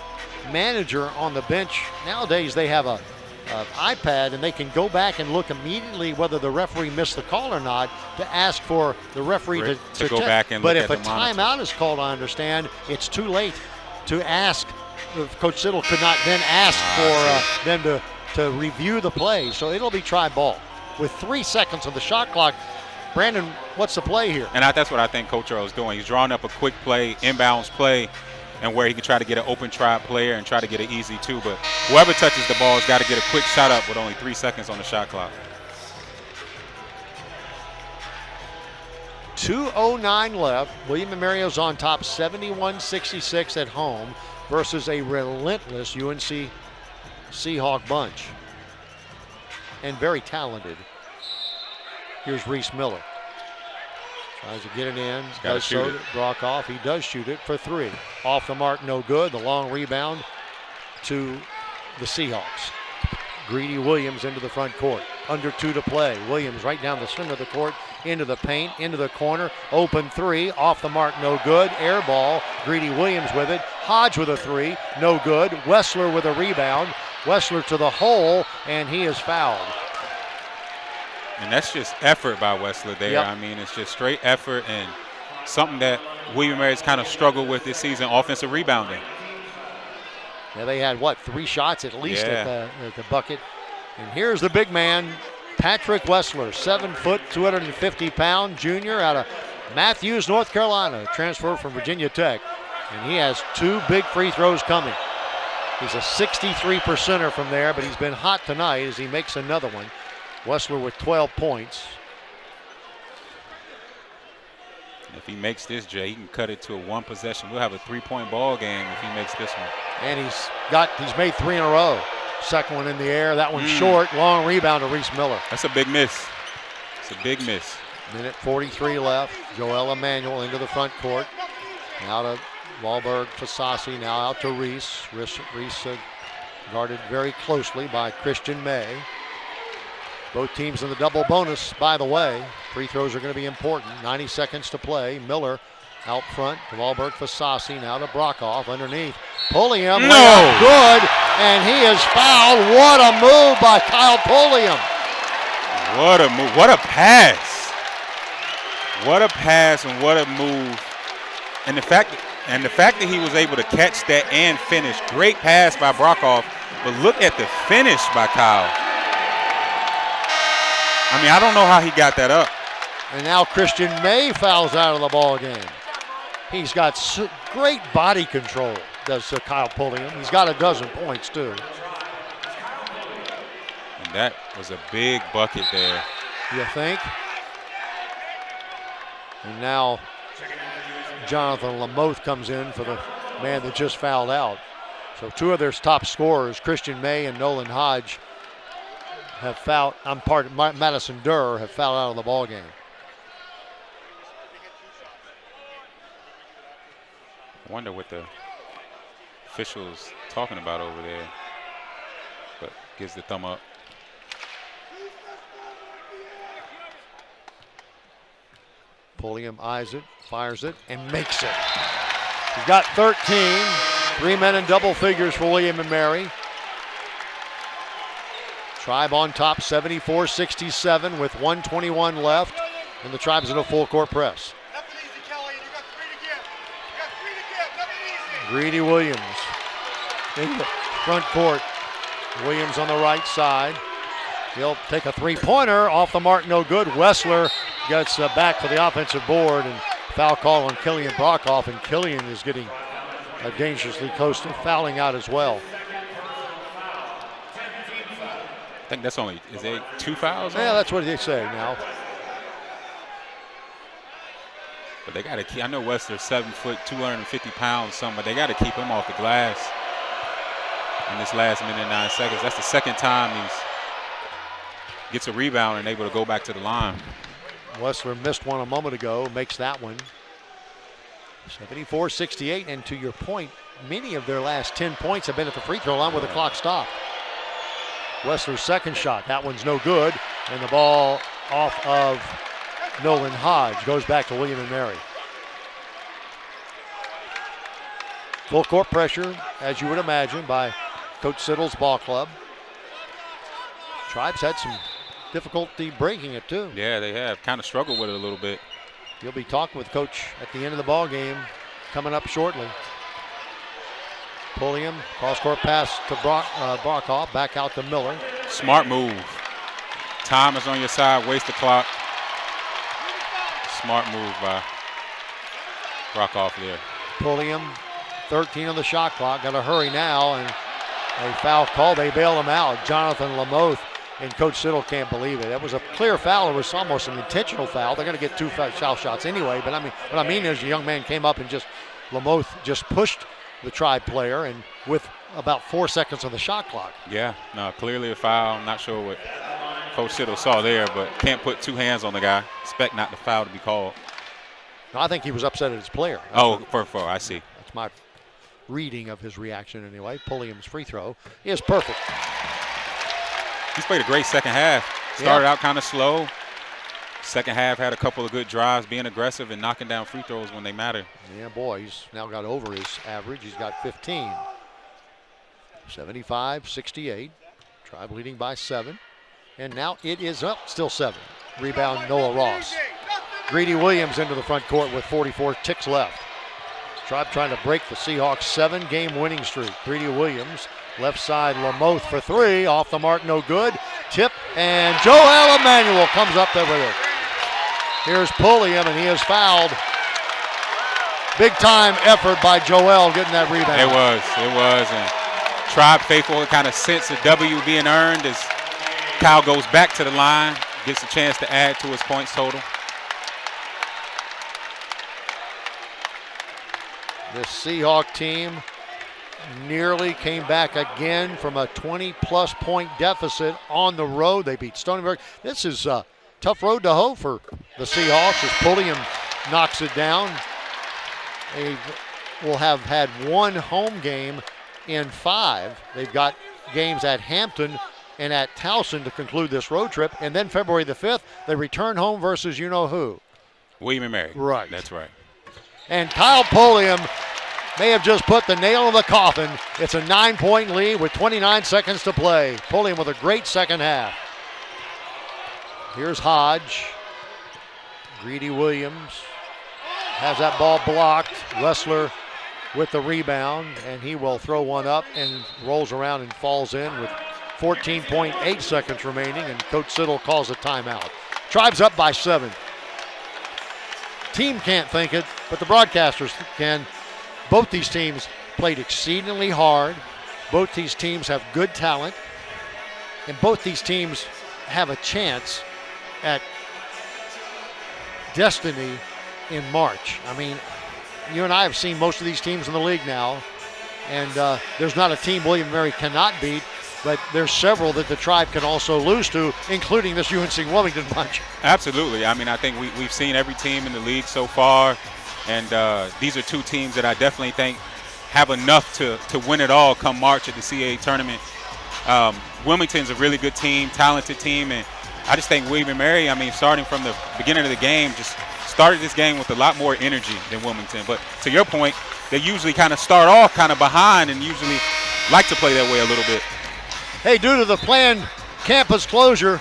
manager on the bench. Nowadays they have a iPad and they can go back and look immediately whether the referee missed the call or not to ask for the referee to go back and but look if at a the monitor. timeout is called, I understand, it's too late to ask. Coach Siddle could not then ask for them to review the play. So it'll be Tribe ball. With 3 seconds on the shot clock, Brandon, what's the play here? And that's what I think Coach Earl is doing. He's drawing up a quick play, inbounds play, and where he can try to get an open Tribe player and try to get it easy too. But whoever touches the ball has got to get a quick shot up with only 3 seconds on the shot clock. 2:09 left. William & Mary's on top 71-66 at home versus a relentless UNC Seahawk bunch. And very talented. Here's Reese Miller. Tries to get it in. Does so. Brockhoff, he does shoot it for 3. Off the mark, no good. The long rebound to the Seahawks. Greedy Williams into the front court. Under 2 to play. Williams right down the center of the court, into the paint, into the corner. Open 3, off the mark, no good. Air ball. Greedy Williams with it. Hodge with a 3, no good. Wessler with a rebound. Wessler to the hole, and he is fouled. And that's just effort by Wessler there. Yep. I mean, it's just straight effort and something that William Mary's kind of struggled with this season, offensive rebounding. Yeah, they had, what, 3 shots at least Yeah. at the bucket. And here's the big man, Patrick Wessler, 7 foot, 250-pound junior out of Matthews, North Carolina, transfer from Virginia Tech. And he has 2 big free throws coming. He's a 63%er from there, but he's been hot tonight as he makes another one. Wessler with 12 points. If he makes this, Jay, he can cut it to a 1 possession. We'll have a 3-point ball game if he makes this one. And he's made 3 in a row. Second one in the air, that one's short. Long rebound to Reese Miller. That's a big miss. It's a big miss. Minute 43 left. Joel Emanuel into the front court. Now to Wahlberg, Fasasi, now out to Reese. Reese guarded very closely by Christian May. Both teams in the double bonus, by the way. Free throws are going to be important. 90 seconds to play. Miller out front to Wahlberg, Fasasi, now to Brockhoff underneath. Pulliam, good, and he is fouled. What a move by Kyle Pulliam. What a move, what a pass. What a pass and what a move. And the fact that he was able to catch that and finish. Great pass by Brockhoff, but look at the finish by Kyle. I mean, I don't know how he got that up. And now Christian May fouls out of the ball game. He's got great body control, does Kyle Pulliam. He's got a dozen points, too. And that was a big bucket there. You think? And now Jonathan Lamoth comes in for the man that just fouled out. So 2 of their top scorers, Christian May and Nolan Hodge, have fouled. Madison Durr have fouled out of the ball game. I wonder what the official's talking about over there, but gives the thumb up. Pulliam eyes it, fires it, and makes it. He's got 13. 3 men in double figures for William and Mary. Tribe on top, 74-67 with 1:21 left, and the Tribe's in a full court press. Greedy Williams in the front court. Williams on the right side. He'll take a 3-pointer off the mark, no good. Wessler gets back for the offensive board, and foul call on Killian Brockhoff, and Killian is getting dangerously close to fouling out as well. I think that's only, is it 2 fouls? Yeah, that's what they say now. But they got to keep, I know Wessler's 7 foot, 250 pounds, something, but they got to keep him off the glass in this last minute and 9 seconds. That's the second time he's gets a rebound and able to go back to the line. Wessler missed one a moment ago, makes that one. 74-68, and to your point, many of their last 10 points have been at the free throw line with the clock stopped. Wessler's second shot, that one's no good, and the ball off of Nolan Hodge goes back to William and Mary. Full court pressure, as you would imagine, by Coach Siddle's ball club. Tribe's had some difficulty breaking it, too. Yeah, they have. Kind of struggled with it a little bit. You'll be talking with Coach at the end of the ball game coming up shortly. Pulliam, cross-court pass to Brockhoff, back out to Miller. Smart move. Time is on your side, waste the clock. Smart move by Brockhoff there. Pulliam, 13 on the shot clock, got to hurry now, and a foul call, they bail him out. Jonathan Lamoth, and Coach Siddle can't believe it. That was a clear foul. It was almost an intentional foul. They're going to get 2 foul shots anyway, but I mean, what I mean is the young man came up and Lamoth just pushed the Tribe player, and with about 4 seconds on the shot clock. Yeah, no, clearly a foul. I'm not sure what Coach Siddle saw there, but can't put 2 hands on the guy. Expect not the foul to be called. No, I think he was upset at his player. I see. That's my reading of his reaction anyway. Pulliam's free throw is perfect. He's played a great second half. Started out kind of slow. Second half had a couple of good drives, being aggressive and knocking down free throws when they matter. Yeah, boy, he's now got over his average. He's got 15. 75-68. Tribe leading by 7. And now it is up, still 7. Rebound, Noah Ross. Greedy Williams into the front court with 44 ticks left. Tribe trying to break the Seahawks' 7-game winning streak. Greedy Williams, left side, Lamoth for 3. Off the mark, no good. Tip, and Joel Emmanuel comes up there with it. Here's Pulliam, and he is fouled. Big-time effort by Joel getting that rebound. It was. And Tribe faithful kind of sense the W being earned as Kyle goes back to the line, gets a chance to add to his points total. This Seahawk team nearly came back again from a 20-plus point deficit on the road. They beat Stony Brook. This is a tough road to hoe for the Seahawks as Pulliam knocks it down. They will have had one home game in 5. They've got games at Hampton and at Towson to conclude this road trip. And then February the 5th, they return home versus you-know-who. William & Mary. Right. That's right. And Kyle Pulliam may have just put the nail in the coffin. It's a 9-point lead with 29 seconds to play. Pulliam with a great second half. Here's Hodge. Greedy Williams has that ball blocked. Wessler with the rebound, and he will throw one up and rolls around and falls in with 14.8 seconds remaining, and Coach Siddle calls a timeout. Tribe's up by 7. Team can't think it, but the broadcasters can. Both these teams played exceedingly hard. Both these teams have good talent, and both these teams have a chance at destiny in March. I mean, you and I have seen most of these teams in the league now, and there's not a team William & Mary cannot beat, but there's several that the Tribe can also lose to, including this UNC Wilmington bunch. Absolutely. I mean, I think we've seen every team in the league so far, and these are two teams that I definitely think have enough to win it all come March at the CAA tournament. Wilmington's a really good team, talented team, and I just think William & Mary, I mean, starting from the beginning of the game, just started this game with a lot more energy than Wilmington. But to your point, they usually kind of start off kind of behind and usually like to play that way a little bit. Hey, due to the planned campus closure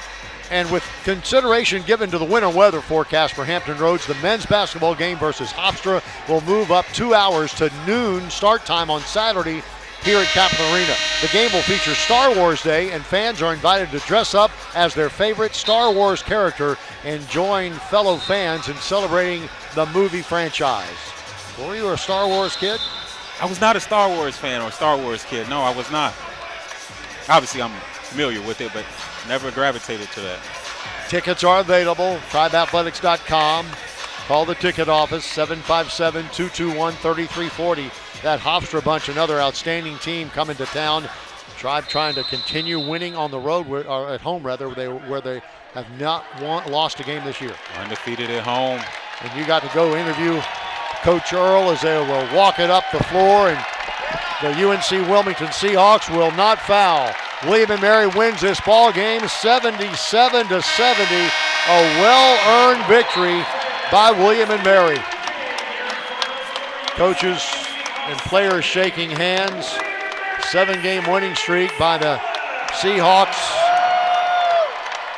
and with consideration given to the winter weather forecast for Hampton Roads, the men's basketball game versus Hofstra will move up 2 hours to noon start time on Saturday here at Kaplan Arena. The game will feature Star Wars Day, and fans are invited to dress up as their favorite Star Wars character and join fellow fans in celebrating the movie franchise. Were you a Star Wars kid? I was not a Star Wars fan or Star Wars kid. No, I was not. Obviously, I'm familiar with it, but never gravitated to that. Tickets are available, tribeathletics.com. Call the ticket office, 757-221-3340. That Hofstra bunch, another outstanding team coming to town. Tribe trying to continue winning on the road, or at home rather, where they have not lost a game this year. Undefeated at home. And you got to go interview Coach Earl as they will walk it up the floor, and the UNC Wilmington Seahawks will not foul. William & Mary wins this ball game 77-70. A well-earned victory by William & Mary. Coaches and players shaking hands. 7-game winning streak by the Seahawks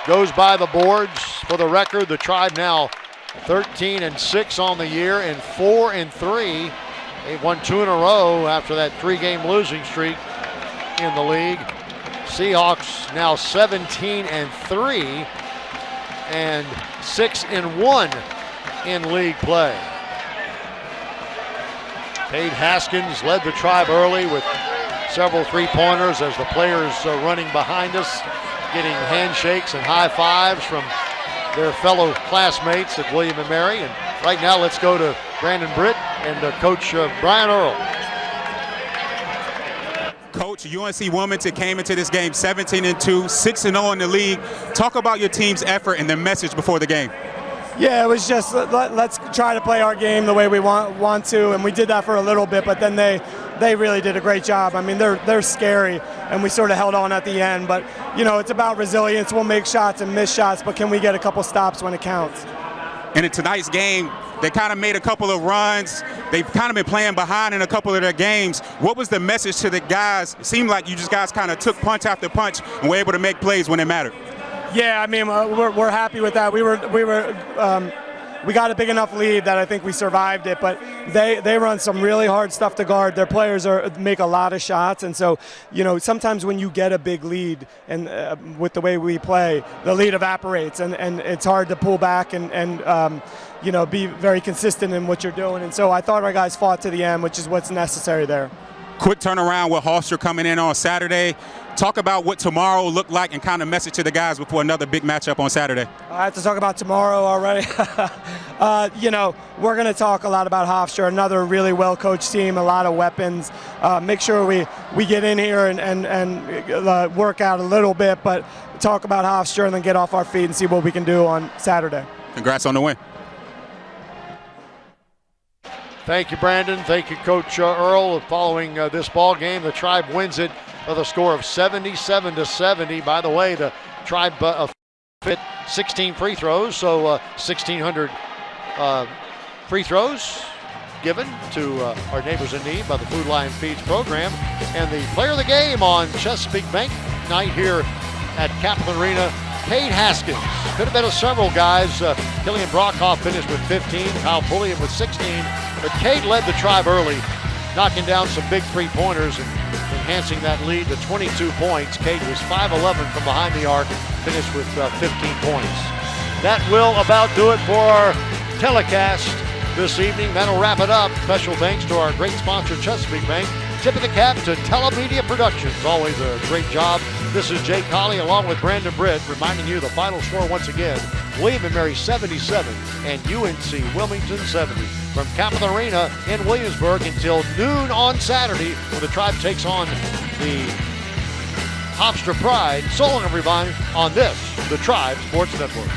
goes by the boards. For the record, the Tribe now 13-6 on the year and 4-3. They won 2 in a row after that 3-game losing streak in the league. Seahawks now 17-3 and 6-1 in league play. Cade Haskins led the Tribe early with several three-pointers as the players running behind us, getting handshakes and high fives from their fellow classmates at William & Mary. And right now, let's go to Brandon Britt and Coach Brian Earl. Coach, UNC Wilmington came into this game 17-2, 6-0 in the league. Talk about your team's effort and the message before the game. Yeah, it was just let's try to play our game the way we want to, and we did that for a little bit, but then they really did a great job. I mean, they're scary, and we sort of held on at the end, but you know, it's about resilience. We'll make shots and miss shots, but can we get a couple stops when it counts? And in tonight's game, they kind of made a couple of runs. They've kind of been playing behind in a couple of their games. What was the message to the guys? It seemed like you guys kind of took punch after punch and were able to make plays when it mattered. Yeah, I mean, we're happy with that. We were we got a big enough lead that I think we survived it. But they run some really hard stuff to guard. Their players make a lot of shots, and so sometimes when you get a big lead and with the way we play, the lead evaporates, and it's hard to pull back and be very consistent in what you're doing. And so I thought our guys fought to the end, which is what's necessary there. Quick turnaround with Hofstra coming in on Saturday. Talk about what tomorrow looked like and kind of message to the guys before another big matchup on Saturday. I have to talk about tomorrow already. We're going to talk a lot about Hofstra, another really well-coached team, a lot of weapons. Make sure we get in here and work out a little bit, but talk about Hofstra and then get off our feet and see what we can do on Saturday. Congrats on the win. Thank you, Brandon. Thank you, Coach Earl. Following this ball game, the Tribe wins it with a score of 77-70. By the way, the Tribe fit 16 free throws, so 1,600 free throws given to our neighbors in need by the Food Lion Feeds program. And the player of the game on Chesapeake Bank night here at Kaplan Arena, Cade Haskins. Could have been several guys. Killian Brockhoff finished with 15, Kyle Pulliam with 16. But Cade led the Tribe early, knocking down some big three-pointers and enhancing that lead to 22 points. Cade was 5-11 from behind the arc, finished with 15 points. That will about do it for our telecast this evening. That'll wrap it up. Special thanks to our great sponsor, Chesapeake Bank. Tip of the cap to Telemedia Productions. Always a great job. This is Jay Colley along with Brandon Britt reminding you the final score once again. William & Mary 77 and UNC Wilmington 70. From Kaplan Arena in Williamsburg until noon on Saturday when the Tribe takes on the Hofstra Pride. So long, everybody, on this, the Tribe Sports Network.